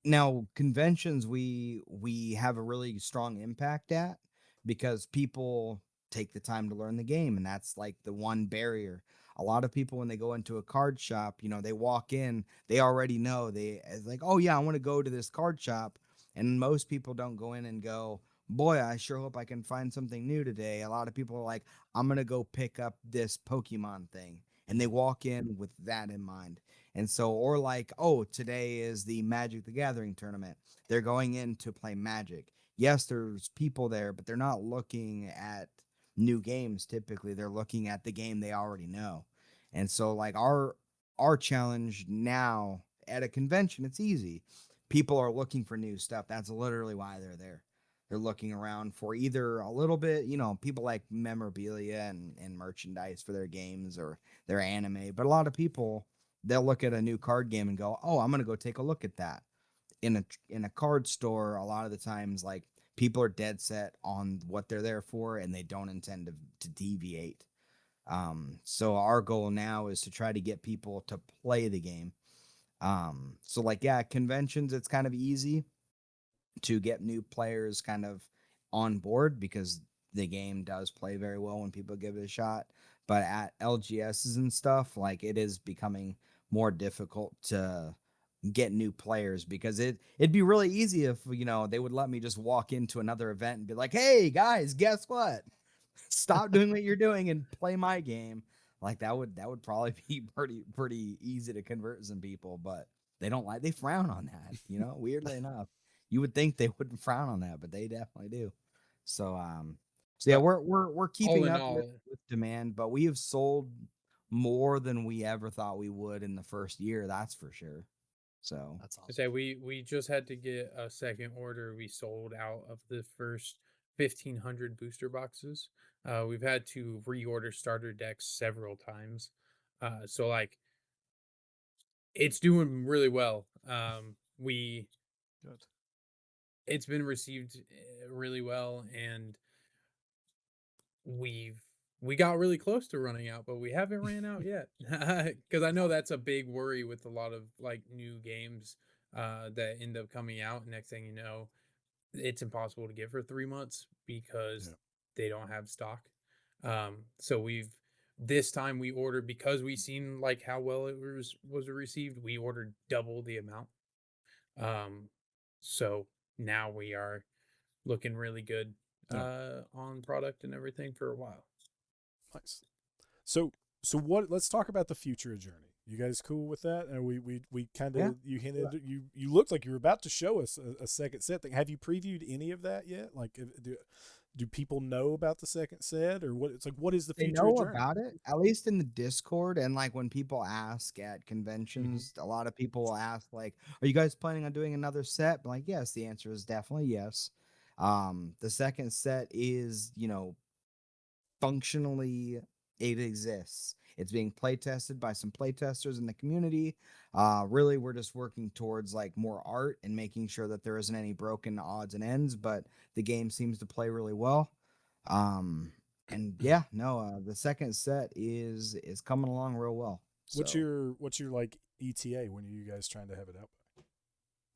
Now conventions we have a really strong impact at because people take the time to learn the game, and that's like the one barrier. A lot of people when they go into a card shop, you know, they walk in, they already know it's like, oh yeah, I want to go to this card shop, and most people don't go in and go, boy, I sure hope I can find something new today. A lot of people are like, I'm gonna go pick up this Pokemon thing, and they walk in with that in mind. And so, or like, oh, today is the Magic the Gathering tournament. They're going in to play Magic. Yes, there's people there, but they're not looking at new games typically. They're looking at the game they already know. And so, like, our challenge now at a convention, it's easy. People are looking for new stuff. That's literally why they're there. They're looking around for either a little bit, you know, people like memorabilia and merchandise for their games or their anime. But a lot of people, they'll look at a new card game and go, "Oh, I'm gonna go take a look at that." In a card store, a lot of the times, like people are dead set on what they're there for, and they don't intend to deviate. So our goal now is to try to get people to play the game. So like yeah, conventions, it's kind of easy to get new players kind of on board because the game does play very well when people give it a shot. But at LGSs and stuff, like it is becoming more difficult to get new players because it'd be really easy if, you know, they would let me just walk into another event and be like, hey guys, guess what? Stop doing what you're doing and play my game. Like that would probably be pretty easy to convert some people, but they frown on that, you know, weirdly enough. You would think they wouldn't frown on that, but they definitely do. So yeah, we're All keeping in up all, with demand, but we have sold more than we ever thought we would in the first year, that's for sure. So That's I awesome. say we just had to get a second order. We sold out of the first 1,500 booster boxes. We've had to reorder starter decks several times. So like it's doing really well. We Good. It's been received really well, and we've we got really close to running out, but we haven't ran out yet. Because I know that's a big worry with a lot of like new games that end up coming out. Next thing you know, it's impossible to get for 3 months because Yeah. they don't have stock. So we've this time we ordered because we seen like how well it was received. We ordered double the amount. Um, so now we are looking really good Yeah. on product and everything for a while. Nice. So what? Let's talk about the future of Journey. You guys cool with that? And we kind yeah. of you hinted you looked like you were about to show us a second set thing. Have you previewed any of that yet? Like, do people know about the second set, or what? It's like, what is the They future of know Journey? about it, at least in the Discord. And like when people ask at conventions, a lot of people will ask, like, are you guys planning on doing another set? I'm like, yes, the answer is definitely yes. The second set is, you know, functionally it exists. It's being play tested by some play testers in the community. Really, we're just working towards like more art and making sure that there isn't any broken odds and ends, but the game seems to play really well. And yeah, no, the second set is coming along real well. What's So your like ETA? When are you guys trying to have it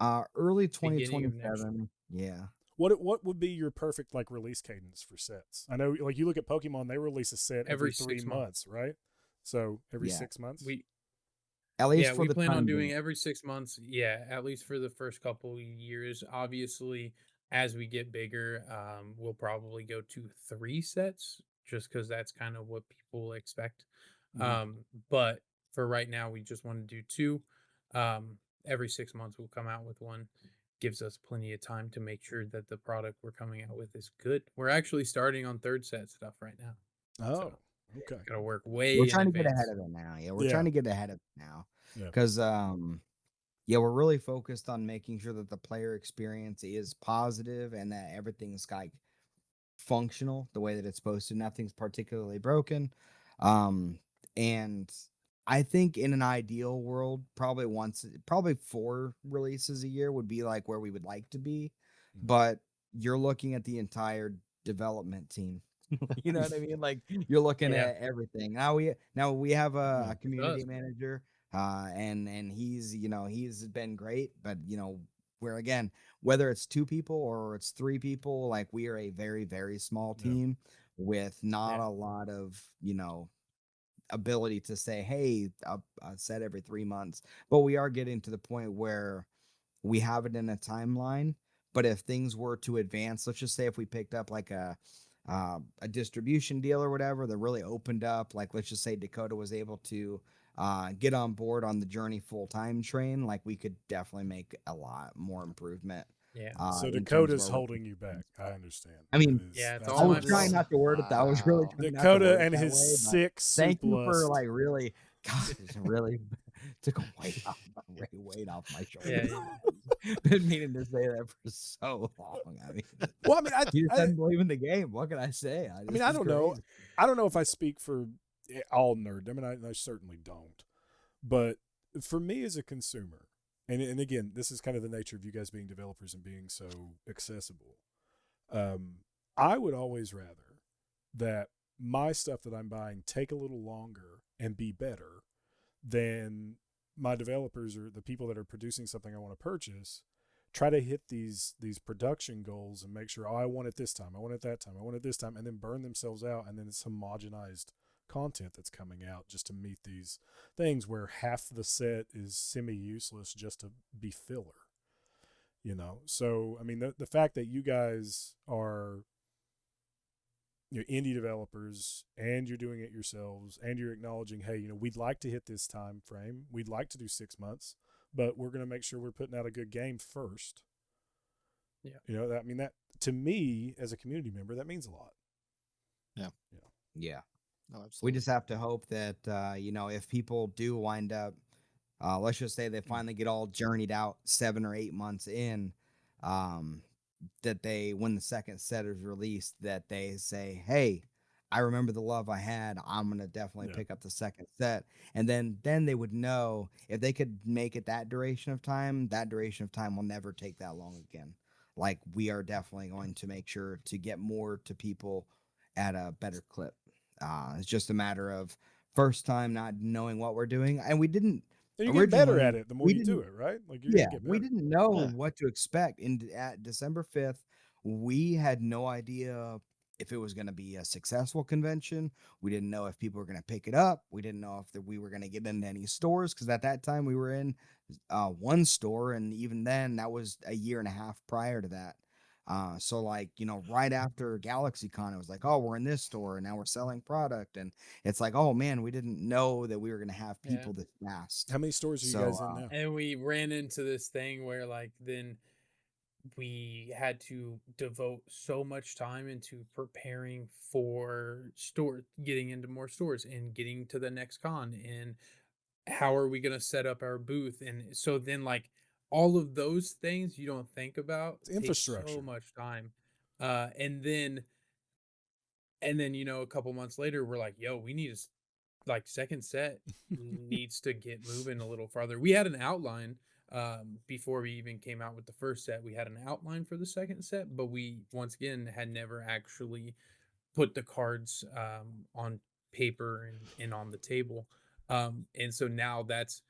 out? early Beginning of next 2027. Yeah. What would be your perfect like release cadence for sets? I know like you look at Pokemon, they release a set every every 3 6 months. months, right? So every Yeah. 6 months. We At least Yeah, for we the plan on time doing being. every 6 months. Yeah, at least for the first couple of years. Obviously, as we get bigger, we'll probably go to 3 sets just because that's kind of what people expect. Mhm. But for right now, we just want to do two. Every 6 months, we'll come out with one. Gives us plenty of time to make sure that the product we're coming out with is good. We're actually starting on third set stuff right now. Oh, So okay. gotta work We're way in trying to get ahead advance. of it now. Yeah, we're Yeah, trying to get ahead of it now. yeah. Because yeah, we're really focused on making sure that the player experience is positive and that everything's like functional the way that it's supposed to. Nothing's particularly broken. Um, and I think in an ideal world, probably 4 releases a year would be like where we would like to be. Mhm. But you're looking at the entire development team. You know what I mean? Like you're looking Yeah. at everything. Now we have a community does. manager, and he's he's been great, but where again, whether it's 2 people or it's 3 people, like we are a very, very small team with not a lot of ability to say, hey, I'll set every 3 months, but we are getting to the point where we have it in a timeline. But if things were to advance, let's just say if we picked up like a distribution deal or whatever that really opened up, like let's just say Dakota was able to get on board on the Journey full-time train, like we could definitely make a lot more improvement. Yeah. So in terms of Dakota's our holding you work. back. I understand. I mean, Yeah, it's that's all I my was trying fault. not to word it that. I was really Wow. trying not to Dakota word it and that his way, but sick thank soup you for lust. like really, God, it really took a weight off my shoulders. Yeah. Been meaning to say that for so long. I mean, Well, I mean, he just doesn't believe in the game. What can I say? I mean, I don't know. I don't know if I speak for all nerd. I mean, I certainly don't. But for me as a consumer, and again, this is kind of the nature of you guys being developers and being so accessible. I would always rather that my stuff that I'm buying take a little longer and be better than my developers or the people that are producing something I want to purchase try to hit these production goals and make sure, oh, I want it this time, I want it that time, I want it this time, and then burn themselves out, and then it's homogenized content that's coming out just to meet these things where half the set is semi-useless just to be filler. So I mean, the fact that you guys are indie developers and you're doing it yourselves and you're acknowledging, hey, we'd like to hit this time frame, we'd like to do 6 months, but we're going to make sure we're putting out a good game first. I mean, that to me as a community member, that means a lot. Yeah. No, absolutely. We just have to hope that if people do wind up, let's just say they finally get all journeyed out 7 or 8 months in, that they, when the second set is released, that they say, hey, I remember the love I had, I'm gonna definitely pick up the second set. And then they would know if they could make it that duration of time will never take that long again. Like we are definitely going to make sure to get more to people at a better clip. It's just a matter of first time not knowing what we're doing, and we didn't. And you get better at it the more you do it, right? Like you're gonna get better. We didn't know what to expect. At December 5th, we had no idea if it was going to be a successful convention. We didn't know if people were going to pick it up. We didn't know if we were going to get into any stores, because at that time we were in one store, and even then that was a year and a half prior to that. So like, right after GalaxyCon, it was like, oh, we're in this store and now we're selling product. And it's like, oh man, we didn't know that we were going to have people this fast. How many stores are you guys in now? And we ran into this thing where like, then we had to devote so much time into preparing for getting into more stores and getting to the next con, and how are we going to set up our booth. And so then like, all of those things you don't think about It's infrastructure. so much time. And then a couple months later we're like, yo, we need to second set needs to get moving a little farther. We had an outline before we even came out with the first set. We had an outline for the second set, but we once again had never actually put the cards on paper and on the table. And so now that's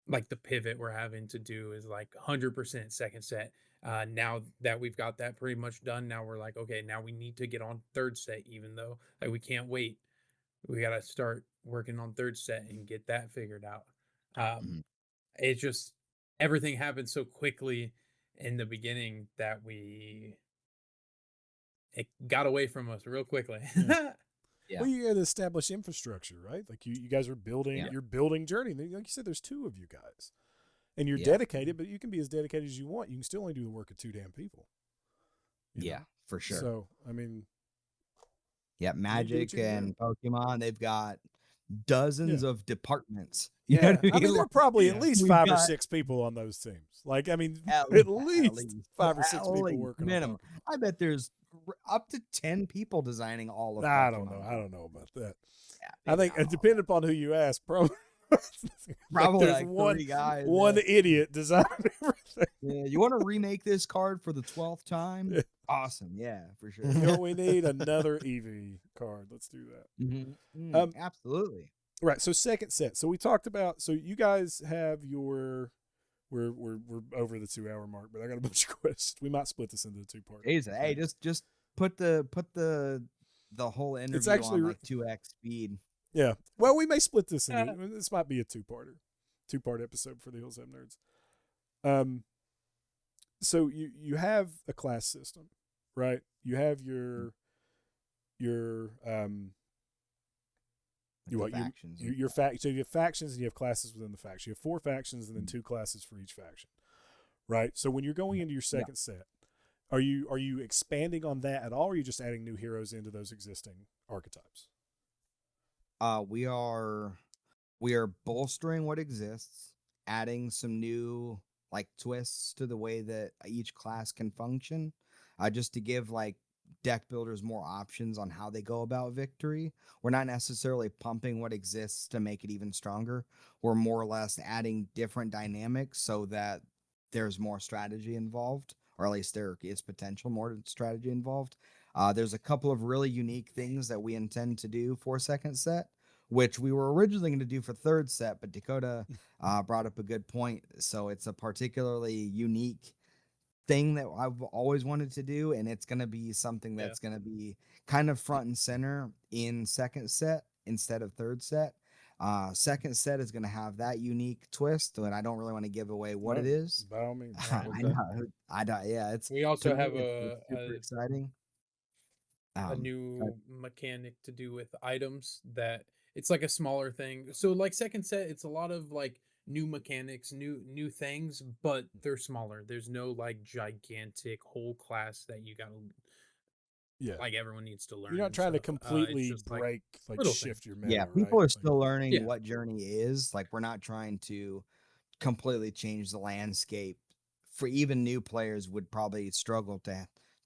like the pivot we're having to do is like 100% second set. Now that we've got that pretty much done, now we're like, okay, now we need to get on third set, even though like we can't wait. We got to start working on third set and get that figured out. It's just everything happened so quickly in the beginning that it got away from us real quickly. Yeah. Well, you got to establish infrastructure, right? Like you guys are building, you're building Journey. Like you said, there's 2 of you guys, and you're dedicated, but you can be as dedicated as you want. You can still only do the work of 2 damn people. You know? For sure. So, I mean, Magic and Pokemon, they've got dozens of departments. You know what I mean? There are probably at least 5 or 6 people on those teams. Like, I mean, at least 5 or 6 people working minimum. I bet there's up to 10 people designing all of I Pokemon. don't know. I don't know about that. I think, depending upon who you ask, probably Probably there's like one 3 guys. one yeah. idiot designing everything. Yeah, you want to remake this card for the 12th time? Yeah. Awesome. Yeah, for sure. You know what we need? Another EV card. Let's do that. Absolutely. Right. So second set. So we talked about. So you guys have your. We're over the 2 hour mark, but I got a bunch of questions. We might split this into a 2-part. Hey, just put the whole interview actually on like 2x speed. Yeah. Well, we may split this into. This might be a 2-part episode for the Hills Have Nerds. So you have a class system, right? You have your Factions. So you have factions and you have classes within the faction. You have 4 factions and then 2 classes for each faction, right? So when you're going into your second set, are you expanding on that at all, or are you just adding new heroes into those existing archetypes? We are bolstering what exists, adding some new like twists to the way that each class can function, just to give like deck builders more options on how they go about victory. We're not necessarily pumping what exists to make it even stronger. We're more or less adding different dynamics so that there's more strategy involved, or at least there is potential more strategy involved. There's a couple of really unique things that we intend to do for second set, which we were originally going to do for third set, but Dakota brought up a good point. So it's a particularly unique thing that I've always wanted to do, and it's going to be something that's going to be kind of front and center in second set instead of third set. Second set is going to have that unique twist, and I don't really want to give away what it is. By all means. I know. Yeah, it's We also have it's super exciting. A new mechanic to do with items that it's like a smaller thing. So like second set, it's a lot of like new mechanics, new things, but they're smaller. There's no like gigantic whole class that you gotta like everyone needs to learn. You're not trying to completely break like shift your meta. Yeah, people right? are still learning what Journey is. Like we're not trying to completely change the landscape. For even new players would probably struggle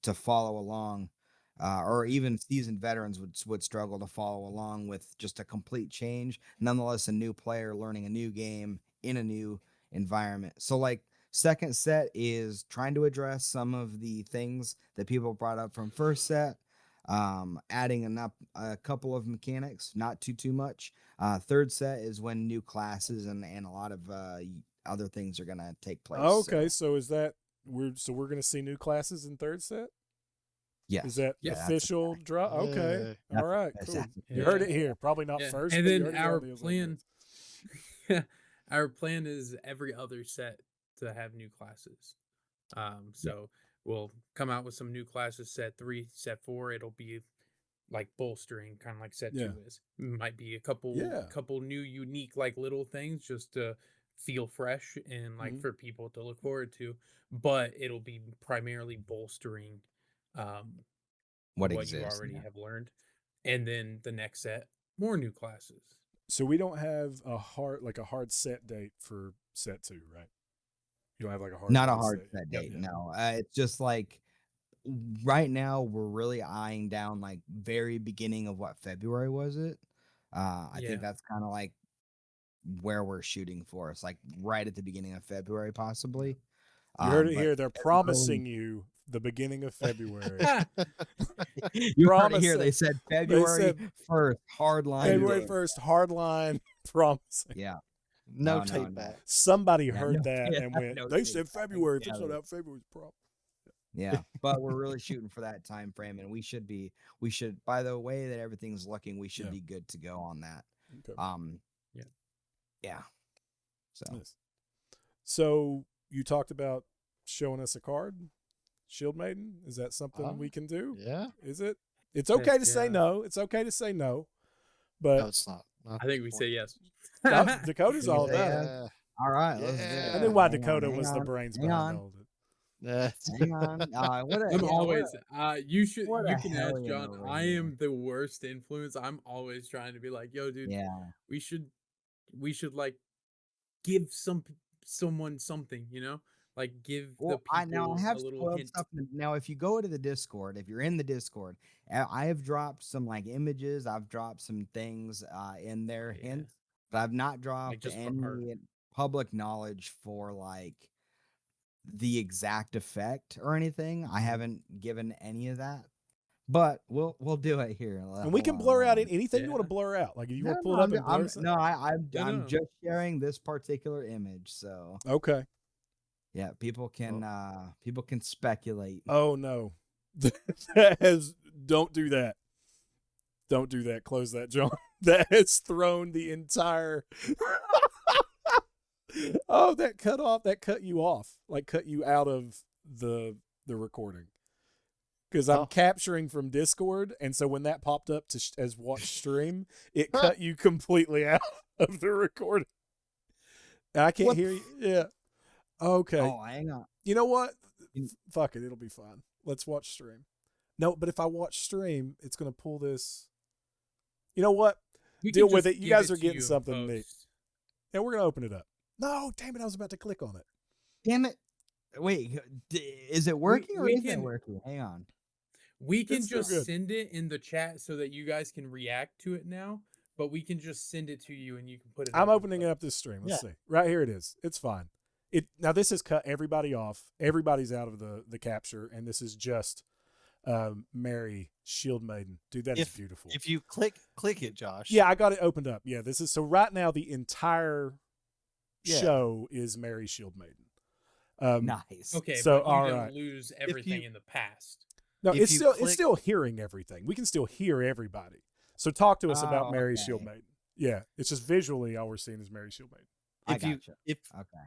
to follow along. Or even seasoned veterans would struggle to follow along with just a complete change. Nonetheless, a new player learning a new game in a new environment. So like second set is trying to address some of the things that people brought up from first set, adding a couple of mechanics, not too much. Third set is when new classes and a lot of other things are going to take place. Okay, so is that we're going to see new classes in third set? Yes. Is that official drop? Okay. All right. Cool. You heard it here. Probably not first. And then our plan, our plan is every other set to have new classes. So we'll come out with some new classes. Set 3, set 4. It'll be like bolstering, kind of like set 2 is. Might be a couple new unique like little things just to feel fresh and like for people to look forward to. But it'll be primarily bolstering what you already have learned, and then the next set more new classes. So we don't have a hard set date for set 2, right? You don't have like a hard set date. No, it's just like right now we're really eyeing down like very beginning of what February was it. I think that's kind of like where we're shooting for. It's like right at the beginning of February, possibly. You heard it here. They're promising you the beginning of February. You heard it here. They said February 1st, hard line. February 1st, hard line promising. Yeah. No take back. Somebody heard that and went, they said February. If it's not out February, problem. Yeah, but we're really shooting for that time frame, and we should, by the way that everything's looking, we should be good to go on that. Okay. Yeah. So you talked about showing us a card, Shield Maiden. Is that something we can do? Yeah. Is it? It's okay to say no. It's okay to say no. But no, it's not. I think we say yes. Dakota's all about it. All right. I knew why Dakota was the brains behind all of it. Hang on. I'm always. You can ask John. I am the worst influence. I'm always trying to be like, yo, dude. Yeah. We should like give someone something, like give the people I have a little hint. stuff. Now, if you go to the Discord, if you're in the Discord, I have dropped some like images. I've dropped some things in there, hints but I've not dropped just for art. any public knowledge for like the exact effect or anything. I haven't given any of that, but we'll do it here. And we can Hold on, blur hold out on. anything you want Yeah. to blur out. Like if you No, want to pull no, it up and blur it. no, I'm No, no. just sharing this particular image, so Okay. yeah, people can speculate. Oh no. Don't do that. Don't do that. Close that, John. That has thrown the entire Oh, that cut you off. Like cut you out of the recording. Because I'm capturing from Discord, and so when that popped up as watch stream, it cut you completely out of the recording. I can't hear you. Yeah. Okay. Oh, hang on. You know what? Fuck it. It'll be fine. Let's watch stream. No, but if I watch stream, it's going to pull this. You know what? We Deal can with just it. You give guys are to getting you in something neat. post. And we're going to open it up. No, damn it. I was about to click on it. Damn it! Wait, is it working or we isn't it can- working? Hang on. We can It's still just good. send it in the chat so that you guys can react to it now, but we can just send it to you and you can put it. I'm up in opening post. up this stream. Let's see. Right here it is. It's fine. Now this has cut everybody off. Everybody's out of the capture, and this is just Mary Shield Maiden. Dude, that is beautiful. If you click it, Josh. Yeah, I got it opened up. Yeah, this is so right now the entire Yeah. show is Mary Shield Maiden. Nice. Okay, So, but you all don't right. lose everything you- in the past. No, If it's you still it's click- still hearing everything. We can still hear everybody. So talk to us about Oh, Mary okay. Shield Maiden. Yeah, it's just visually all we're seeing is Mary Shield Maiden. I If you gotcha. if Okay.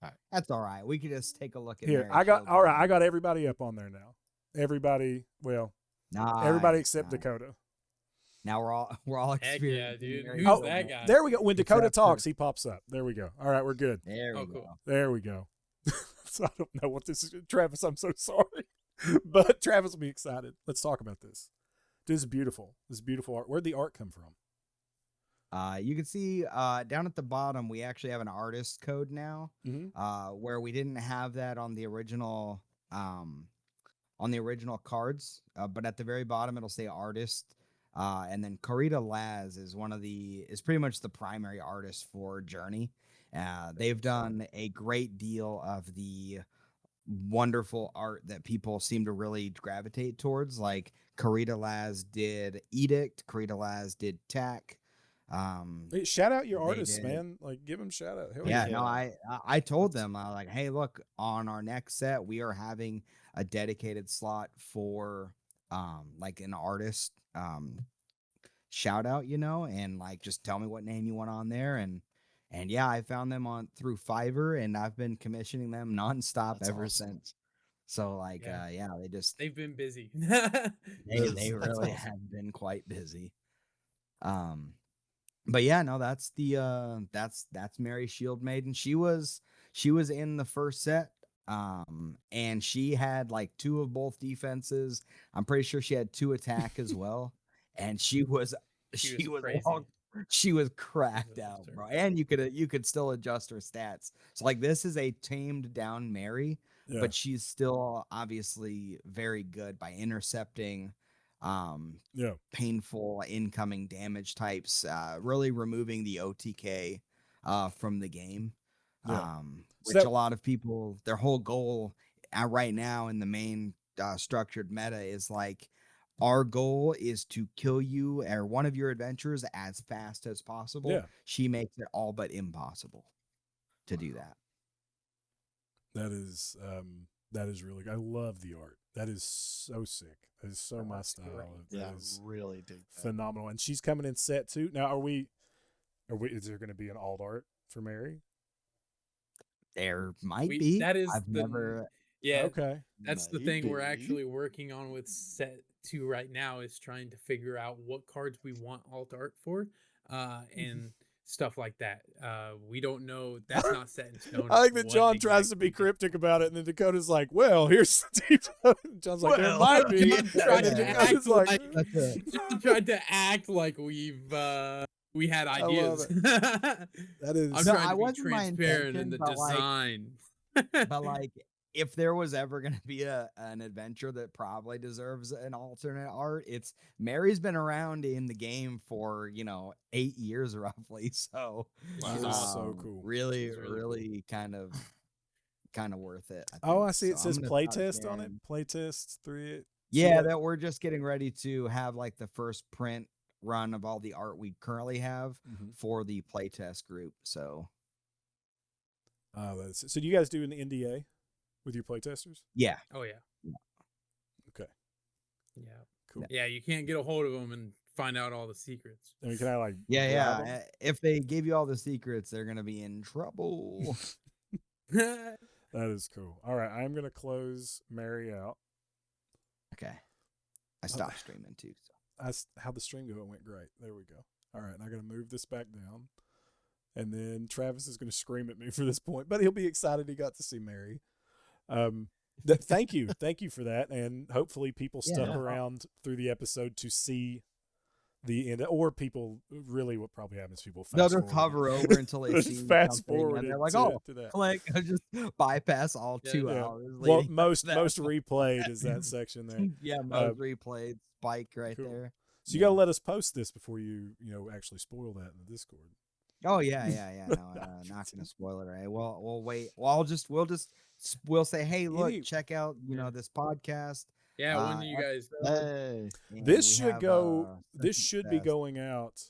Alright. That's all right. We could just take a look at Here, Mary I got Shield all right. Maiden. I got everybody up on there now. Everybody, well, everybody Nice, except nice. Dakota. Now we're all Heck yeah, experiencing dude. Mary Who's Shield that Maiden. guy? There we go. When Dakota Except for- talks, he pops up. There we go. All right, we're good. There we Oh, go. cool. There we go. So I don't know what this is. Travis, I'm so sorry. But Travis will be excited. Let's talk about this. This is beautiful. This is beautiful art. Where'd the art come from? You can see down at the bottom we actually have an artist code now. Mm-hmm. Where we didn't have that on the original cards, but at the very bottom it'll say artist, and then Carita Laz is pretty much the primary artist for Journey. They've done a great deal of the wonderful art that people seem to really gravitate towards. Like Carita Laz did Edict, Carita Laz did Tack. Hey, shout out your They artists, did. man. Like, give them shout out. Hell Yeah, yeah. no, I told them, like, hey, look, on our next set, we are having a dedicated slot for like an artist shout out, and like just tell me what name you want on there, and yeah, I found them through Fiverr, and I've been commissioning them nonstop That's ever awesome. since. So like, Yeah. yeah, They've been busy. they That's really awesome. have been quite busy. But yeah, no, that's that's Mary Shield Maiden. She was in the first set, and she had like 2 of both defenses. I'm pretty sure she had 2 attack as well, and she was She was crazy. She was cracked was out, absurd. bro. And you could still adjust her stats. So like, this is a tamed down Mary, Yeah. but she's still obviously very good by intercepting Yeah. painful incoming damage types, really removing the OTK from the game. Yeah. So Which that- a lot of people, their whole goal right now in the main structured meta is like, our goal is to kill you or one of your adventures as fast as possible. Yeah. She makes it all but impossible to do that. That is really good. I love the art. That is so sick. That is so my that's style. great. That Yeah, is really dig that. phenomenal. And she's coming in set 2. Now, is there going to be an alt art for Mary? There might We- be. that is I've the- never. Yeah, Okay. that's the thing we're Maybe. actually working on with set 2 right now, is trying to figure out what cards we want alt art for, and stuff like that. We don't know. That's not set in stone. I think that what John tries to be exactly- cryptic about it, and then Dakota's like, "Well, here's the detail." John's like, "There Well, might be." John tried And to then act Dakota's like, like- That's it. John tried to act like we had love ideas. "That is." I'm No, trying I to be wasn't my transparent in intention, the but, like- design. But like, if there was ever going to be an adventure that probably deserves an alternate art, it's Mary's been around in the game for 8 years roughly, so She's so cool. really, She's really really kind of worth it. I Oh, think. I see. It So I'm says gonna stop playtest on it. sharing. Playtest 3. Yeah, that we're just getting ready to have like the first print run of all the art we currently have Mhm. for the playtest group. So So do you guys do an NDA with your playtesters? yeah, Oh yeah. Okay, Yeah. cool. Yeah, you can't get a hold of them and find out all the secrets. I mean, can I like yeah. grab 'em? If they give you all the secrets, they're gonna be in trouble. That is cool. All right, I'm gonna close Mary out. Okay, I stopped streaming too. So. How the stream go? It went great. There we go. All right, and I gotta move this back down, and then Travis is gonna scream at me for this point, but he'll be excited he got to see Mary. Thank you for that, and hopefully people stuck Yeah. around through the episode to see the end, or people really what probably happens. People They'll fast just forward. hover over until they Just see fast something, forward. and they're like, to, "Oh, to that. click!" Just bypass all Yeah, 2 Yeah. hours. Well, leading up most to that. most replayed is that section there. Yeah, most replayed spike right cool. there. So you got to let us post this before you actually spoil that in the Discord. Oh yeah. No, not gonna spoil it, right? Well, we'll wait. Well, we'll say, hey, look, Any- check out this podcast. Yeah, when do you guys Hey. and This we should have, go. This such should a be fest. going out,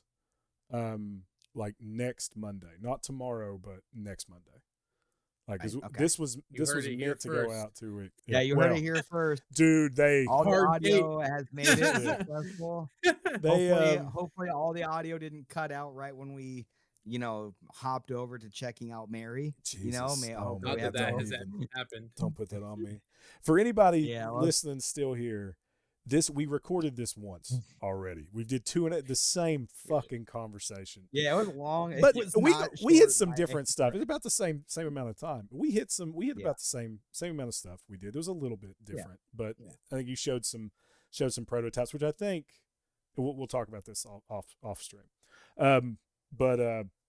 like next Monday, not tomorrow, but next Monday. Like 'cause Right, okay. this was You heard it here meant to go first. out 2 weeks. Yeah, you heard it here first. dude. They All the Hard audio has made it Yeah. successful. they Hopefully all the audio didn't cut out right when we, hopped over to checking out Mary. Jesus, may I oh hope my Not we that have that don't has even- happened. Don't put that on me. For anybody Yeah, well- listening still here, we recorded this once already. We did the same fucking conversation. Yeah, it was long. But it was we not hit short some by different any stuff. It's about the same amount of time. We hit Yeah. about the same amount of stuff we did. It was a little bit different, but Yeah. I think you showed some prototypes, which I think we'll talk about this off stream.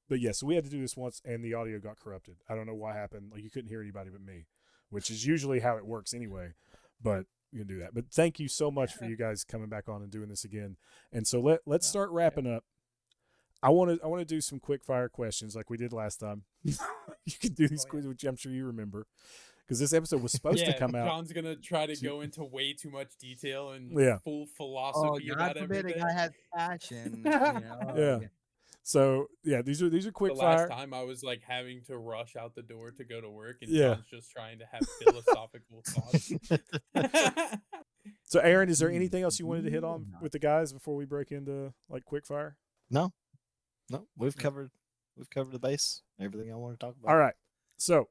But yeah, so we had to do this once, and the audio got corrupted. I don't know what happened. Like you couldn't hear anybody but me, which is usually how it works anyway. But you can do that. But thank you so much for you guys coming back on and doing this again. And so let's start wrapping up. I want to do some quick fire questions like we did last time. You can do these quizzes, which I'm sure you remember, because this episode was supposed to come out. John's gonna try to go into way too much detail and Yeah. full Oh, philosophy God about forbid a everything. guy has passion. Yeah. So yeah, these are quick The fire. last time I was like having to rush out the door to go to work, and Yeah. John's just trying to have philosophical thoughts. So Aaron, is there anything else you wanted to hit on with the guys before we break into like quick fire? No, we've covered the base. Everything I want to talk about. All right. So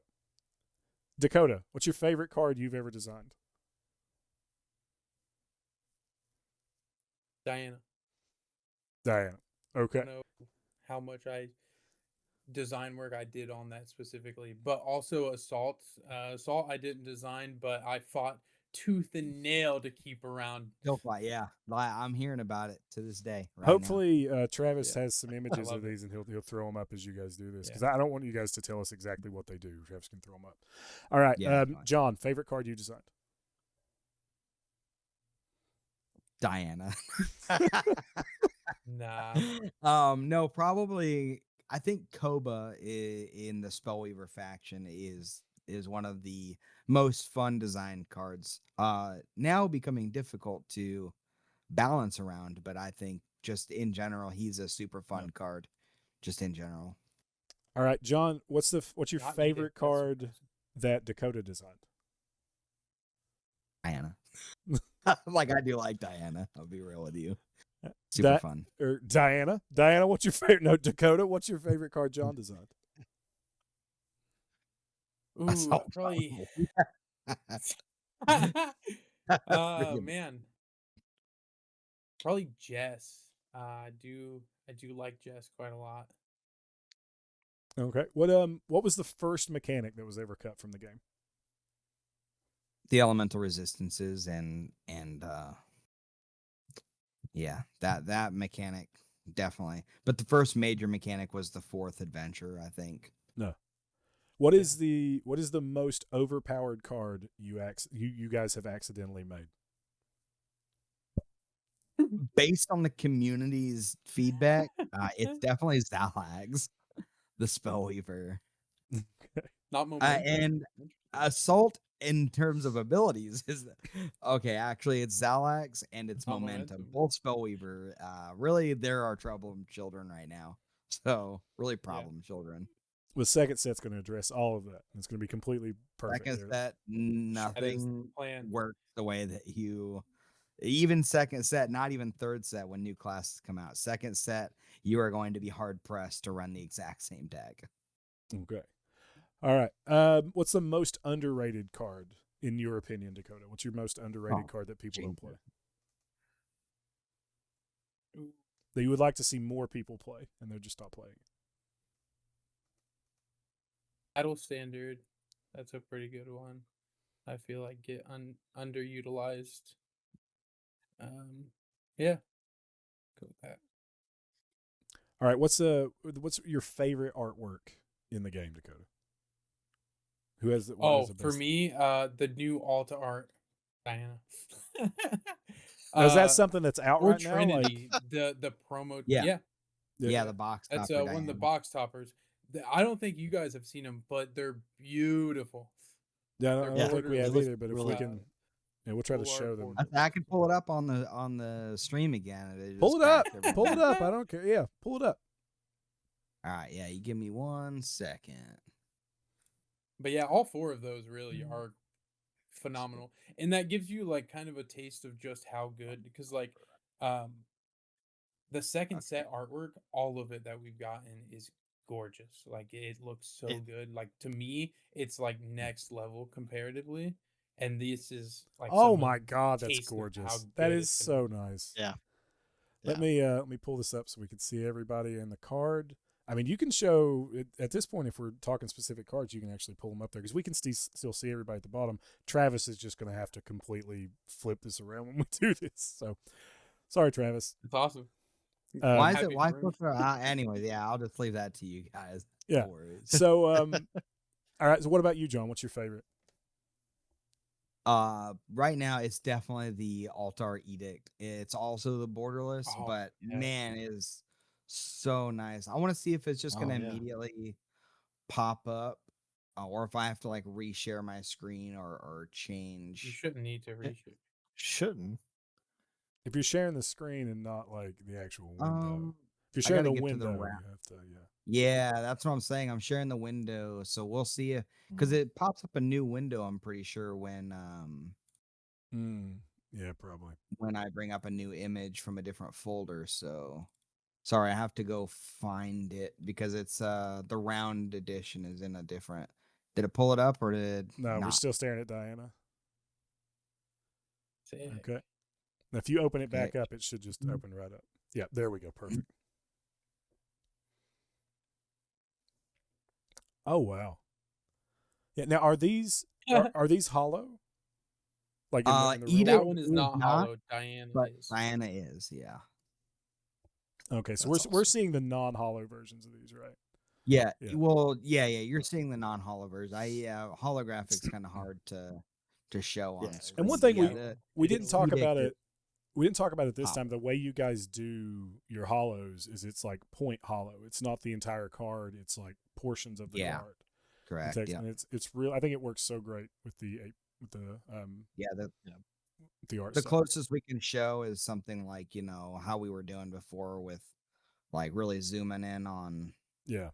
Dakota, what's your favorite card you've ever designed? Diana, Diana. Okay. I don't know how much design work I did on that specifically, but also Assault. Assault I didn't design, but I fought tooth and nail to keep around. Still fight, yeah. I'm hearing about it to this day. Right Hopefully, Travis Yeah. has some images of love it. these, and he'll throw them up as you guys do this, because Yeah. I don't want you guys to tell us exactly what they do. Travis can throw them up. All right, Yeah, fine. John, favorite card you designed? Diana. Nah, No, probably. I think Koba in the Spellweaver faction is one of the most fun designed cards. Now becoming difficult to balance around, but I think just in general, he's a super fun card. Just in general. All right, John, what's your Not me, favorite that's card awesome. that Dakota designed? Diana. Like I do like Diana. I'll be real with you. Super That- fun. Or Diana? Diana, what's your favorite? No, Dakota, what's your favorite card John designed? Ooh, Assault probably. Freaking- Man, probably Jess. I do like Jess quite a lot. Okay. What was the first mechanic that was ever cut from the game? The elemental resistances and yeah, that mechanic definitely. But the first major mechanic was the fourth adventure, I think. What is the most overpowered card you guys have accidentally made? Based on the community's feedback, it's definitely Zalags, the Spellweaver. Not momentum. And Assault in terms of abilities is okay. Actually, it's Zalax and it's Not momentum. momentum. Both Spellweaver. Really, there are trouble children right now. So really problem children. The second set's going to address all of that. It's going to be completely perfect. Second there. set, nothing plan. works the way that you. Even second set, not even third set when new classes come out. Second set, you are going to be hard pressed to run the exact same deck. Okay. All right. What's the most underrated card in your opinion, Dakota? What's your most underrated card that people don't play? That you would like to see more people play and they're just not playing? Battle Standard. That's a pretty good one. I feel like get underutilized. Yeah. Go with that. All right. What's your favorite artwork in the game, Dakota? Who has the best? For me, the new Alta art, Diana. Now, is that something that's out or right now? Trinity, the promo. Yeah, the box. That's topper one of the Diana. box toppers. I don't think you guys have seen them, but they're beautiful. Yeah, I don't They're think we have really either, but if really we can, we'll try to full show art them. portrait. I can pull it up on the stream again. It just Pull it up. cracked Pull it everything. up. I don't care. Yeah, pull it up. All right, yeah, you give me 1 second. But yeah, all four of those really are phenomenal, and that gives you like kind of a taste of just how good. Because like, the second set artwork, all of it that we've gotten is gorgeous. Like it looks so good. Like to me, it's like next level comparatively, and this is like. Oh some of my the God, that's taste of how gorgeous. good That is it's so gonna be. nice. Yeah. Let me pull this up so we can see everybody in the card. I mean, you can show at this point, if we're talking specific cards, you can actually pull them up there because we can still see everybody at the bottom. Travis is just going to have to completely flip this around when we do this. So, sorry, Travis. It's awesome. Why is happy it? Why? for him. Anyways, yeah, I'll just leave that to you guys. Yeah. No worries. So, all right. So, what about you, John? What's your favorite? Right now it's definitely the Altar Edict. It's also the borderless, Oh, but yeah. man, is so nice. I want to see if it's just gonna immediately pop up, or if I have to like reshare my screen or You change. shouldn't need to reshoot. Shouldn't. If you're sharing the screen and not like the actual window, if you're I sharing gotta the get to the window, wrap. you have to, Yeah, that's what I'm saying. I'm sharing the window, so we'll see if because it pops up a new window. I'm pretty sure when yeah, probably. when I bring up a new image from a different folder. So sorry, I have to go find it because it's the round edition is in a different. Did it pull it up or did No, we're not? still staring at Diana. Sick. Okay. Now, if you open it Okay. back up, it should just open right up. Yeah, there we go. Perfect. Oh wow. Yeah. Now, are these hollow? Like in the real Edict That world? one is is not not, hollow. Diana but is. Diana is, yeah. Okay, so That's we're awesome. seeing the non-hollow versions of these, right? Yeah, Yeah. well, yeah. You're seeing the non-hollow version. Holographics kind of hard to show on. Yeah. the And one screen. thing Yeah, we It didn't is talk Edict about is- it. We didn't talk about it this Pop. time. The way you guys do your hollows is it's like point hollow. It's not the entire card. It's like portions of the Yeah, card. correct. Text, Yeah, and it's real. I think it works so great with the yeah. the art. The style. closest we can show is something like how we were doing before with like really zooming in on. Yeah.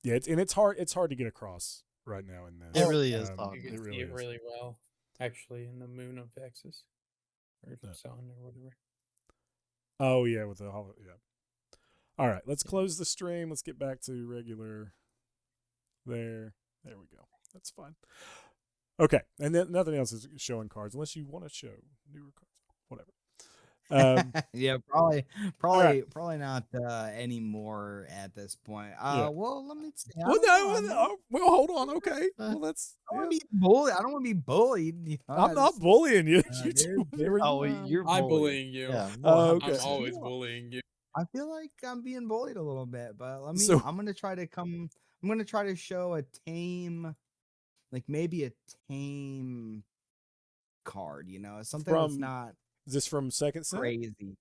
Yeah, it's hard. It's hard to get across right now in this. It really is. You It can really see it is. really well, actually, in the moon of Texas, or Yeah. sun, or whatever. Oh yeah, with the hollow. Yeah. All right, let's close the stream. Let's get back to regular. There we go. That's fine. Okay, and then nothing else is showing cards unless you want to show newer cards. Whatever. Yeah, probably not anymore at this point. Yeah. Well, let me see. Well, well, hold on. Okay. Well, that's. I don't Yeah. want to be bullied. I don't want to be bullied. I'm not bullying you. You dude, do dude. whatever you Oh, want. you're I'm bullying. bullying you. Yeah. Oh, okay. I'm always bullying you. I feel like I'm being bullied a little bit, but let me. So- I'm gonna try to come. I'm gonna try to show a tame, like maybe a tame card. You know, something that's From not Is this from second set? crazy.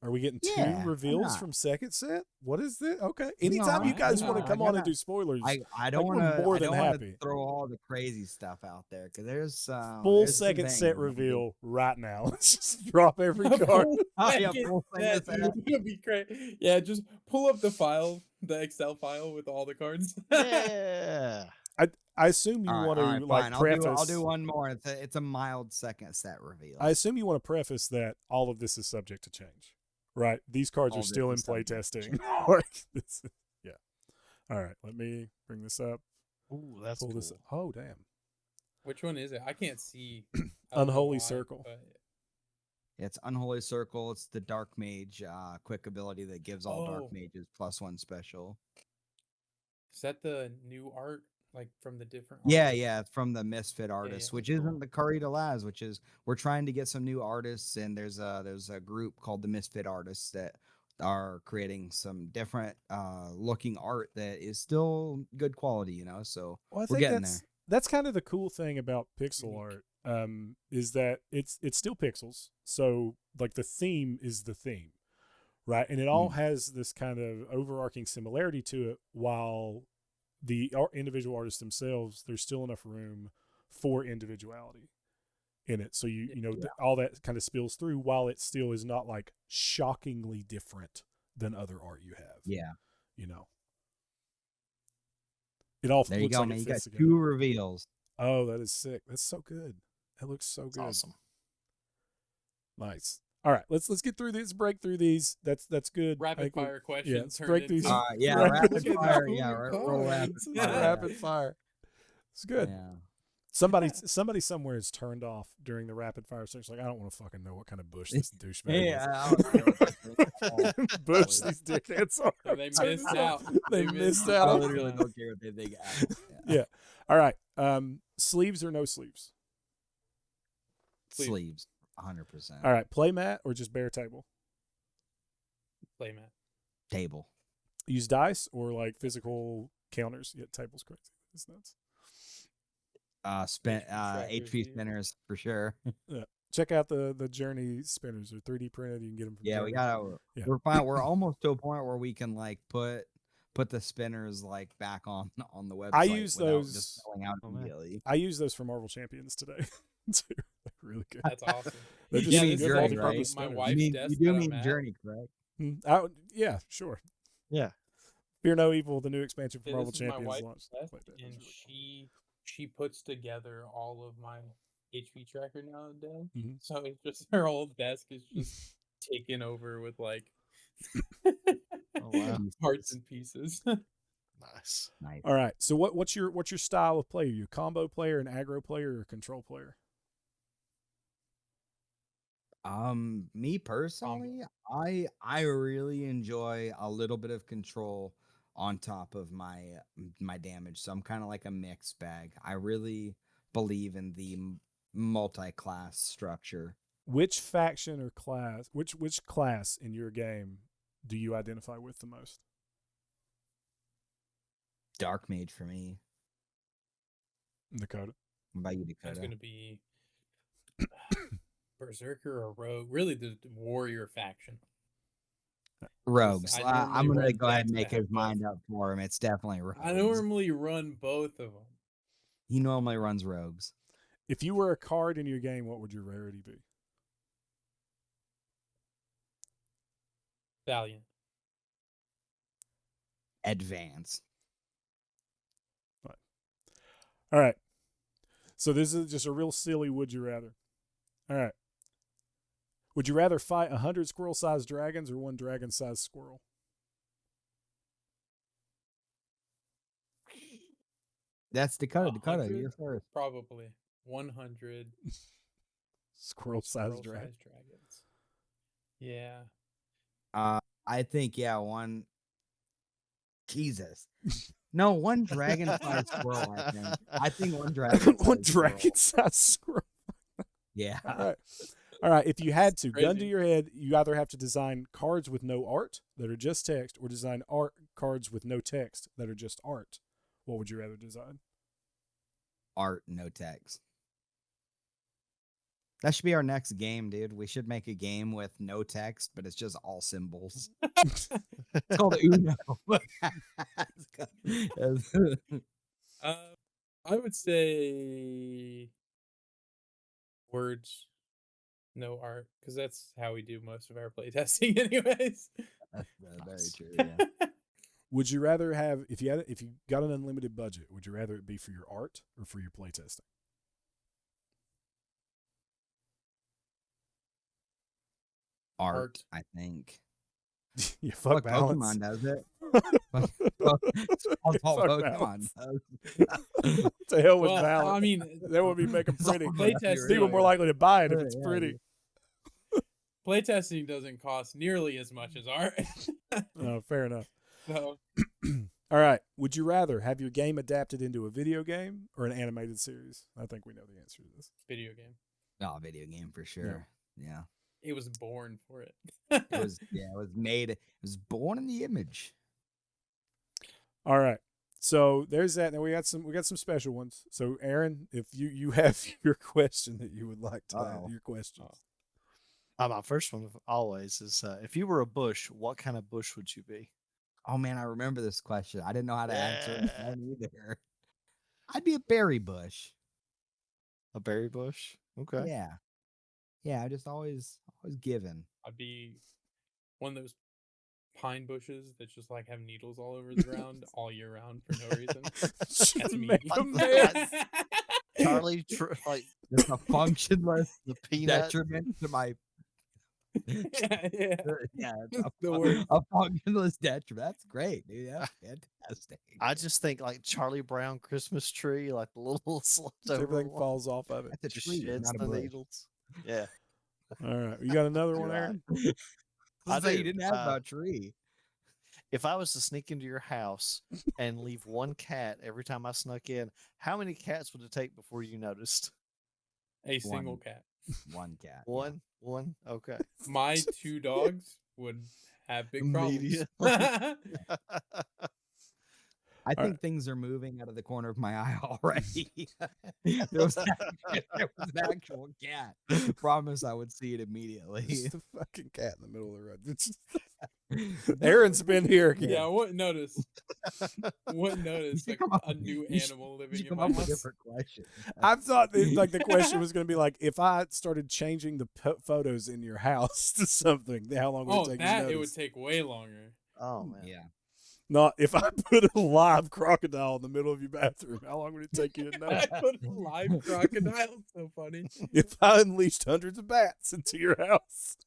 Are we getting two Yeah, why reveals not? from second set? What is this? Okay. No, Anytime you guys want to I come on and gotta- do spoilers, I don't we're want to. more I than don't want happy. to throw all the crazy stuff out there because there's Full there's some second things set that we do. reveal right now. Let's just drop every A card. full Oh, yeah, second full set, second dude, it'll be great. Yeah, just pull up the file, the Excel file with all the cards. Yeah. I assume you want to all right, like fine. preface. I'll do one more. It's a mild second set reveal. I assume you want to preface that all of this is subject to change, right? These cards All are this still in is play subject to testing. Like, yeah. All right. Let me bring this up. Ooh, that's Pull cool. this. Oh, damn. Which one is it? I can't see. I don't know Unholy why, Circle. but- It's Unholy Circle. It's the Dark Mage quick ability that gives all Dark Oh. Mages +1 special. Is that the new art, like from the different? Yeah, artists? yeah, it's from the Misfit artists, yeah, which cool. isn't the Curry de Laz, which is we're trying to get some new artists, and there's a group called the Misfit Artists that are creating some different looking art that is still good quality, you know. So Well, I we're think getting that's kind of the cool thing about pixel Unique. art, is that it's still pixels. So like the theme is the theme, right? And it all has this kind of overarching similarity to it, while the individual artists themselves, there's still enough room for individuality in it. So you know all that kind of spills through, while it still is not like shockingly different than other art you have. Yeah, You know, it all there you looks go, like man. it You got fits together. 2 reveals. Oh, that is sick. That's so good. That looks so That's good. awesome. Nice. All right, let's get through these. Break through these. That's good. I Rapid think we- fire questions. Yeah, let's turned break these. into- Yeah, Rapid rapid fire. fire. Yeah, roll rapid This is fire. rapid fire. It's good. Yeah. Somebody somewhere is turned off during the rapid fire search. Like, I don't want to fucking know what kind of bush this douchebag Hey, is. I don't know what that's called. Bush these dickheads are. Oh, they Turn missed this out. off. They missed I out. literally don't care what they think. Yeah. All right. Sleeves or no sleeves? Sleeves, 100%. All right. Play mat or just bare table? Play mat. Table. Use dice or like physical counters? Yeah, table's crazy. It's nuts. HP spinners for sure. Check out the Journey spinners. They're 3D printed. You can get them from Yeah, we Journey. gotta. Yeah. We're fine. We're almost to a point where we can like put the spinners like back on the website. I use without those- just selling out Oh, man. immediately. I use those for Marvel Champions today. too. They're really good. That's awesome. They're just Yeah, good this is like multi-purpose my spinners. wife's You mean desk you do that I'm mean at. Journey, correct? Yeah, sure. Yeah. Fear No Evil, the new expansion for Yeah, Marvel this is my Champions wife's launched. desk, Like that. It's and really cool. she puts together all of my HP tracker nowadays. Mhm. So it's just her whole desk is just taken over with like Oh, wow. parts and pieces. Nice. Nice. All right. So what's your style of play? Are you a combo player, an aggro player, or a control player? Me personally, I really enjoy a little bit of control on top of my damage. So I'm kind of like a mixed bag. I really believe in the multi-class structure. Which faction or class, which class in your game do you identify with the most? Dark Mage for me. Dakota. What about you, It's Dakota? going to be Berserker or Rogue. Really, the warrior faction. Rogues. I I'm normally gonna run go ahead and decks make that have his mind up for him. It's definitely Rogues. I normally run both of them. He normally runs Rogues. If you were a card in your game, what would your rarity be? Valiant. Advance. All right. So this is just a real silly would you rather. All right. Would you rather fight 100 squirrel-sized dragons or one dragon-sized squirrel? That's Dakota. Dakota, 100? you're first. Probably 100 Squirrel-sized dragon. squirrel-sized dragons. Yeah. I think one. Jesus. No, one dragon-sized squirrel. I think one dragon. One dragon-sized squirrel. Yeah. All right. All right, if you had to, gun to Crazy. your head, you either have to design cards with no art that are just text, or design art cards with no text that are just art. What would you rather design? Art, no text. That should be our next game, dude. We should make a game with no text, but it's just all symbols. It's called Uno. I would say words, no art, because that's how we do most of our playtesting, anyways. That's very true. Yeah. Would you rather have if you got an unlimited budget? Would you rather it be for your art or for your playtesting? Art, I think. You fuck balance. Pokemon does it. Fuck Pokemon balance. does. To hell with Well, balance. I mean, That would be making It's all pretty. playtesting. People are more likely to buy it if it's Yeah, pretty. Playtesting doesn't cost nearly as much as art. Oh, fair enough. So, All right. Would you rather have your game adapted into a video game or an animated series? I think we know the answer to this. video game. Oh, video game for sure. Yeah. It was born for it. It was it was made. It was born in the image. All right. So there's that. Now we got some special ones. So Aaron, if you have your question that you would like to add, your question. My first one always is if you were a bush, what kind of bush would you be? Oh man, I remember this question. I didn't know how to answer it Yeah. then either. I'd be a berry bush. A berry bush? Okay. Yeah. Yeah, I just always given. I'd be one of those pine bushes that just like have needles all over the ground all year round for no reason. That's me. Make a Like mess. Charlie, like Just a functionless the peanut. detriment to my yeah. yeah, The worst. a functionless detriment. That's great, dude. Yeah, fantastic. I just think like Charlie Brown Christmas tree, like the little slumped over Everything one, falls off of it. That's a just tree, sheds not a the bush. needles. Yeah. All right. You got another one, You're Aaron? I I thought you do, didn't ask about tree. If I was to sneak into your house and leave one cat every time I snuck in, how many cats would it take before you noticed? A single One. cat. One cat. One? Okay. My 2 dogs would have big problems. Immediate. I All think things are moving out of the corner of my eye already. there was an actual cat. I promise I would see it immediately. Just a fucking cat in the middle of the road. Aaron's been here again. Yeah, I wouldn't notice. Wouldn't notice should like come up- a new you should- animal You living should in come my up with a house. different question. I thought that, like the question was going to be like, if I started changing the photos in your house to something, how long would Oh, it take? that you to it would notice? take way longer. Oh man. Yeah. Not if I put a live crocodile in the middle of your bathroom. How long would it take you to know? I put a live crocodile. So funny. If I unleashed hundreds of bats into your house.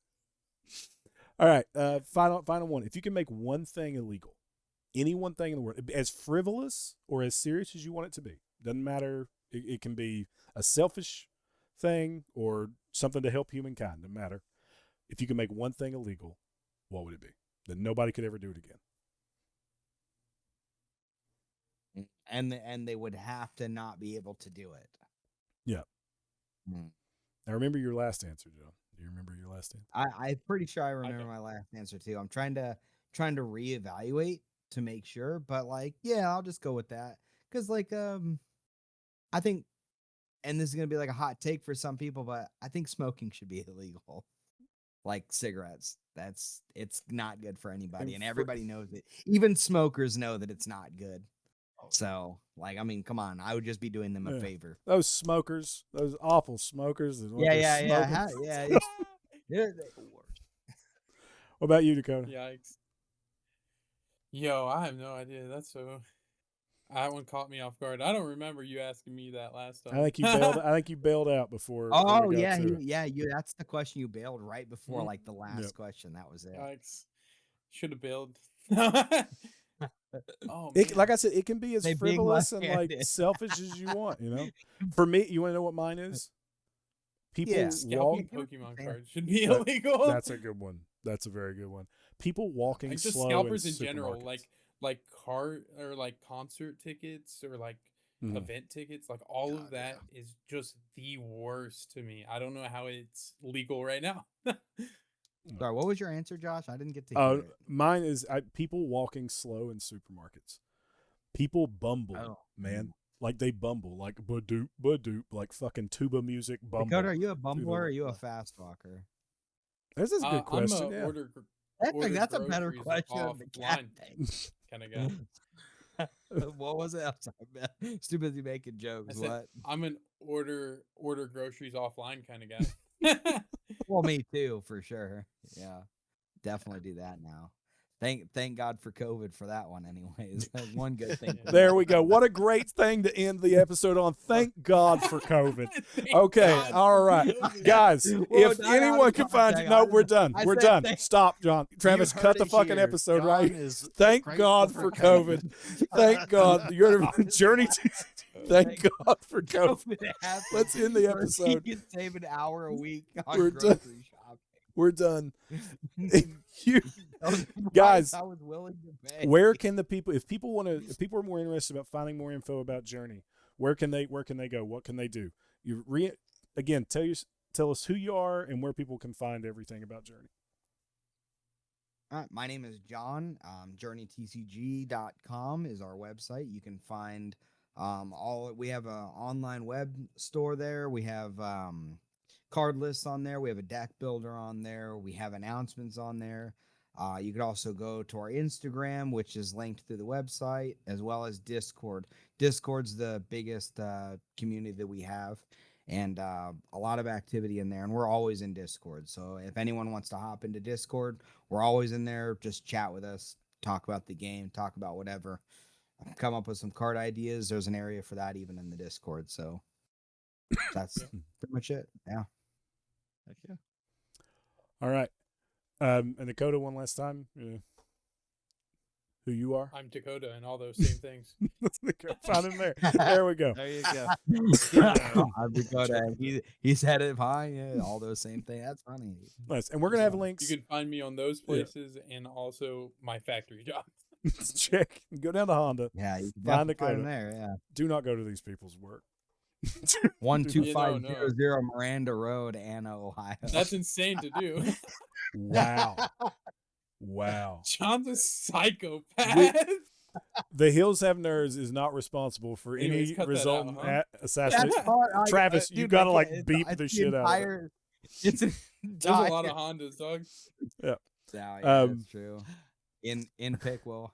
All right, final one. If you can make one thing illegal, any one thing in the world, as frivolous or as serious as you want it to be, doesn't matter. It can be a selfish thing or something to help humankind. Doesn't matter. If you can make one thing illegal, what would it be? That nobody could ever do it again. And they would have to not be able to do it. Yeah. Hmm. Now remember your last answer, Joe. Do you remember your last answer? I'm pretty sure I remember don't. my last answer too. I'm trying to reevaluate to make sure, but like, yeah, I'll just go with that. Cause like I think, and this is gonna be like a hot take for some people, but I think smoking should be illegal. Like cigarettes. It's not good for anybody, and everybody knows it. Even smokers know that it's not good. So, like, I mean, come on, I would just be doing them a Yeah. favor. Those smokers, those awful smokers. That want Yeah, to yeah, yeah, smoke 'em. yeah. What about you, Dakota? Yikes. Yo, I have no idea. That one caught me off guard. I don't remember you asking me that last time. I think you bailed. I think you bailed out before. Oh we got yeah, to it. you. That's the question you bailed right before Mhm. like the last Yep. question. That was it. Yikes. Should have bailed. Oh, It, like man. I said, it can be as They being frivolous and like left-handed. selfish as you want. You know, for me, you want to know what mine is? People Yeah. walk. Scalping Pokemon fan. cards should be That- illegal. That's a good one. That's a very good one. People walking Like just slow scalpers in in general, supermarkets. like car or like concert tickets or like Mhm. event tickets, like all God, of that is just the worst to me. I don't know how it's legal right now. Sorry, what was your answer, Josh? I didn't get to hear it. Mine is people walking slow in supermarkets. People bumble, Oh. man. Like they bumble, like badoop, badoop, like fucking tuba music bumble. Dakota, are you a bumbler or are you a left. fast walker? This is a good I'm question. a Yeah. order That's a better groceries question than the cat offline thing. kind of guy. What was it? I'm sorry, man. Too busy making jokes. I said, What? I'm an order groceries offline kind of guy. Well, me too, for sure. Yeah, definitely do that now. Thank God for COVID for that one. Anyways, that's one good thing. Yeah. There we go. What a great thing to end the episode on. Thank God for COVID. Thank Okay, God all for right, COVID. guys. Well, If I anyone already can got find that. you, no, I we're said- done. I We're said done. thank- Stop, John. Travis, heard cut the it fucking here. episode John right. is Thank grateful God for COVID. Thank God. You're Journey. Thank God for COVID. COVID happened. Let's end the Or he episode. can save an hour a week on We're done. grocery shopping. We're done. You That was the Guys, price I was willing to pay. where can the people, if people are more interested about finding more info about Journey, where can they go? What can they do? Again, tell us who you are and where people can find everything about Journey. My name is John. JourneyTCG.com is our website. You can find we have an online web store there. We have card lists on there. We have a deck builder on there. We have announcements on there. You could also go to our Instagram, which is linked through the website, as well as Discord. Discord's the biggest community that we have, and a lot of activity in there, and we're always in Discord. So if anyone wants to hop into Discord, we're always in there. Just chat with us, talk about the game, talk about whatever. Come up with some card ideas. There's an area for that even in the Discord. So that's pretty much it. Yeah. Heck yeah. All right. And Dakota, one last time, who you are. I'm Dakota and all those same things. Found him there. There we go. There you go. I'm Dakota. He said it fine. Yeah, all those same things. That's funny. Nice. And we're gonna have links. You can find me on those places and also my factory job. Check. Go down to Honda. Yeah, you can Find definitely find him Dakota. there. Yeah. Do not go to these people's work. 12500 Miranda Road, Anna, Ohio. That's insane to do. Wow. Wow. John's a psychopath. The Hills Have Nerds is not responsible for Anyways, any cut that resultant out, huh? assassination. hard. Travis, you dude, gotta I like can't- beep it's the the shit out of it. entire- It's an There's a lot of Hondas, dog. Yeah, that's true. In Pickwill.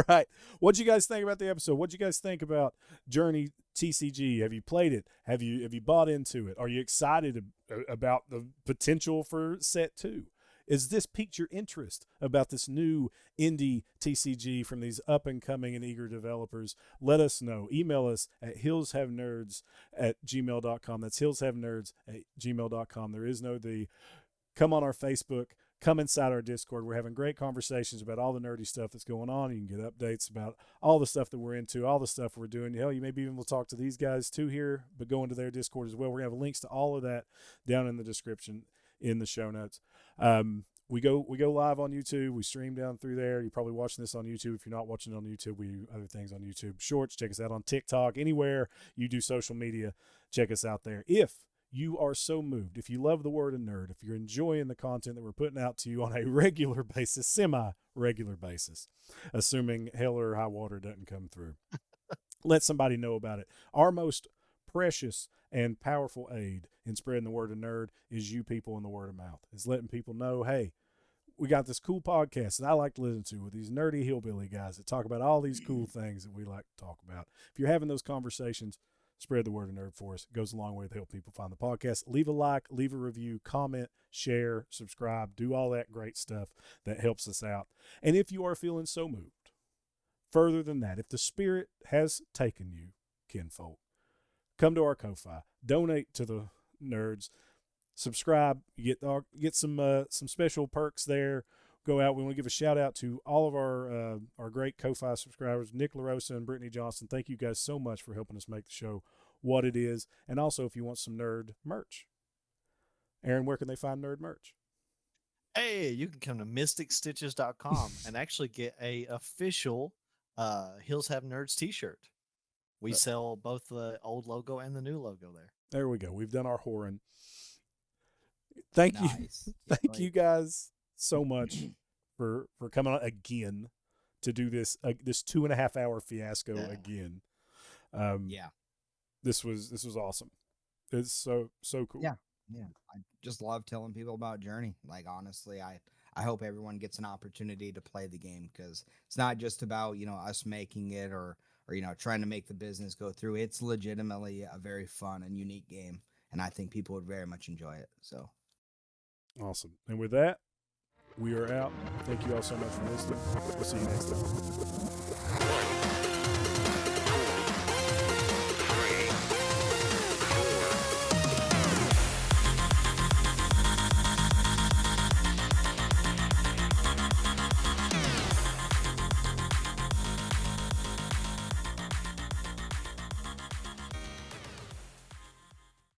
Right. What'd you guys think about the episode? What'd you guys think about Journey TCG? Have you played it? Have you bought into it? Are you excited about the potential for set 2? Is this piqued your interest about this new indie TCG from these up and coming and eager developers? Let us know. Email us at hillshavenerds@gmail.com. That's hillshavenerds@gmail.com. There is no the. Come on our Facebook. Come inside our Discord. We're having great conversations about all the nerdy stuff that's going on. You can get updates about all the stuff that we're into, all the stuff we're doing. Hell, you maybe even will talk to these guys too here, but go into their Discord as well. We're going to have links to all of that down in the description in the show notes. We go live on YouTube. We stream down through there. You're probably watching this on YouTube. If you're not watching it on YouTube, we do other things on YouTube. Shorts, check us out on TikTok. Anywhere you do social media, check us out there. If you are so moved, if you love the word of nerd, if you're enjoying the content that we're putting out to you on a regular basis, semi-regular basis, assuming hell or high water doesn't come through, let somebody know about it. Our most precious and powerful aid in spreading the word of nerd is you people in the word of mouth. Is letting people know, hey, we got this cool podcast that I like to listen to with these nerdy hillbilly guys that talk about all these cool things that we like to talk about. If you're having those conversations, spread the word of nerd for us. It goes a long way to help people find the podcast. Leave a like, leave a review, comment, share, subscribe, do all that great stuff that helps us out. And if you are feeling so moved, further than that, if the Spirit has taken you, kinfolk, come to our Ko-Fi, donate to the nerds, subscribe, you get some special perks there. Go out. We want to give a shout out to all of our great Ko-Fi subscribers, Nick Rosa and Brittany Johnston. Thank you guys so much for helping us make the show what it is. And also, if you want some nerd merch, Aaron, where can they find nerd merch? Hey, you can come to mysticstitches.com and actually get a official Hills Have Nerds t-shirt. We sell both the old logo and the new logo there. There we go. We've done our whoring. Thank you. Nice. Thank you guys so much for coming on again to do this this 2.5 hour fiasco again. Yeah. This was awesome. It's so cool. Yeah. Yeah. I just love telling people about Journey. Like, honestly, I hope everyone gets an opportunity to play the game, because it's not just about, us making it or trying to make the business go through. It's legitimately a very fun and unique game, and I think people would very much enjoy it. So awesome. And with that, we are out. Thank you all so much for listening. We'll see you next time.